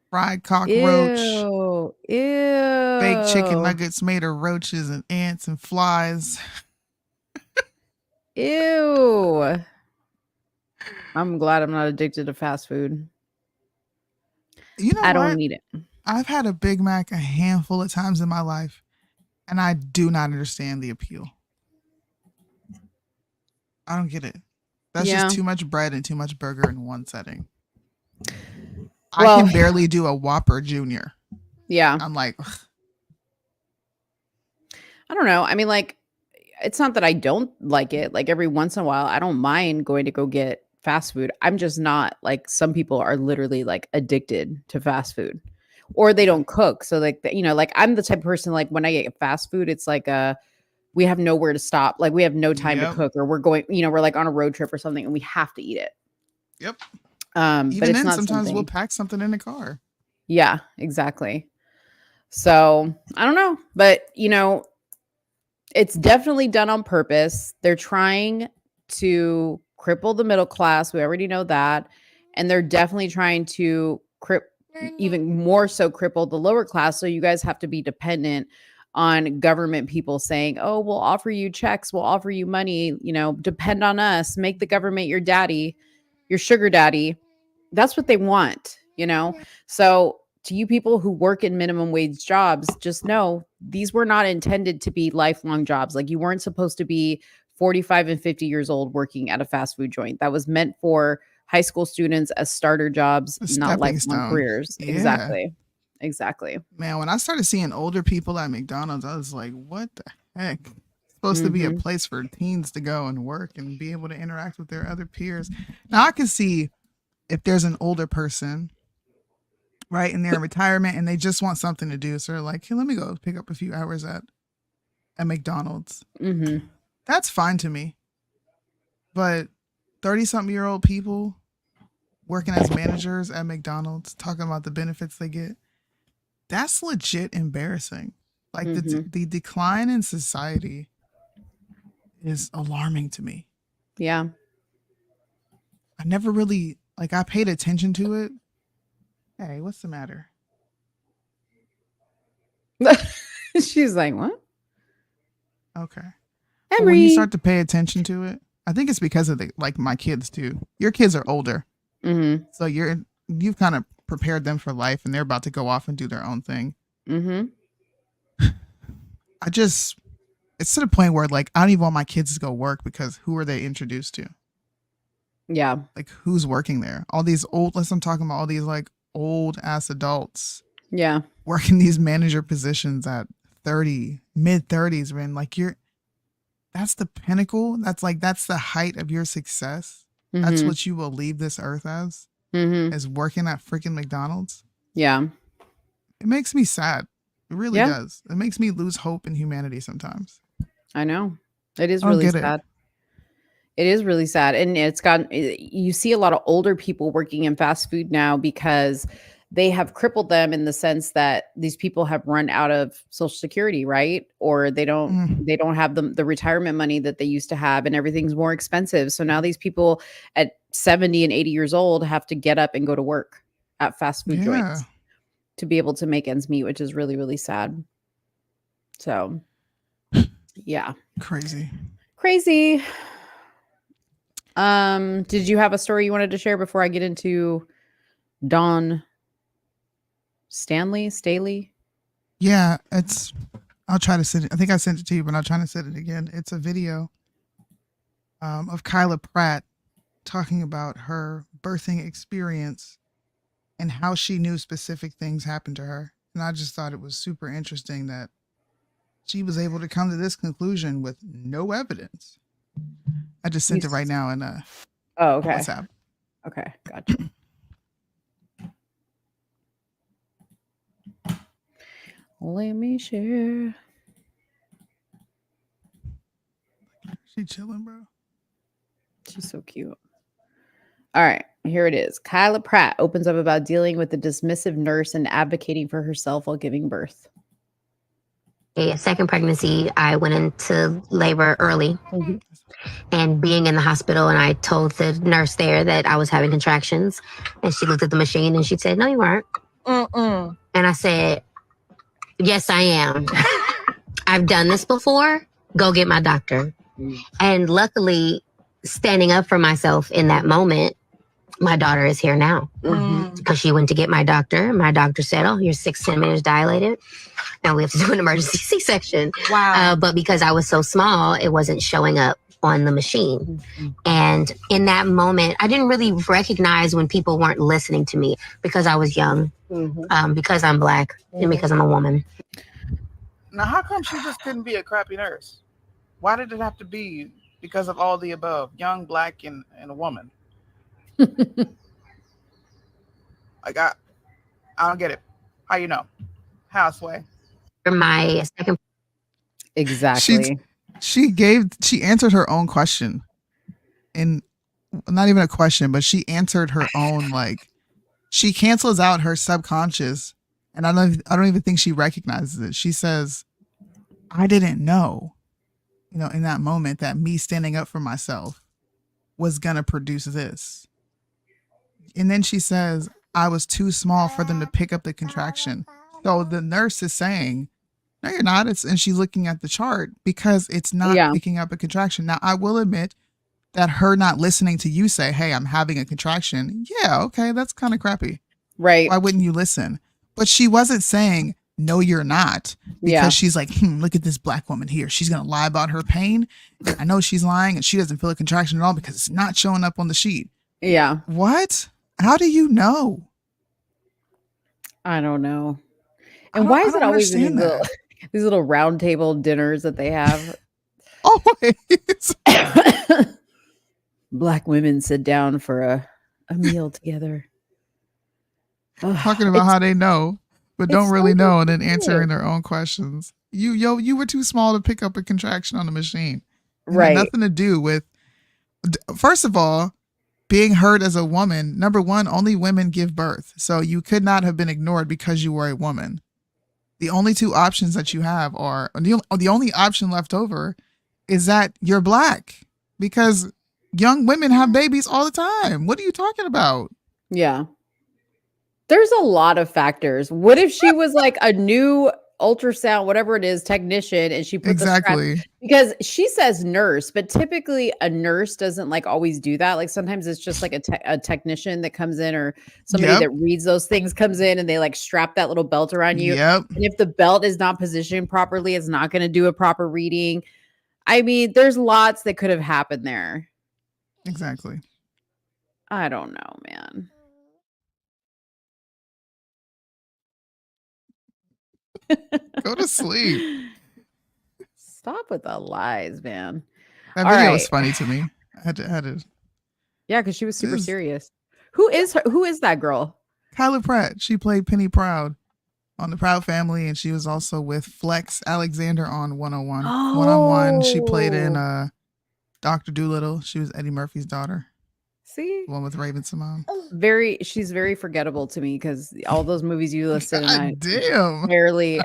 fried cockroach, Ew. baked chicken nuggets made of roaches and ants and flies. Ew. I'm glad I'm not addicted to fast food. You know, I don't need it. I've had a Big Mac a handful of times in my life, and I do not understand the appeal. I don't get it. That's just too much bread and too much burger in one setting. Well, I can barely do a Whopper Junior. Yeah. I'm like, ugh. I don't know. I mean, like, it's not that I don't like it. Like, every once in a while, I don't mind going to go get fast food. I'm just not like, some people are literally like addicted to fast food, or they don't cook. So like, you know, like I'm the type of person, like when I get fast food, it's like we have nowhere to stop. Like we have no time to cook, or we're going, you know, we're like on a road trip or something and we have to eat it. Yep. But Even it's then, not sometimes we'll pack something in the car. Yeah, exactly. So I don't know, but you know, it's definitely done on purpose. They're trying to cripple the middle class. We already know that. And they're definitely trying to even more so cripple the lower class. So you guys have to be dependent on government people saying, oh, we'll offer you checks, we'll offer you money, you know, depend on us, make the government your daddy, your sugar daddy. That's what they want, you know? So to you people who work in minimum wage jobs, just know these were not intended to be lifelong jobs. Like you weren't supposed to be 45 and 50 years old working at a fast food joint. That was meant for high school students as starter jobs, not lifelong careers. Yeah. Exactly. Man, when I started seeing older people at McDonald's, I was like, what the heck? It's supposed to be a place for teens to go and work and be able to interact with their other peers. Now I can see if there's an older person, right, and they're in retirement and they just want something to do. So they're like, hey, let me go pick up a few hours at McDonald's. That's fine to me. But 30-something-year-old people working as managers at McDonald's, talking about the benefits they get, that's legit embarrassing. Like the decline in society is alarming to me. Yeah. I never really, like, I paid attention to it. Hey, what's the matter? She's like, what? Okay. But when you start to pay attention to it, I think it's because of like my kids too. Your kids are older. So you've kind of prepared them for life and they're about to go off and do their own thing. It's to the point where like, I don't even want my kids to go work because who are they introduced to? Yeah. Like who's working there? All these I'm talking about all these like old ass adults. Yeah. Working these manager positions at 30, mid 30s, man. Like that's the pinnacle. That's the height of your success. That's what you will leave this earth as, is working at freaking McDonald's. Yeah. It makes me sad. It really Yeah. does. It makes me lose hope in humanity sometimes. I know. It is I don't really get it. sad. It is really sad. And you see a lot of older people working in fast food now because they have crippled them in the sense that these people have run out of Social Security, right? Or they don't have the retirement money that they used to have, and everything's more expensive. So now these people at 70 and 80 years old have to get up and go to work at fast food joints to be able to make ends meet, which is really, really sad. So yeah. Crazy. Did you have a story you wanted to share before I get into Dawn Stanley? Yeah, I'll try to send it. I think I sent it to you, but I'll try to send it again. It's a video of Kyla Pratt talking about her birthing experience and how she knew specific things happened to her. And I just thought it was super interesting that she was able to come to this conclusion with no evidence. I just sent it right now in WhatsApp. Okay, gotcha. Let me share. She chilling, bro. She's so cute. All right, here it is. Kyla Pratt opens up about dealing with a dismissive nurse and advocating for herself while giving birth. A second pregnancy, I went into labor early and being in the hospital, and I told the nurse there that I was having contractions, and she looked at the machine and she said, "No, you weren't." And I said, "Yes, I am. I've done this before. Go get my doctor." And luckily, standing up for myself in that moment, my daughter is here now because she went to get my doctor. My doctor said, "Oh, you're 6 centimeters dilated. Now we have to do an emergency C-section." Wow. But because I was so small, it wasn't showing up on the machine. And in that moment, I didn't really recognize when people weren't listening to me because I was young, because I'm Black, and because I'm a woman. Now, how come she just couldn't be a crappy nurse? Why did it have to be because of all the above? Young, Black, and a woman. Like, I don't get it. How you know? Houseway. My second. Exactly. She answered her own question, and not even a question, but she answered her own, like, she cancels out her subconscious, and I don't even think she recognizes it. She says, "I didn't know, in that moment that me standing up for myself was gonna produce this." And then she says, "I was too small for them to pick up the contraction." So the nurse is saying, "No, you're not." And she's looking at the chart because it's not picking up a contraction. Now, I will admit that her not listening to you say, "Hey, I'm having a contraction." Yeah, okay, that's kind of crappy. Right. Why wouldn't you listen? But she wasn't saying, "No, you're not." Because she's like, look at this Black woman here. She's going to lie about her pain. I know she's lying, and she doesn't feel a contraction at all because it's not showing up on the sheet. Yeah. What? How do you know? I don't know. And why is it always in these little round table dinners that they have? Always. Black women sit down for a meal together. Talking about how they know, but don't really know, and then answering their own questions. You were too small to pick up a contraction on the machine. It had nothing to do with, first of all, being heard as a woman. Number one, only women give birth. So you could not have been ignored because you were a woman. The only two options that you have are, the only option left over is that you're Black, because young women have babies all the time. What are you talking about? Yeah. There's a lot of factors. What if she was like a new ultrasound, whatever it is, technician, and she put the strap, because she says nurse, but typically a nurse doesn't like always do that. Like sometimes it's just like a technician that comes in, or somebody that reads those things comes in, and they like strap that little belt around you. And if the belt is not positioned properly, it's not going to do a proper reading. I mean, there's lots that could have happened there. Exactly. I don't know, man. Go to sleep. Stop with the lies, man. That video was funny to me. I had to. Yeah, because she was super serious. Who is that girl? Kyla Pratt. She played Penny Proud on The Proud Family, and she was also with Flex Alexander on 101. Oh. 101. She played in Dr. Dolittle. She was Eddie Murphy's daughter. See, the one with Raven Simone. She's very forgettable to me because all those movies you listed, and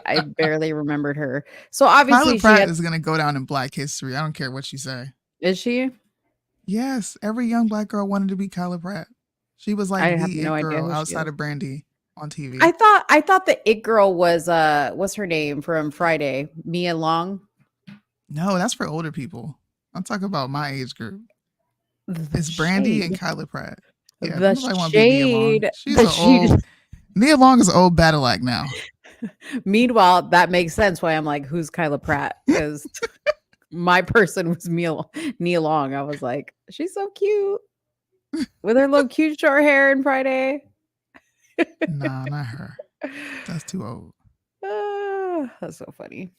I barely remembered her. So obviously, Kyla Pratt is gonna go down in Black history. I don't care what you say. Is she? Yes, every young Black girl wanted to be Kyla Pratt. She was like the no it idea girl who she outside is. of Brandy on TV. I thought the it girl was what's her name from Friday? Mia Long. No, that's for older people. I'm talking about my age group. It's Brandy and Kyla Pratt. Yeah, The nobody wanna be Nia Long. shade. She's an old. Nia Long is an old battle act now. Meanwhile, that makes sense why I'm like, who's Kyla Pratt? Because my person was Nia Long. I was like, she's so cute with her little cute short hair in Friday. Nah, not her. That's too old. That's so funny.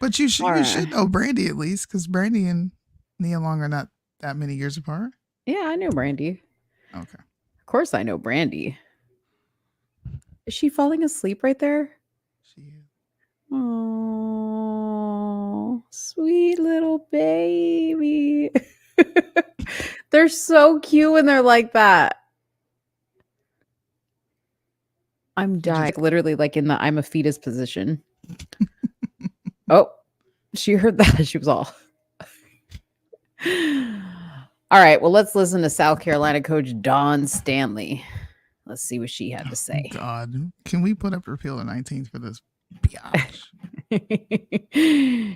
But you should All you right. should know Brandy at least, because Brandy and Nia Long are not that many years apart. Yeah, I know Brandy. Okay. Of course I know Brandy. Is she falling asleep right there? She is. Oh, sweet little baby. They're so cute when they're like that. I'm dying. Literally like in the I'm a fetus position. Oh, she heard that. She was all. All right, well, let's listen to South Carolina coach Dawn Stanley. Let's see what she had to say. God, can we put up repeal the 19th for this?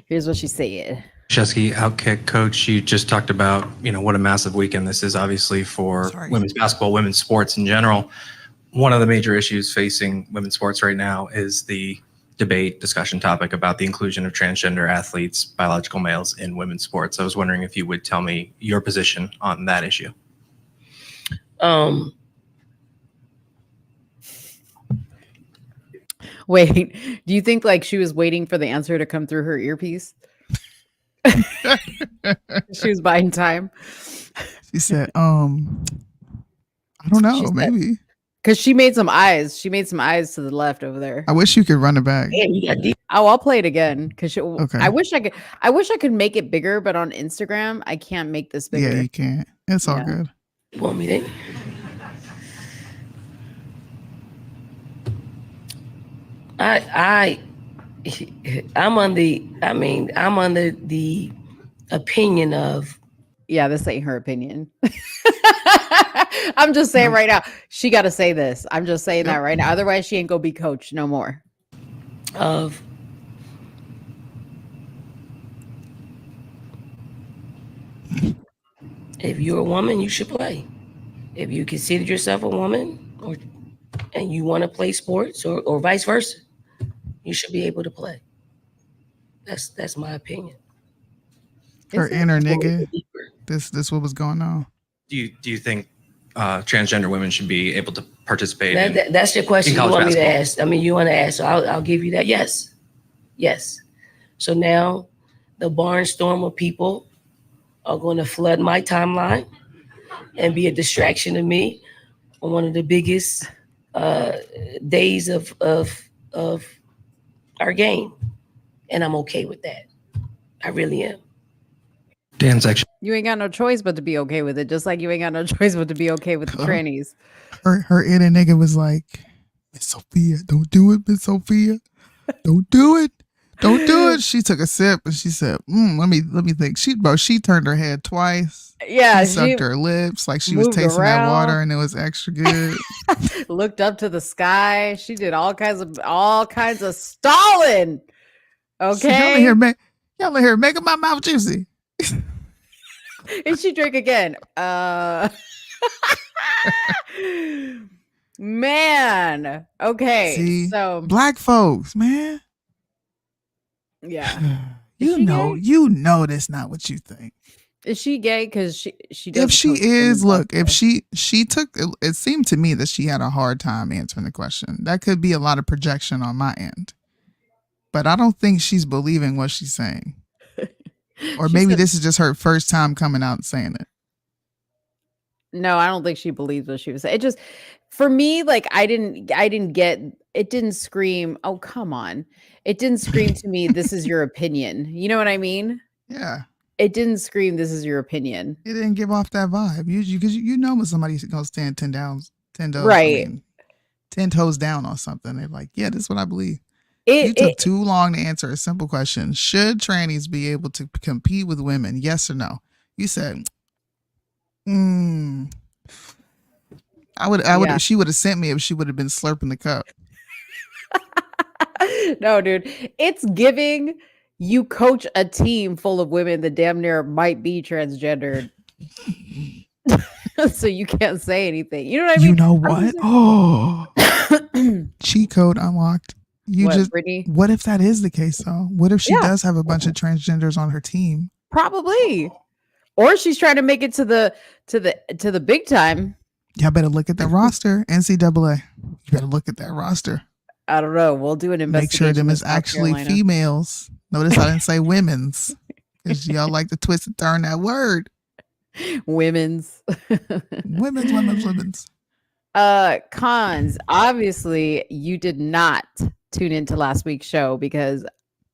Here's what she said. Shesky, Outkick coach, you just talked about, what a massive weekend this is obviously for women's basketball, women's sports in general. One of the major issues facing women's sports right now is the discussion topic about the inclusion of transgender athletes, biological males in women's sports. I was wondering if you would tell me your position on that issue. Wait, do you think like she was waiting for the answer to come through her earpiece? She was buying time. She said, I don't know, maybe. Because she made some eyes. She made some eyes to the left over there. I wish you could run it back. Oh, I'll play it again. Because Okay. I wish I could make it bigger, but on Instagram, I can't make this bigger. Yeah, you can't. It's all good. Want me to? I'm under the opinion of. Yeah, this ain't her opinion. I'm just saying right now, she got to say this. I'm just saying that right now. Otherwise, she ain't gonna be coach no more. Of if you're a woman, you should play. If you consider yourself a woman and you want to play sports or vice versa, you should be able to play. That's my opinion. Her inner nigga. This what was going on. Do you think transgender women should be able to participate? That's your question in you want basketball? me to ask. I mean, you want to ask, so I'll give you that. Yes. So now the barnstorm of people are going to flood my timeline and be a distraction to me on one of the biggest days of our game, and I'm okay with that. I really am. Dan's actually. You ain't got no choice but to be okay with it, just like you ain't got no choice but to be okay with the trannies. Her inner nigga was like, Miss Sophia, don't do it, Miss Sophia. Don't do it. Don't do it. She took a sip and she said, let me think. She turned her head twice. Yeah, she sucked her lips like she was moved tasting around. that water and it was extra good. Looked up to the sky. She did all kinds of stalling. Okay. Y'all in here making my mouth juicy. And she drank again. Man. Okay. See, so black folks, man. Yeah. You know that's not what you think. Is she gay? Because she If she is, look, if she took it seemed to me that she had a hard time answering the question. That could be a lot of projection on my end. But I don't think she's believing what she's saying. Or maybe this is just her first time coming out and saying it. No, I don't think she believes what she was saying. It just, for me, like I didn't get it didn't scream, oh, come on. It didn't scream to me, this is your opinion. You know what I mean? Yeah. It didn't scream, this is your opinion. It didn't give off that vibe. Because you know when somebody's going to stand 10 toes, Right. 10 toes down on something. They're like, yeah, this is what I believe. It You took too long to answer a simple question. Should trannies be able to compete with women? Yes or no? You said, I would, Yeah. she would have sent me if she would have been slurping the cup. No, dude. It's giving you coach a team full of women that damn near might be transgendered. So you can't say anything. You know what I mean? You know what? Oh, cheat code unlocked. Brittany? What if that is the case though? What if she Yeah. does have a bunch of transgenders on her team? Probably. Or she's trying to make it to the big time. Y'all better look at the roster. NCAA. You better look at that roster. I don't know. We'll do an Make investigation. sure them in is South actually Carolina. females. Notice I didn't say women's. Because y'all like to twist and turn that word. Women's. Women's. Cons. Obviously, you did not tune into last week's show because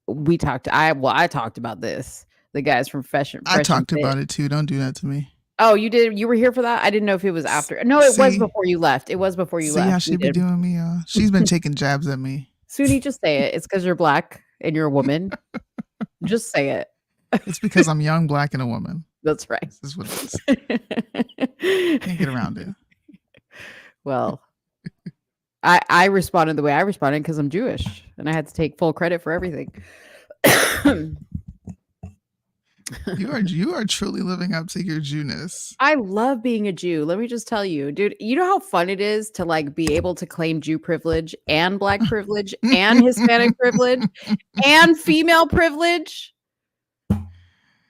I talked about this. The guys from Fashion. I talked about it too. Don't do that to me. Oh, you did? You were here for that? I didn't know if it was after. No, it was See? before you left. It was before you See left. how You she be did. doing me? She's been taking jabs at me. Soonie, just say it. It's because you're black and you're a woman. Just say it. It's because I'm young, black, and a woman. That's right. This is what it is. Can't get around it. Well, I responded the way I responded because I'm Jewish and I had to take full credit for everything. You are truly living up to your Jewness. I love being a Jew. Let me just tell you, dude, you know how fun it is to like be able to claim Jew privilege and black privilege and Hispanic privilege and female privilege? You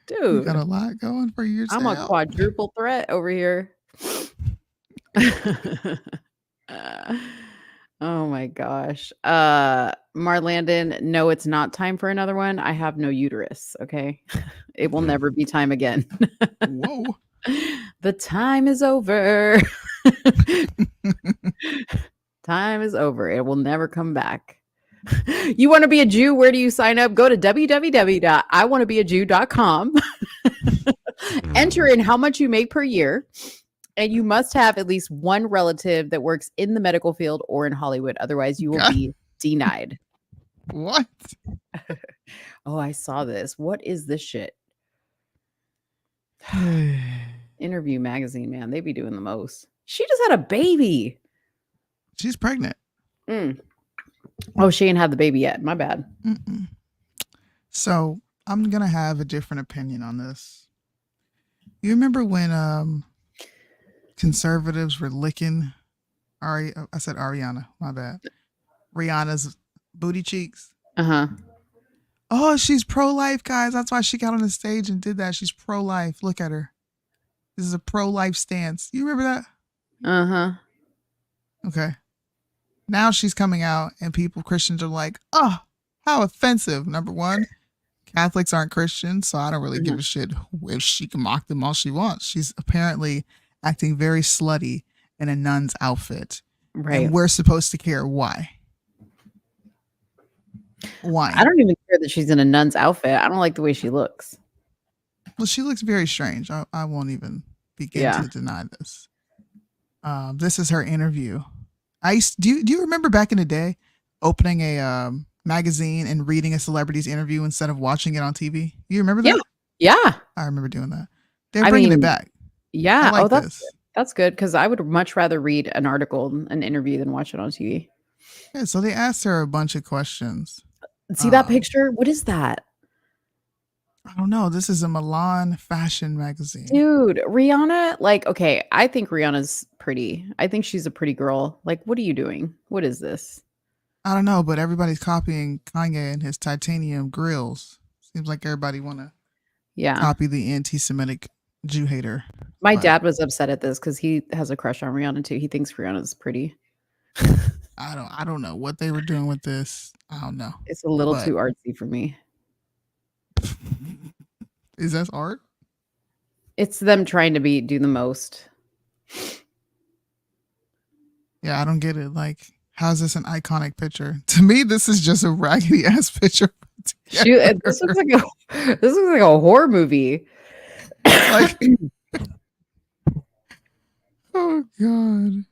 Dude, got a lot going for yourself. I'm a quadruple threat over here. Oh my gosh. Marlandon, no, it's not time for another one. I have no uterus. Okay. It will never be time again. Whoa. The time is over. Time is over. It will never come back. You want to be a Jew? Where do you sign up? Go to www.iwannabeajew.com. Enter in how much you make per year. And you must have at least one relative that works in the medical field or in Hollywood. Otherwise, you will be denied. What? Oh, I saw this. What is this shit? Interview magazine, man. They be doing the most. She just had a baby. She's pregnant. Oh, she ain't had the baby yet. My bad. So I'm going to have a different opinion on this. You remember when conservatives were licking I said Ariana, my bad. Rihanna's booty cheeks? Uh-huh. Oh, she's pro-life, guys. That's why she got on the stage and did that. She's pro-life. Look at her. This is a pro-life stance. You remember that? Uh-huh. Okay. Now she's coming out and Christians are like, oh, how offensive. Number one, Catholics aren't Christians, so I don't really give a shit if she can mock them all she wants. She's apparently acting very slutty in a nun's outfit. Right. And we're supposed to care why. Why? I don't even care that she's in a nun's outfit. I don't like the way she looks. Well, she looks very strange. I won't even begin to deny this. This is her interview. Do you remember back in the day opening a magazine and reading a celebrity's interview instead of watching it on TV? You remember that? Yeah. I remember doing that. They're bringing it back. Yeah. I like this. That's good because I would much rather read an article, an interview than watch it on TV. Yeah, so they asked her a bunch of questions. See that picture? What is that? I don't know. This is a Milan fashion magazine. Dude, Rihanna, like, okay, I think Rihanna's pretty. I think she's a pretty girl. Like, what are you doing? What is this? I don't know, but everybody's copying Kanye and his titanium grills. Seems like everybody want to copy the anti-Semitic Jew hater. My dad was upset at this because he has a crush on Rihanna too. He thinks Rihanna's pretty. I don't know what they were doing with this. I don't know. It's a little too artsy for me. Is that art? It's them trying to do the most. Yeah, I don't get it. Like, How's this an iconic picture? To me, this is just a raggedy ass picture. Shoot, this looks like a horror movie. Like, oh god.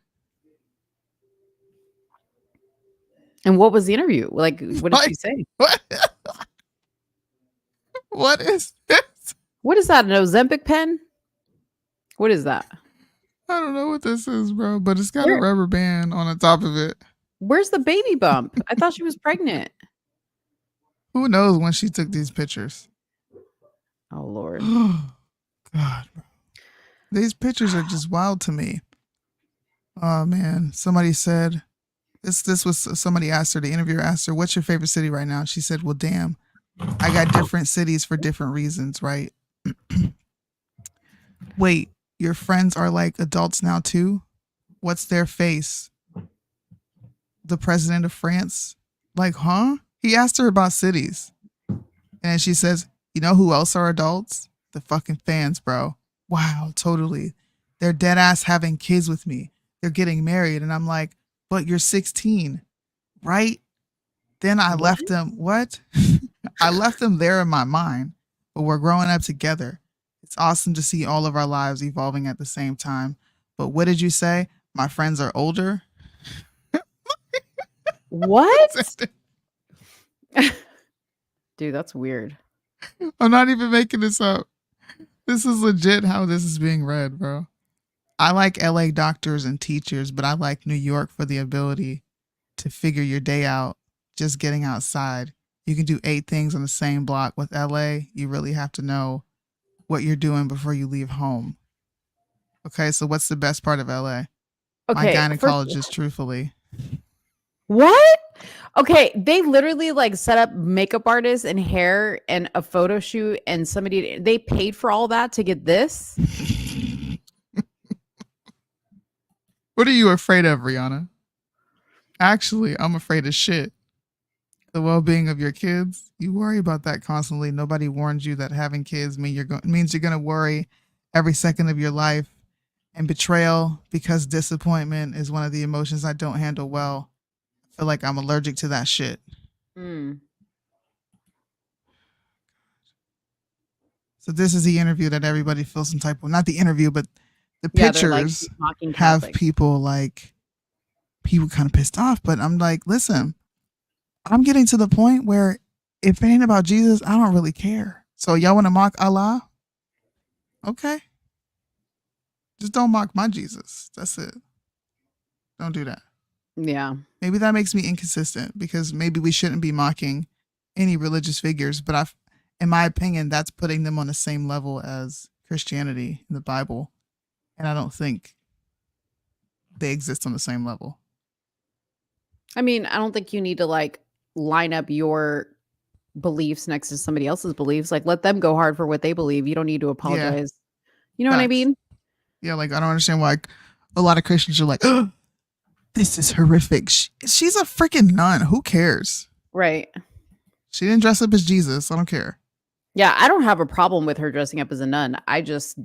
And what was the interview? Like, what did she say? What? What is this? What is that? An Ozempic pen? What is that? I don't know what this is, bro, but it's got a rubber band on the top of it. Where's the baby bump? I thought she was pregnant. Who knows when she took these pictures? Oh Lord. God, bro. These pictures are just wild to me. Oh man. Somebody said this was somebody asked her, the interviewer asked her, what's your favorite city right now? She said, well, damn, I got different cities for different reasons, right? Wait, your friends are like adults now too? What's their face? The president of France? Like, huh? He asked her about cities. And she says, you know who else are adults? The fucking fans, bro. Wow, totally. They're dead ass having kids with me. They're getting married. And I'm like, but you're 16, right? Then I left them. What? I left them there in my mind, but we're growing up together. It's awesome to see all of our lives evolving at the same time. But what did you say? My friends are older? What? Dude, that's weird. I'm not even making this up. This is legit how this is being read, bro. I like LA doctors and teachers, but I like New York for the ability to figure your day out just getting outside. You can do 8 things on the same block. With LA, you really have to know what you're doing before you leave home. Okay, so what's the best part of LA? My gynecologist, truthfully. What? Okay, they literally like set up makeup artists and hair and a photo shoot and they paid for all that to get this? What are you afraid of, Rihanna? Actually, I'm afraid of shit. The well-being of your kids. You worry about that constantly. Nobody warned you that having kids means you're going to worry every second of your life. And betrayal, because disappointment is one of the emotions I don't handle well. I feel like I'm allergic to that shit. Mm. So this is the interview that everybody feels some type of, not the interview, but the pictures have people kind of pissed off. But I'm like, listen, I'm getting to the point where if it ain't about Jesus, I don't really care. So y'all want to mock Allah? Okay. Just don't mock my Jesus. That's it. Don't do that. Yeah. Maybe that makes me inconsistent because maybe we shouldn't be mocking any religious figures, but in my opinion, that's putting them on the same level as Christianity in the Bible. And I don't think they exist on the same level. I mean, I don't think you need to like line up your beliefs next to somebody else's beliefs. Like, let them go hard for what they believe. You don't need to apologize. You know what I mean? Yeah, like I don't understand why a lot of Christians are like, oh, this is horrific. She's a freaking nun. Who cares? Right. She didn't dress up as Jesus. I don't care. Yeah, I don't have a problem with her dressing up as a nun. I just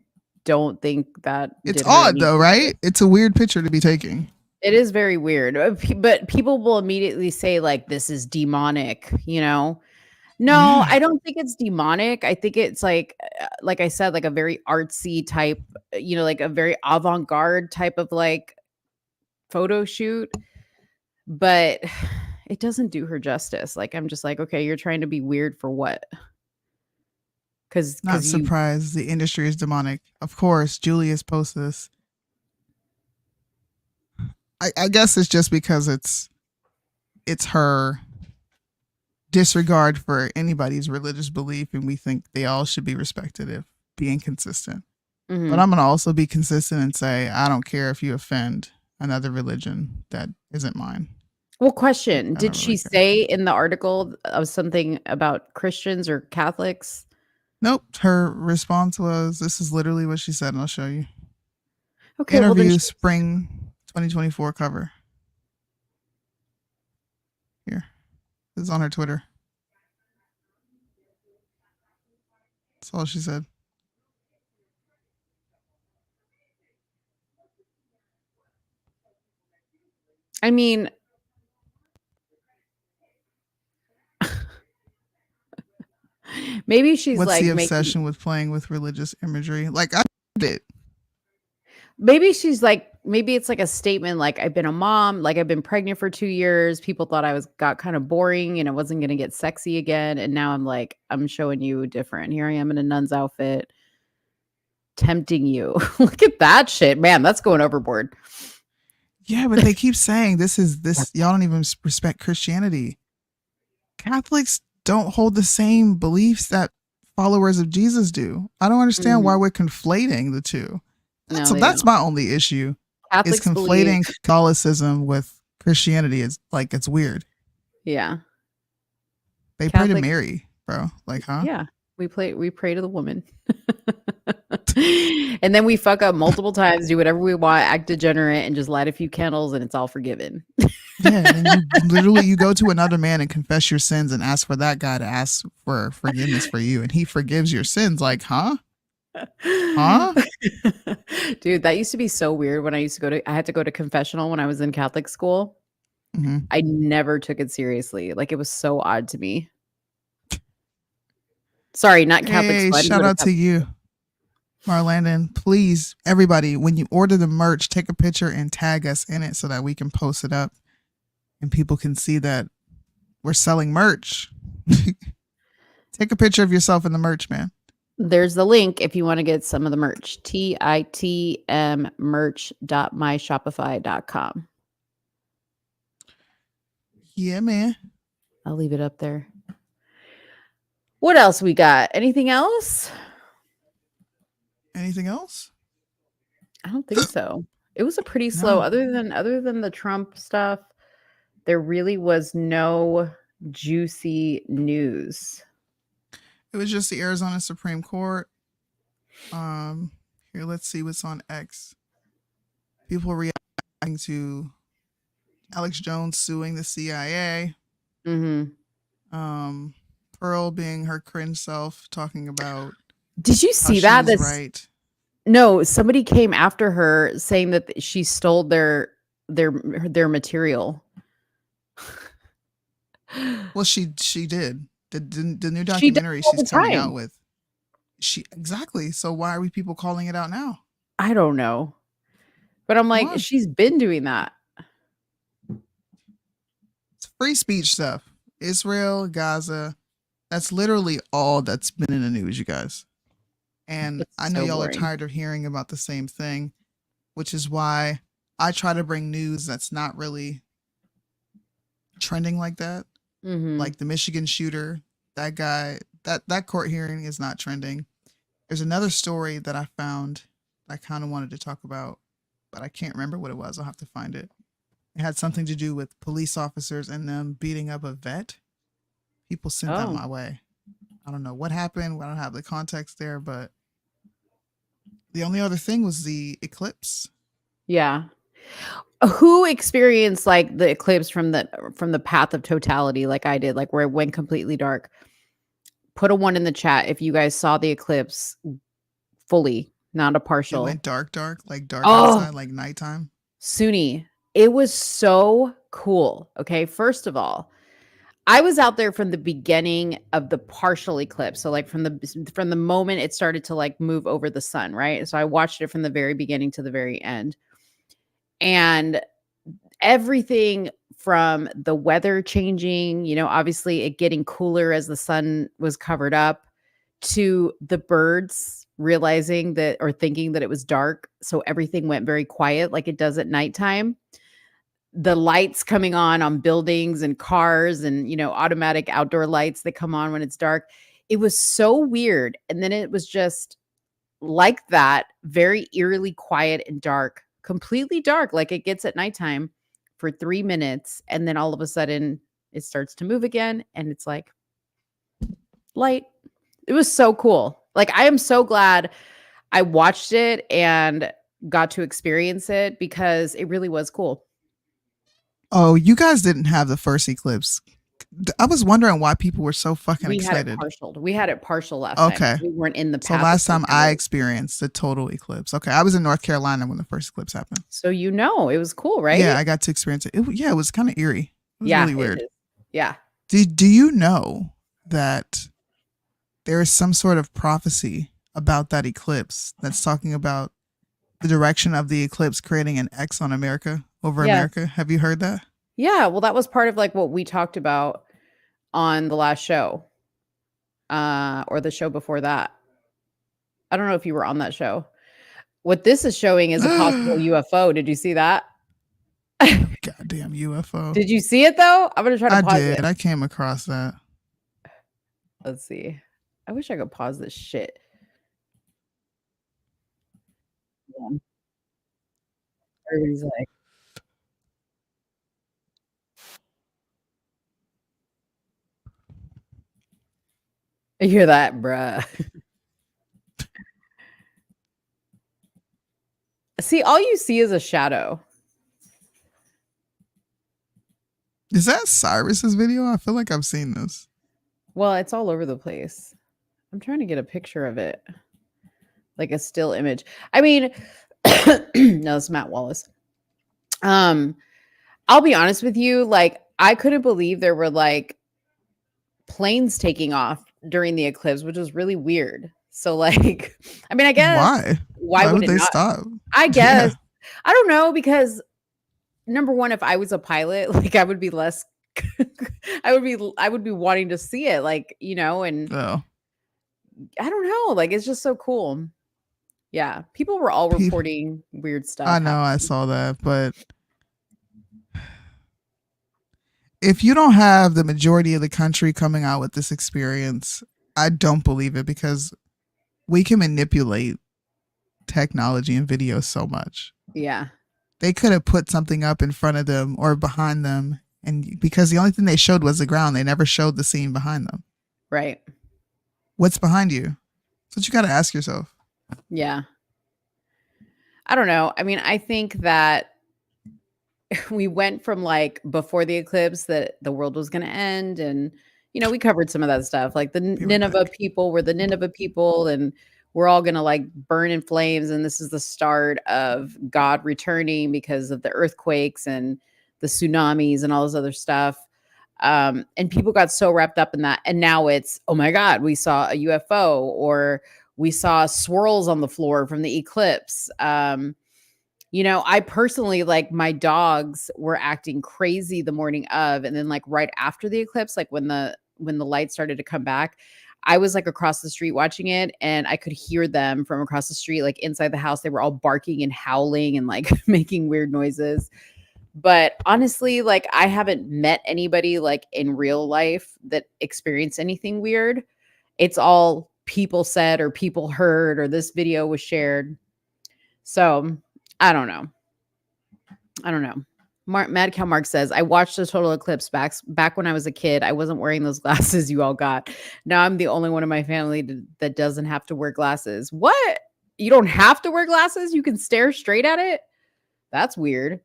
don't think that it's odd though, right? It's a weird picture to be taking. It is very weird, but people will immediately say like this is demonic, you know? No, I don't think it's demonic. I think it's like I said, like a very artsy type, you know, like a very avant-garde type of like photo shoot, but it doesn't do her justice. Like, I'm just like, okay, you're trying to be weird for what? Because not surprised. The industry is demonic. Of course, Julius posts this. I guess it's just because it's her disregard for anybody's religious belief, and we think they all should be respected if being consistent. Mm-hmm. But I'm gonna also be consistent and say I don't care if you offend another religion that isn't mine. Well, question: did she say in the article of something about Christians or Catholics? Nope. Her response was, "This is literally what she said," and I'll show you. Okay. Interview spring 2024 cover. Here. This is on her Twitter. That's all she said. I mean, Maybe she's What's like the making, obsession with playing with religious imagery? Like I did. maybe she's like, maybe it's like a statement like, I've been a mom, like I've been pregnant for 2 years. People thought I got kind of boring and I wasn't going to get sexy again. And now I'm like, I'm showing you different. Here I am in a nun's outfit, tempting you. Look at that shit, man. That's going overboard. Yeah, but they keep saying this. Y'all don't even respect Christianity. Catholics don't hold the same beliefs that followers of Jesus do. I don't understand why we're conflating the two. So that's my only issue. Catholics Is conflating Catholicism with Christianity. It's like, it's weird. Yeah. They pray to Catholic- Mary, bro. Like, huh? Yeah. We pray to the woman. And then we fuck up multiple times, do whatever we want, act degenerate, and just light a few candles, and it's all forgiven. Yeah, and you go to another man and confess your sins and ask for that guy to ask for forgiveness for you, and he forgives your sins. Like, huh? Dude, that used to be so weird when I had to go to confessional when I was in Catholic school. I never took it seriously. Like, it was so odd to me. Sorry, not Catholic Hey, school. shout out to you, Marlandon. Please, everybody, when you order the merch, take a picture and tag us in it so that we can post it up and people can see that we're selling merch. Take a picture of yourself in the merch, man. There's the link if you want to get some of the merch. TITM merch.myshopify.com. Yeah, man. I'll leave it up there. What else we got? Anything else? Anything else? I don't think so. It was a pretty slow, other than the Trump stuff, there really was no juicy news. It was just the Arizona Supreme Court. Here, let's see what's on X. People reacting to Alex Jones suing the CIA. Pearl being her cringe self, talking about. Did you see that? That's right. No, somebody came after her saying that she stole their material. Well, she did. The new documentary she's coming out with. Exactly. So why are we people calling it out now? I don't know. But I'm like, she's been doing that. It's free speech stuff. Israel, Gaza. That's literally all that's been in the news, you guys. And I know y'all are tired of hearing about the same thing, which is why I try to bring news that's not really trending like that. Like the Michigan shooter, that guy, that court hearing is not trending. There's another story that I found I kind of wanted to talk about, but I can't remember what it was. I'll have to find it. It had something to do with police officers and them beating up a vet. People sent that my way. I don't know what happened. I don't have the context there, but the only other thing was the eclipse. Yeah. Who experienced like the eclipse from the path of totality like I did, like where it went completely dark? Put a 1 in the chat if you guys saw the eclipse fully, not a partial. It went dark, like dark outside, like nighttime. Soonie, it was so cool. Okay, first of all, I was out there from the beginning of the partial eclipse. So like from the moment it started to like move over the sun, right? So I watched it from the very beginning to the very end. And everything from the weather changing, you know, obviously it getting cooler as the sun was covered up, to the birds realizing that or thinking that it was dark. So everything went very quiet like it does at nighttime. The lights coming on buildings and cars and, you know, automatic outdoor lights that come on when it's dark. It was so weird. And then it was just like that, very eerily quiet and dark, completely dark, like it gets at nighttime for 3 minutes. And then all of a sudden it starts to move again. And it's like light. It was so cool. Like, I am so glad I watched it and got to experience it because it really was cool. Oh, you guys didn't have the first eclipse. I was wondering why people were so fucking excited. We had it partial last time. We weren't in the path. So last time I experienced the total eclipse. Okay, I was in North Carolina when the first eclipse happened. So you know, it was cool, right? Yeah, I got to experience it. It was kind of eerie. It was really weird. Yeah. Do you know that there is some sort of prophecy about that eclipse that's talking about the direction of the eclipse creating an X on America over Yeah. America. Have you heard that? Yeah, well, that was part of like what we talked about on the last show, or the show before that. I don't know if you were on that show. What this is showing is a possible UFO. Did you see that? Goddamn UFO. Did you see it though? I'm gonna try to I pause did. it. I came across that. Let's see. I wish I could pause this shit. Yeah. Everybody's like, I hear that, bruh. See, all you see is a shadow. Is that Cyrus's video? I feel like I've seen this. Well, it's all over the place. I'm trying to get a picture of it. Like a still image. I mean, no, it's Matt Wallace. I'll be honest with you, like I couldn't believe there were like planes taking off during the eclipse, which was really weird. So like, I mean, I guess why would they not stop? I guess. I don't know, because number one, if I was a pilot, like I would be less I would be wanting to see it, like, you know, and I don't know, like it's just so cool. Yeah, people were all reporting weird stuff. I know, I saw that, but if you don't have the majority of the country coming out with this experience, I don't believe it, because we can manipulate technology and video so much. Yeah. They could have put something up in front of them or behind them, and because the only thing they showed was the ground, they never showed the scene behind them. Right. What's behind you? That's what you got to ask yourself. Yeah. I don't know. I mean, I think that we went from like before the eclipse that the world was going to end, and you know, we covered some of that stuff, like the Nineveh people were the Nineveh people, and we're all going to like burn in flames, and this is the start of God returning because of the earthquakes and the tsunamis and all this other stuff. And people got so wrapped up in that, and now it's, oh my God, we saw a UFO, or we saw swirls on the floor from the eclipse. You know, I personally, like, my dogs were acting crazy the morning of, and then like right after the eclipse, like when the light started to come back, I was like across the street watching it, and I could hear them from across the street, like inside the house. They were all barking and howling and like making weird noises. But honestly, like I haven't met anybody like in real life that experienced anything weird. It's all people said or people heard, or this video was shared. So I don't know. Mad Cow Mark says, I watched the total eclipse back when I was a kid. I wasn't wearing those glasses you all got. Now I'm the only one in my family that doesn't have to wear glasses. What? You don't have to wear glasses? You can stare straight at it? That's weird.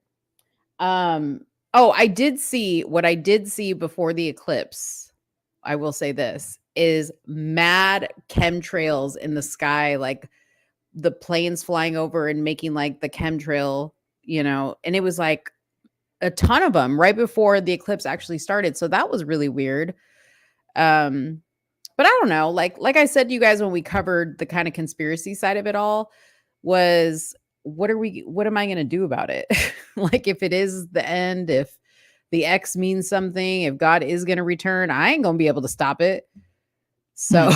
Oh, I did see before the eclipse. I will say this is mad chemtrails in the sky, like the planes flying over and making like the chemtrail, you know, and it was like a ton of them right before the eclipse actually started. So that was really weird. But I don't know, like I said to you guys when we covered the kind of conspiracy side of it all, was what am I going to do about it? Like if it is the end, if the X means something, if God is going to return, I ain't going to be able to stop it. So,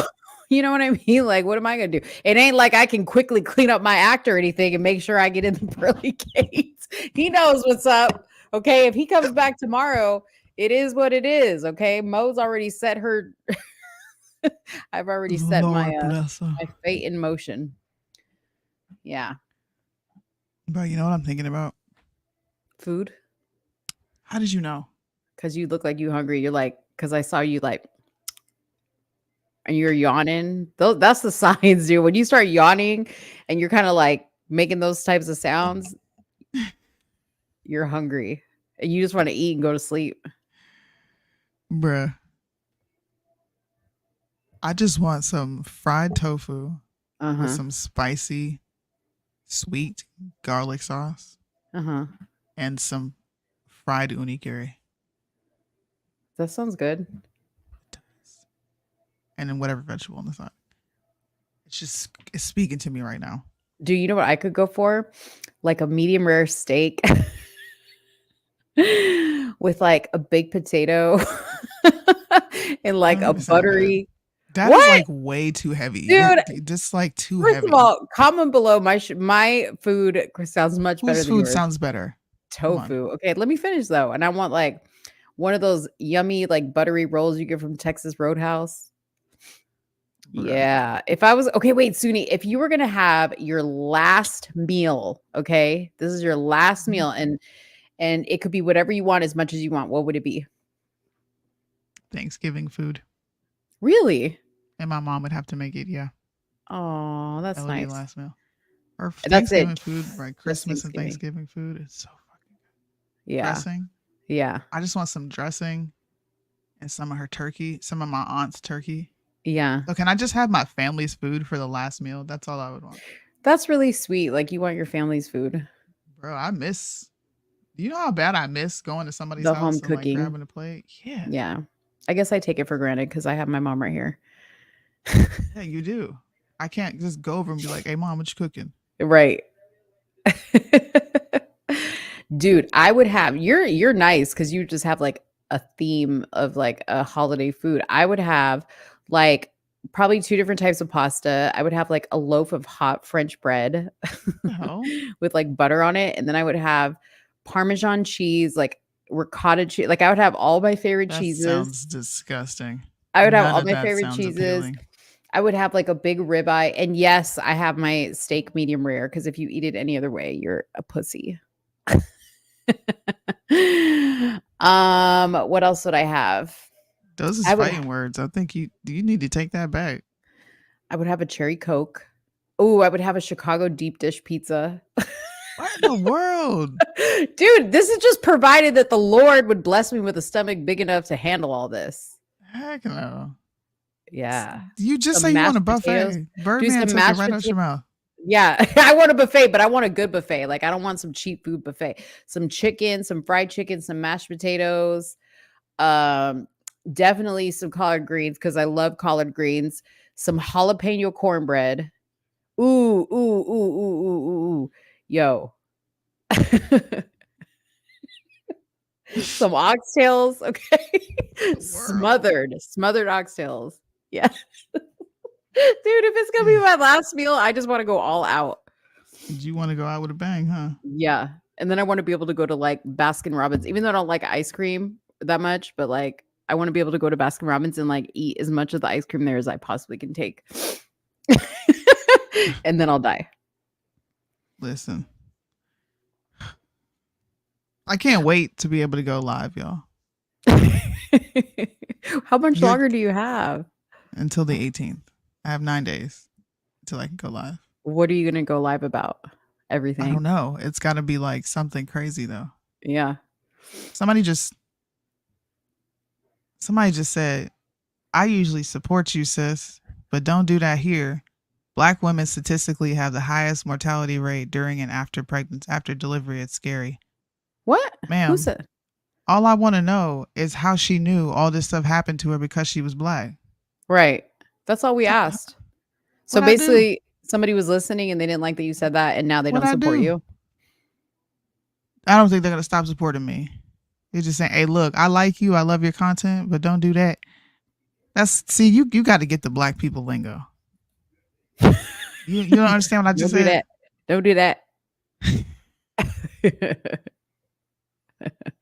you know what I mean? Like, what am I going to do? It ain't like I can quickly clean up my act or anything and make sure I get in the pearly gates. He knows what's up. Okay. If he comes back tomorrow, it is what it is. Okay. Mo's already set her. I've already set my fate in motion. Yeah. But you know what I'm thinking about? Food. How did you know? Because you look like you hungry. You're like, because I saw you like, and you're yawning. That's the signs, dude. When you start yawning and you're kind of like making those types of sounds, you're hungry and you just want to eat and go to sleep. Bruh. I just want some fried tofu with some spicy, sweet garlic sauce and some fried onigiri. That sounds good. and then whatever vegetable on the side. It's speaking to me right now. Do you know what I could go for? Like a medium rare steak with like a big potato and like a buttery. That is like way too heavy, dude. Just like too First heavy. of all, comment below. My food sounds much better Whose than food yours. sounds better? Tofu. Okay, let me finish though. And I want like one of those yummy like buttery rolls you get from Texas Roadhouse. Yeah. If I was okay, wait, Soonie, if you were gonna have your last meal, okay, this is your last meal, and it could be whatever you want as much as you want, what would it be? Thanksgiving food. Really? And my mom would have to make it. Yeah. Oh, that's that would nice. be last meal. Or That's Thanksgiving it. food, right? Christmas and Thanksgiving food is so fucking good. Yeah. Dressing. Yeah. I just want some dressing and some of her turkey, some of my aunt's turkey. Yeah. So can I just have my family's food for the last meal? That's all I would want. That's really sweet. Like you want your family's food. Bro, do you know how bad I miss going to somebody's The house home and cooking. like grabbing a plate? Yeah. Yeah. I guess I take it for granted because I have my mom right here. Yeah, you do. I can't just go over and be like, hey mom, what you cooking? Right. Dude, I would have you're nice because you just have like a theme of like a holiday food. I would have like probably 2 different types of pasta. I would have like a loaf of hot French bread with like butter on it. And then I would have Parmesan cheese, like ricotta cheese. Like I would have all my favorite That cheeses. sounds disgusting. I would have None all of my that favorite sounds cheeses. appealing. I would have like a big ribeye. And yes, I have my steak medium rare because if you eat it any other way, you're a pussy. What else would I have? Those is fighting words. I think you need to take that back. I would have a cherry Coke. Oh, I would have a Chicago deep dish pizza. What in the world? Dude, this is just provided that the Lord would bless me with a stomach big enough to handle all this. Heck no. Yeah. You just Some say you want a mashed potatoes. buffet. Do Birdman some took it mashed right out your potatoes. mouth. Yeah, I want a buffet, but I want a good buffet. Like I don't want some cheap food buffet. Some chicken, some fried chicken, some mashed potatoes. Definitely some collard greens because I love collard greens. Some jalapeno cornbread. Ooh, ooh, ooh, ooh, ooh, ooh, ooh. Yo. Some oxtails, okay? Smothered oxtails. Yeah. Dude, if it's gonna be my last meal, I just want to go all out. You want to go out with a bang, huh? Yeah. And then I want to be able to go to like Baskin Robbins, even though I don't like ice cream that much, but like I want to be able to go to Baskin Robbins and like eat as much of the ice cream there as I possibly can take. And then I'll die. Listen. I can't wait to be able to go live, y'all. How much longer do you have? Until the 18th. I have 9 days until I can go live. What are you going to go live about? Everything? I don't know. It's got to be like something crazy though. Yeah. Somebody just said, I usually support you, sis, but don't do that here. Black women statistically have the highest mortality rate during and after pregnancy, after delivery. It's scary. What? Ma'am, Who said? all I want to know is how she knew all this stuff happened to her because she was black. Right. That's all we asked. So What'd I do? basically, somebody was listening and they didn't like that you said that, and now they don't What'd I support do? you. I don't think they're going to stop supporting me. They're just saying, hey, look, I like you. I love your content, but don't do that. You got to get the black people lingo. You don't understand what I just said? Don't do that.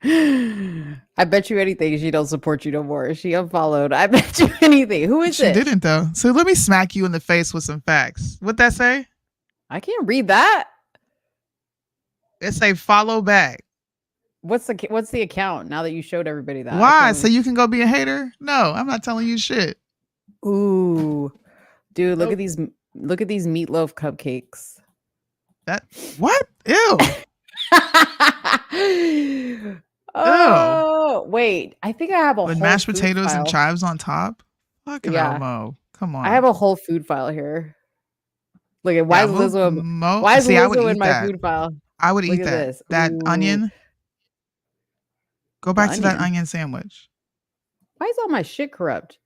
I bet you anything she don't support you no more. She unfollowed. I bet you anything. Who is She it? didn't though. So let me smack you in the face with some facts. What'd that say? I can't read that. It say follow back. What's the account now that you showed everybody that? Why? So you can go be a hater? No, I'm not telling you shit. Ooh, dude, look at these meatloaf cupcakes. What? Ew. Oh, wait. I think I have a With whole mashed food potatoes file. and chives on top? Fucking Yeah. Elmo. Come on. I have a whole food file here. Look at why is Lizzo? Why is See, I would Lizzo in eat my that. food file? I would Look eat at that. this. That Ooh. onion. Go back to that onion. onion sandwich. Why is all my shit corrupt?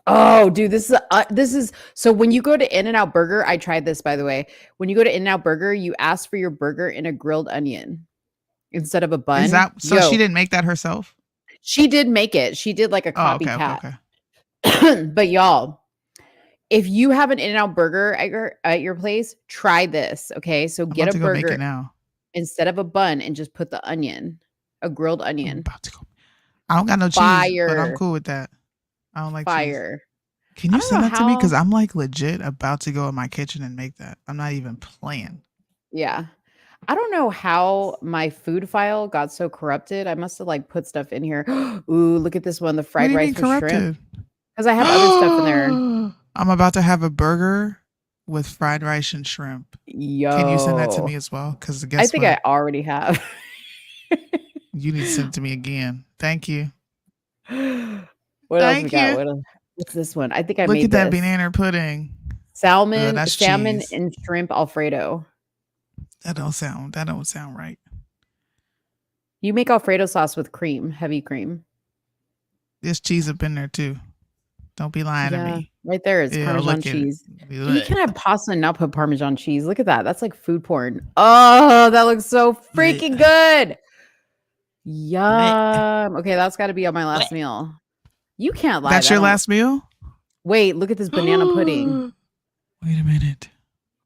Oh, dude, this is so when you go to In-N-Out Burger, I tried this by the way. When you go to In-N-Out Burger, you ask for your burger in a grilled onion instead of a bun. Is that so? She didn't make that herself. She did make it. She did like a copycat. Okay. But y'all, if you have an In-N-Out Burger at your place, try this. Okay, so get a burger make it now instead of a bun and just put the onion, a grilled onion. I don't got no cheese, but I'm cool with that. I don't like fire. Cheese. Can you send that to me? Because I'm like legit about to go in my kitchen and make that. I'm not even playing. Yeah. I don't know how my food file got so corrupted. I must have like put stuff in here. Ooh, look at this one. The fried rice with shrimp. Because I have other stuff in there. I'm about to have a burger with fried rice and shrimp. Yo. Can you send that to me as well? Because I think I already have. You need to send it to me again. Thank you. What else we got? What's this one? I think I made this. Look at that banana pudding. Salmon and shrimp Alfredo. That don't sound right. You make Alfredo sauce with cream, heavy cream. There's cheese up in there too. Don't be lying to me. Right there is Parmesan cheese. You can have pasta and not put Parmesan cheese. Look at that. That's like food porn. Oh, that looks so freaking good. Yum. Okay, that's got to be on my last meal. You can't lie. That's your last meal? Wait, look at this banana pudding. Wait a minute.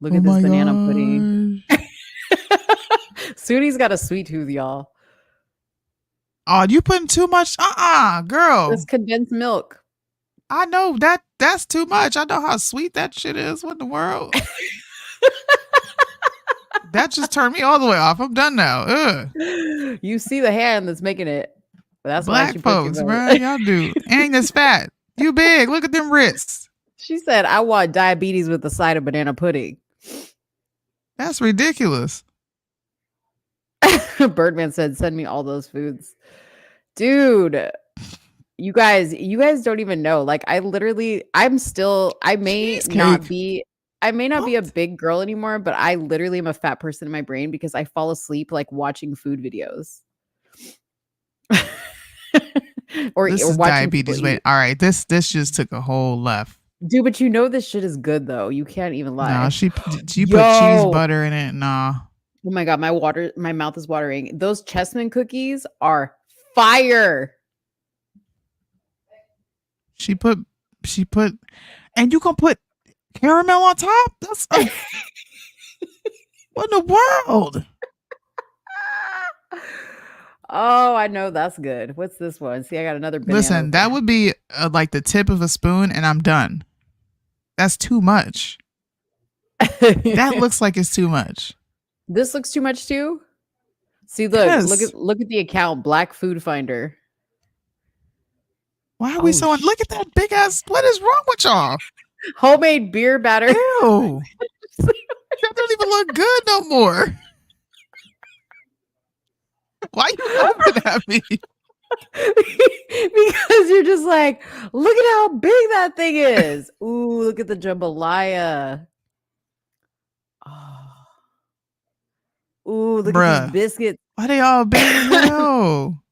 Look at this banana pudding. Sooney's got a sweet tooth, y'all. Oh, you putting too much? Girl. It's condensed milk. I know that's too much. I know how sweet that shit is. What in the world? That just turned me all the way off. I'm done now. Ugh. You see the hand that's making it. That's Black folks, bro. Y'all do. Ain't this fat. You big. Look at them wrists. She said, I want diabetes with the side of banana pudding. That's ridiculous. Birdman said, send me all those foods. Dude, you guys don't even know. Like, I may not be a big girl anymore, but I literally am a fat person in my brain because I fall asleep like watching food videos. or this is diabetes. Wait, all right. This just took a whole left. Dude, but you know this shit is good though. You can't even lie. No, she put cheese butter in it. Nah. Oh my god, my mouth is watering. Those Chessman cookies are fire. She put, and you can put caramel on top. That's what in the world? Oh, I know that's good. What's this one? See, I got another banana. Listen, that would be like the tip of a spoon, and I'm done. That's too much. That looks like it's too much. This looks too much too. See, look at the account, Black Food Finder. Why are we so? Look at that big ass. What is wrong with y'all? Homemade beer batter. Ew. That don't even look good no more. Why you laughing at me? Because you're just like, look at how big that thing is. Ooh, look at the jambalaya. Oh. Ooh, look at these biscuits. Why they all big as hell?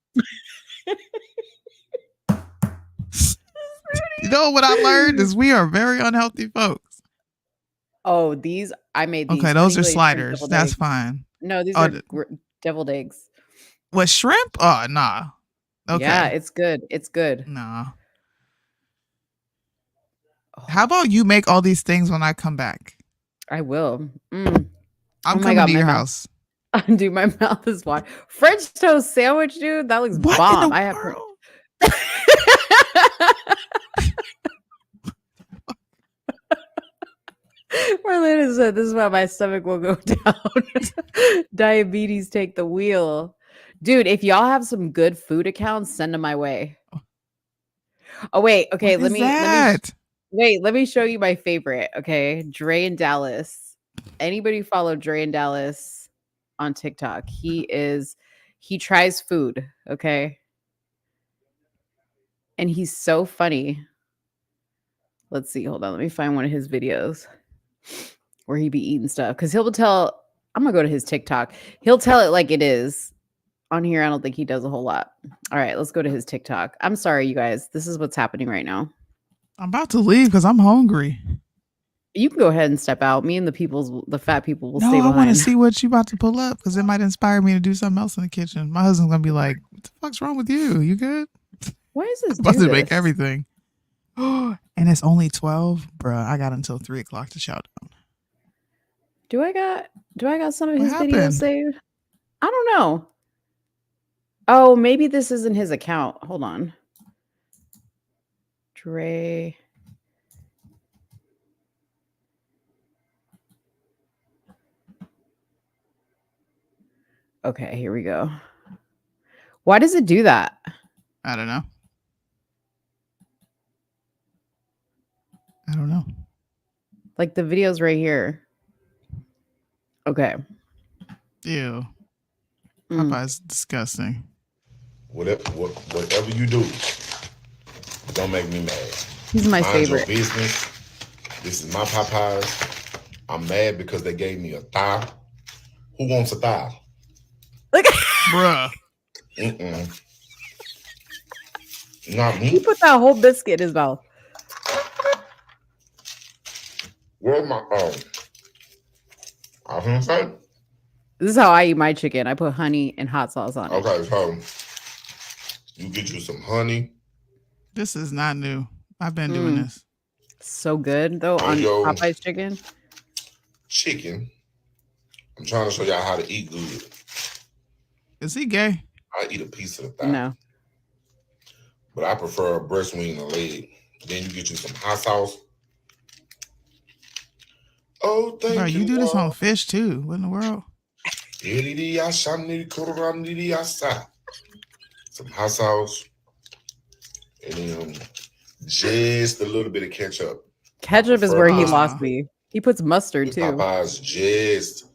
You know what I learned is we are very unhealthy folks. Oh, I made these. Okay, those are sliders. That's fine. No, these are deviled eggs. What, shrimp? Oh, nah. Okay. Yeah, it's good. It's good. Nah. How about you make all these things when I come back? I will. I'm coming to your house. Dude, my mouth is watering. French toast sandwich, dude. That looks bomb. I have. Marlena said, "This is why my stomach will go down." Diabetes take the wheel. Dude, if y'all have some good food accounts, send them my way. Oh, wait. Okay, let me show you my favorite. Okay, Dre in Dallas. Anybody follow Dre in Dallas on TikTok? He tries food, okay? And he's so funny. Let's see. Hold on. Let me find one of his videos where he be eating stuff. Because I'm going to go to his TikTok. He'll tell it like it is. On here, I don't think he does a whole lot. All right, let's go to his TikTok. I'm sorry, you guys. This is what's happening right now. I'm about to leave because I'm hungry. You can go ahead and step out. Me and the fat people will No, stay I want behind. to see what you about to pull up because it might inspire me to do something else in the kitchen. My husband's gonna be like, "What the fuck's wrong with you? You good?" Why is this? I'm about to make everything. And it's only 12, bruh. I got until 3 o'clock to shout down. Do I got some of What his videos happened? saved? I don't know. Oh, maybe this isn't his account. Hold on. Dre. Okay, here we go. Why does it do that? I don't know. I don't know. Like the video's right here. Okay. Ew. Popeye's disgusting. Whatever you do, don't make me mad. He's my Mind favorite. your business. This is my Popeyes. I'm mad because they gave me a thigh. Who wants a thigh? Look, bruh. Not me. He put that whole biscuit in his mouth. Where's my I was gonna say. This is how I eat my chicken. I put honey and hot sauce on it. Okay, so you get you some honey. This is not new. I've been doing this. So good though on your Popeye's chicken. Chicken. I'm trying to show y'all how to eat good. Is he gay? I eat a piece of the thigh. No. But I prefer a breast wing and a leg. Then you get you some hot sauce. Oh, thank Bro, you. you do this on fish too. What in the world? Some hot sauce. And then just a little bit of ketchup. Ketchup is where he lost me. He puts mustard too. Popeyes, just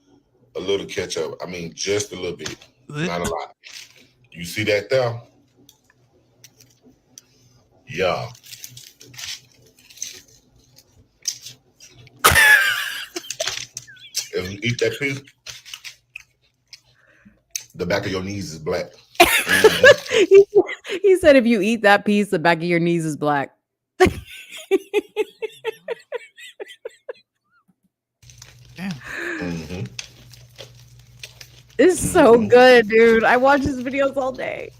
a little ketchup. I mean, just a little bit. Not a lot. You see that there? Yeah. If you eat that piece, the back of your knees is black. He said if you eat that piece, the back of your knees is black. It's so good, dude. I watch his videos all day.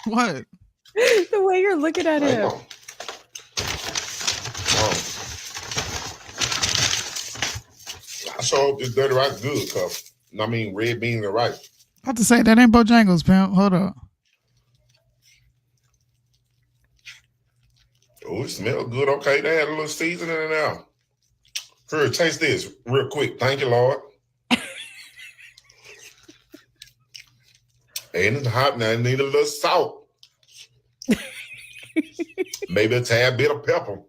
What? The way you're looking at him. I sure hope this dirty rice good, cuz. I mean, red beans and rice. About to say that ain't Bojangles, pimp. Hold up. Oh, it smells good. Okay, they had a little seasoning in there. Here, taste this real quick. Thank you, Lord. And it's hot now. It need a little salt. Maybe a tad bit of pepper.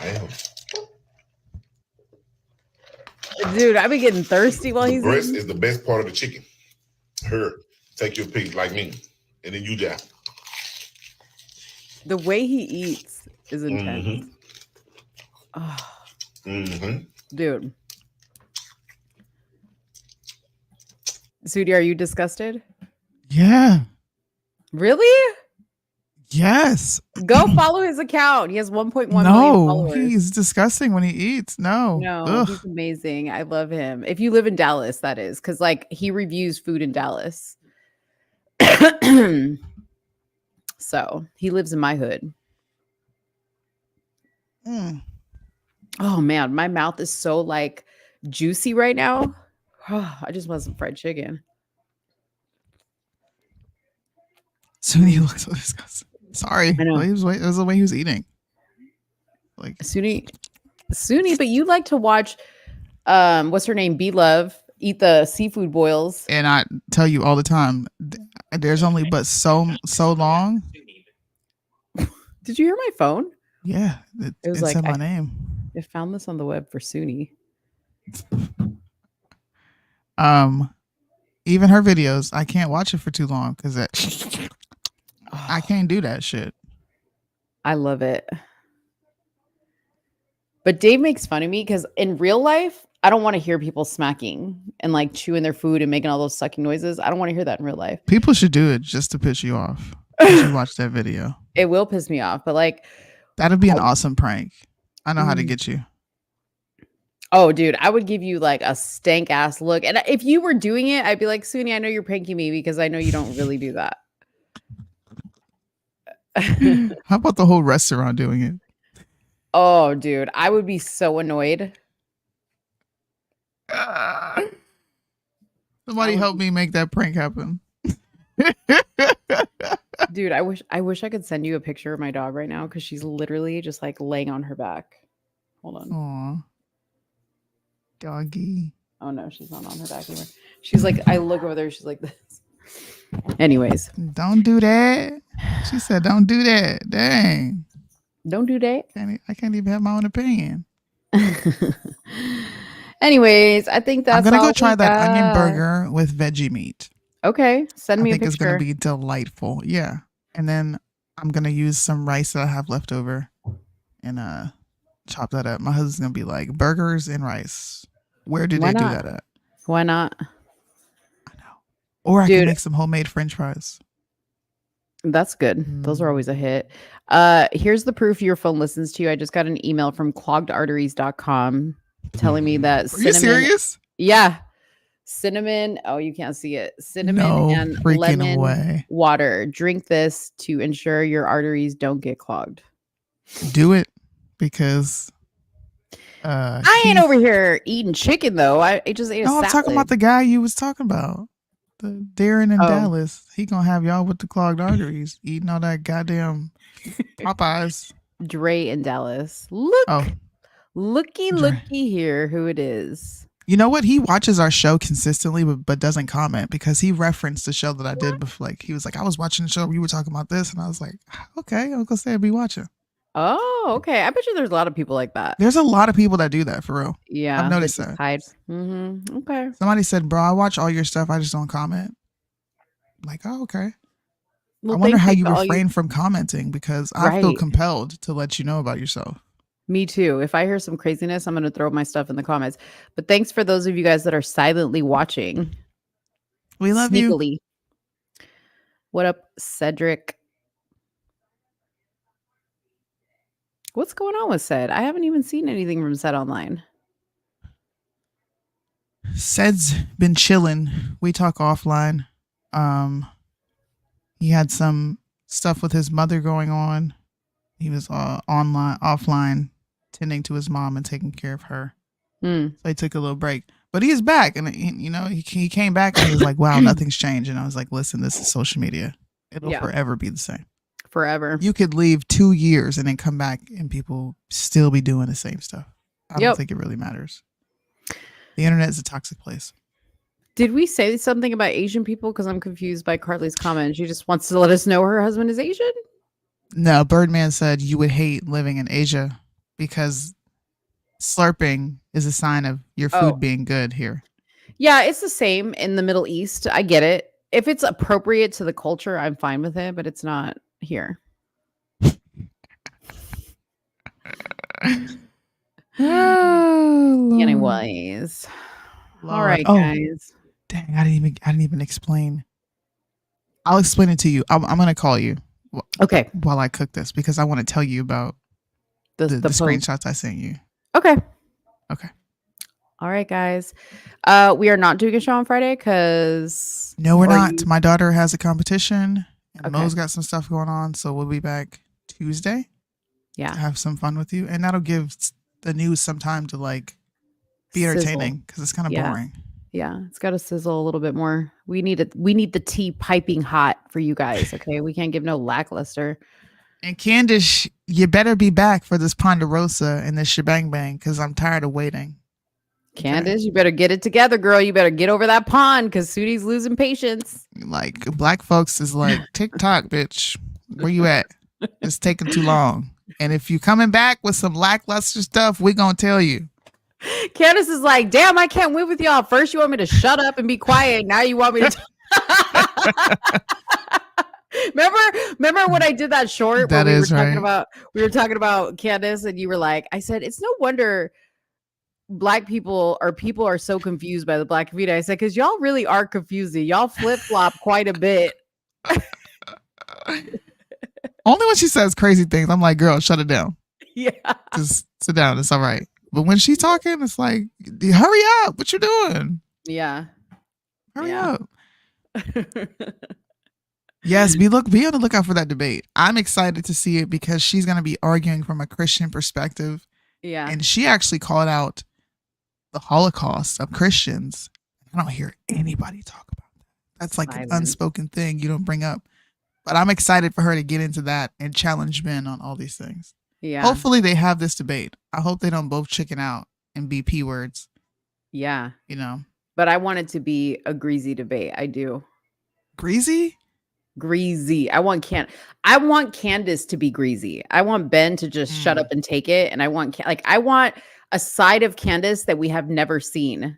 Damn. Dude, I be getting thirsty while he's Breast eating. is the best part of the chicken. Here, take your piece like me. And then you just. The way he eats is intense. Dude. Soonie, are you disgusted? Yeah. Really? Yes. Go follow his account. He has 1.1 million No, followers. he's disgusting when he eats. No. No, Ugh. he's amazing. I love him. If you live in Dallas, that is, because like he reviews food in Dallas. So he lives in my hood. Oh man, my mouth is so like juicy right now. I just want some fried chicken. Soonie looks so disgusting. Sorry. I know. It was the way he was eating. Like Soonie, but you like to watch what's her name? B-Love eat the seafood boils. And I tell you all the time, there's only but so long. Did you hear my phone? Yeah. It was it like said my name. I found this on the web for Soonie. Even her videos, I can't watch it for too long because I can't do that shit. I love it. But Dave makes fun of me because in real life, I don't want to hear people smacking and like chewing their food and making all those sucking noises. I don't want to hear that in real life. People should do it just to piss you off. You should watch that video. It will piss me off, but like that'd be an awesome prank. I know how to get you. Oh, dude, I would give you like a stank ass look. And if you were doing it, I'd be like, Soonie, I know you're pranking me because I know you don't really do that. How about the whole restaurant doing it? Oh, dude, I would be so annoyed. Somebody help me make that prank happen. Dude, I wish I could send you a picture of my dog right now because she's literally just like laying on her back. Hold on. Aw. Doggy. Oh no, she's not on her back anymore. She's like, I look over there, she's like this. Anyways. Don't do that. She said, don't do that. Dang. Don't do that. I can't even have my own opinion. Anyways, I think that's I'm gonna all go try we that onion got. burger with veggie meat. Okay, send me I a think it's picture. gonna be delightful. Yeah, and then I'm gonna use some rice that I have left over and chop that up. My husband's gonna be like, burgers and rice. Where did Why they do not? that at? Why not? Or I Dude. can make some homemade French fries. That's good. Those are always a hit. Here's the proof your phone listens to you. I just got an email from cloggedarteries.com telling me that Are you serious? Yeah. Cinnamon. Oh, you can't see it. Cinnamon No and freaking lemon way. water. Drink this to ensure your arteries don't get clogged. Do it because I ain't over here eating chicken though. I just ate a No, I'm salad. talking about the guy you was talking about. The Darren in Oh. Dallas. He gonna have y'all with the clogged arteries eating all that goddamn Popeyes. Dre in Dallas. Look. Oh. Looky here who it is. You know what? He watches our show consistently, but doesn't comment because he referenced the show that I did before. Like he was like, I was watching the show. You were talking about this, and I was like, okay, Uncle Sam be watching. Oh, okay. I bet you there's a lot of people like that. There's a lot of people that do that for real. Yeah. I've noticed they just that. hide. Mm-hmm. Okay. Somebody said, "Bro, I watch all your stuff. I just don't comment." I'm like, oh, okay. Well, I wonder thank how you for all refrain from commenting because I feel Right. compelled to let you know about yourself. Me too. If I hear some craziness, I'm going to throw my stuff in the comments. But thanks for those of you guys that are silently watching. We love you. Sneakily. What up, Cedric? What's going on with Ced? I haven't even seen anything from Ced online. Ced's been chilling. We talk offline. He had some stuff with his mother going on. He was offline, tending to his mom and taking care of her. So he took a little break, but he is back, and he came back and he was like, "Wow, nothing's changed." And I was like, "Listen, this is social media. It'll forever be the same. Forever. You could leave 2 years and then come back, and people still be doing the same stuff. I don't think it really matters. The internet is a toxic place." Did we say something about Asian people? Because I'm confused by Carly's comment. She just wants to let us know her husband is Asian. No, Birdman said you would hate living in Asia because slurping is a sign of your food being good here. Yeah, it's the same in the Middle East. I get it. If it's appropriate to the culture, I'm fine with it, but it's not here. Anyways. All right, guys. Dang, I didn't even explain. I'll explain it to you. I'm gonna call you. Okay. While I cook this because I want to tell you about the post. screenshots I sent you. Okay. Okay. All right, guys. We are not doing a show on Friday because No, we're not. My daughter has a competition and Mo's got some stuff going on, so we'll be back Tuesday. Yeah. To have some fun with you, and that'll give the news some time to like be Sizzle. entertaining because it's kind of boring. Yeah, it's got to sizzle a little bit more. We need it. We need the tea piping hot for you guys. Okay, we can't give no lackluster. And Candice, you better be back for this Ponderosa and this shebang bang because I'm tired of waiting. Candice, you better get it together, girl. You better get over that pond because Sootie's losing patience. Like black folks is like TikTok, bitch. Where you at? It's taking too long. And if you coming back with some lackluster stuff, we gonna tell you. Candice is like, damn, I can't win with y'all. First, you want me to shut up and be quiet. Now you want me to. Remember when I did that short That where is right. we were talking about Candace and you were like, I said, it's no wonder Black people are so confused by the Black community. I said, because y'all really are confusing. Y'all flip-flop quite a bit. Only when she says crazy things, I'm like, girl, shut it down. Yeah. Just sit down. It's all right. But when she's talking, it's like, hurry up. What you doing? Yeah. Hurry up. Yes, be on the lookout for that debate. I'm excited to see it because she's going to be arguing from a Christian perspective. Yeah. And she actually called out the Holocaust of Christians. I don't hear anybody talk about that. That's like an unspoken thing you don't bring up. But I'm excited for her to get into that and challenge men on all these things. Yeah. Hopefully they have this debate. I hope they don't both chicken out and be P words. Yeah. You know. But I want it to be a greasy debate. I do. Greasy? Greasy. I want Candace to be greasy. I want Ben to just shut up and take it. And I want a side of Candace that we have never seen.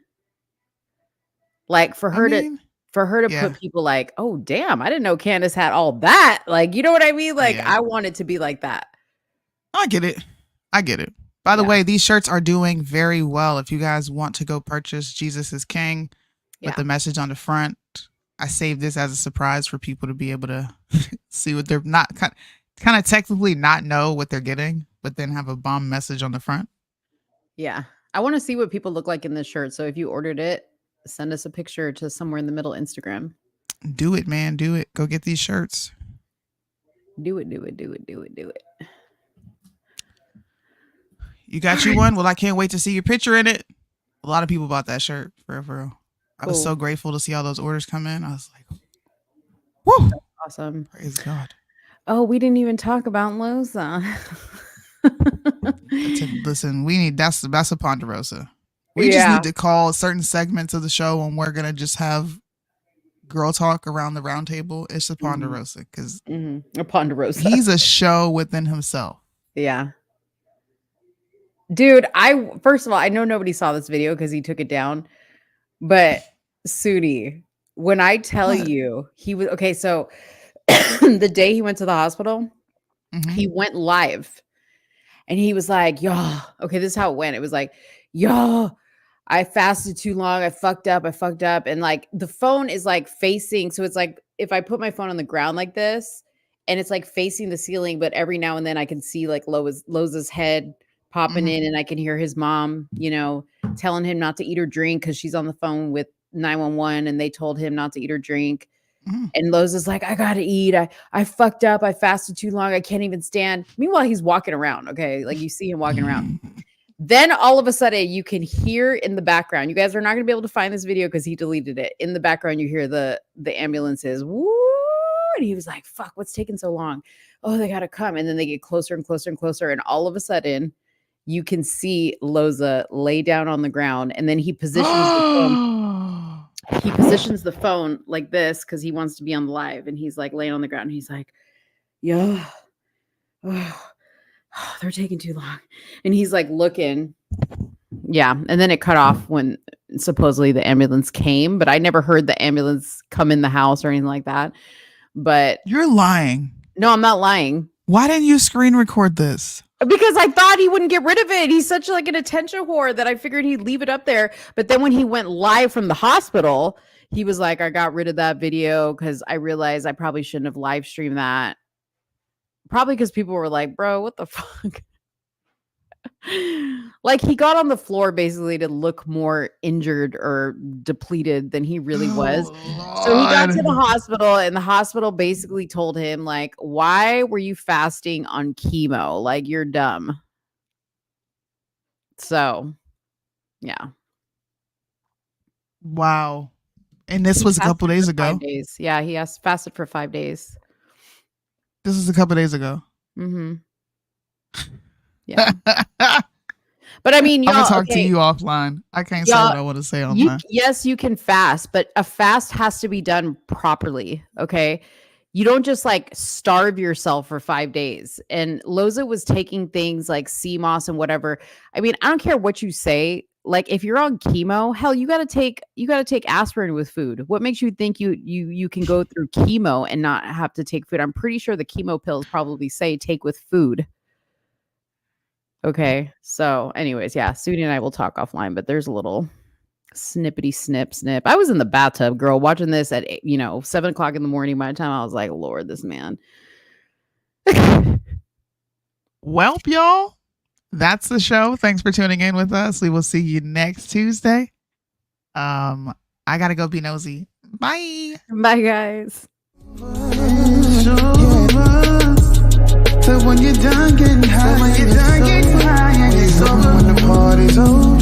Like for her to put people like, oh damn, I didn't know Candace had all that. Like, you know what I mean? Like, I want it to be like that. I get it. By the way, these shirts are doing very well. If you guys want to go purchase Jesus is King with the message on the front, I saved this as a surprise for people to be able to see what they're not kind of technically not know what they're getting, but then have a bomb message on the front. Yeah. I want to see what people look like in this shirt. So if you ordered it, send us a picture to somewhere in the middle Instagram. Do it, man. Do it. Go get these shirts. Do it. You got you one? Well, I can't wait to see your picture in it. A lot of people bought that shirt for real. Cool. I was so grateful to see all those orders come in. I was like, woo! That's awesome. Praise God. Oh, we didn't even talk about Loza. Listen, that's a Ponderosa. We just need to call certain segments of the show when we're gonna just have girl talk around the round table. It's a Ponderosa because a Ponderosa. He's a show within himself. Yeah. Dude, first of all, I know nobody saw this video because he took it down. But Soonie, when I tell you he was okay, so the day he went to the hospital, he went live and he was like, yo, okay, this is how it went. It was like, yo, I fasted too long. I fucked up. And like the phone is like facing. So it's like if I put my phone on the ground like this and it's like facing the ceiling, but every now and then I can see like Loza's head popping in and I can hear his mom, telling him not to eat or drink because she's on the phone with 911 and they told him not to eat or drink. And Loza's like, I gotta eat. I fucked up. I fasted too long. I can't even stand. Meanwhile, he's walking around. Okay. Like you see him walking around. Then all of a sudden you can hear in the background, you guys are not going to be able to find this video because he deleted it. In the background, you hear the ambulances. Woo! And he was like, fuck, what's taking so long? Oh, they got to come. And then they get closer and closer and closer. And all of a sudden you can see Loza lay down on the ground. And then he positions the phone. He positions the phone like this because he wants to be on the live. And he's like laying on the ground. And he's like, yo, they're taking too long. And he's like looking. Yeah. And then it cut off when supposedly the ambulance came. But I never heard the ambulance come in the house or anything like that. But you're lying. No, I'm not lying. Why didn't you screen record this? Because I thought he wouldn't get rid of it. He's such like an attention whore that I figured he'd leave it up there. But then when he went live from the hospital, he was like, I got rid of that video because I realized I probably shouldn't have live streamed that. Probably because people were like, bro, what the fuck? Like he got on the floor basically to look more injured or depleted than he really was. So he got to the hospital and the hospital basically told him like, why were you fasting on chemo? Like you're dumb. So yeah. Wow. And this was a couple days ago. 5 days. Yeah, he fasted for 5 days. This was a couple days ago. Yeah. But I mean, I'm gonna talk to you offline. I can't say what I want to say online. Yes, you can fast, but a fast has to be done properly. Okay. You don't just like starve yourself for 5 days. And Loza was taking things like sea moss and whatever. I mean, I don't care what you say. Like if you're on chemo, hell, you gotta take aspirin with food. What makes you think you can go through chemo and not have to take food? I'm pretty sure the chemo pills probably say take with food. Okay, so anyways, yeah, Soonie and I will talk offline, but there's a little snippety snip. I was in the bathtub, girl, watching this at 7 o'clock in the morning. By the time I was like, Lord, this man. Welp, y'all. That's the show. Thanks for tuning in with us. We will see you next Tuesday. I gotta go be nosy. Bye. Bye, guys. So when you're done getting high, it's over. When the party's over.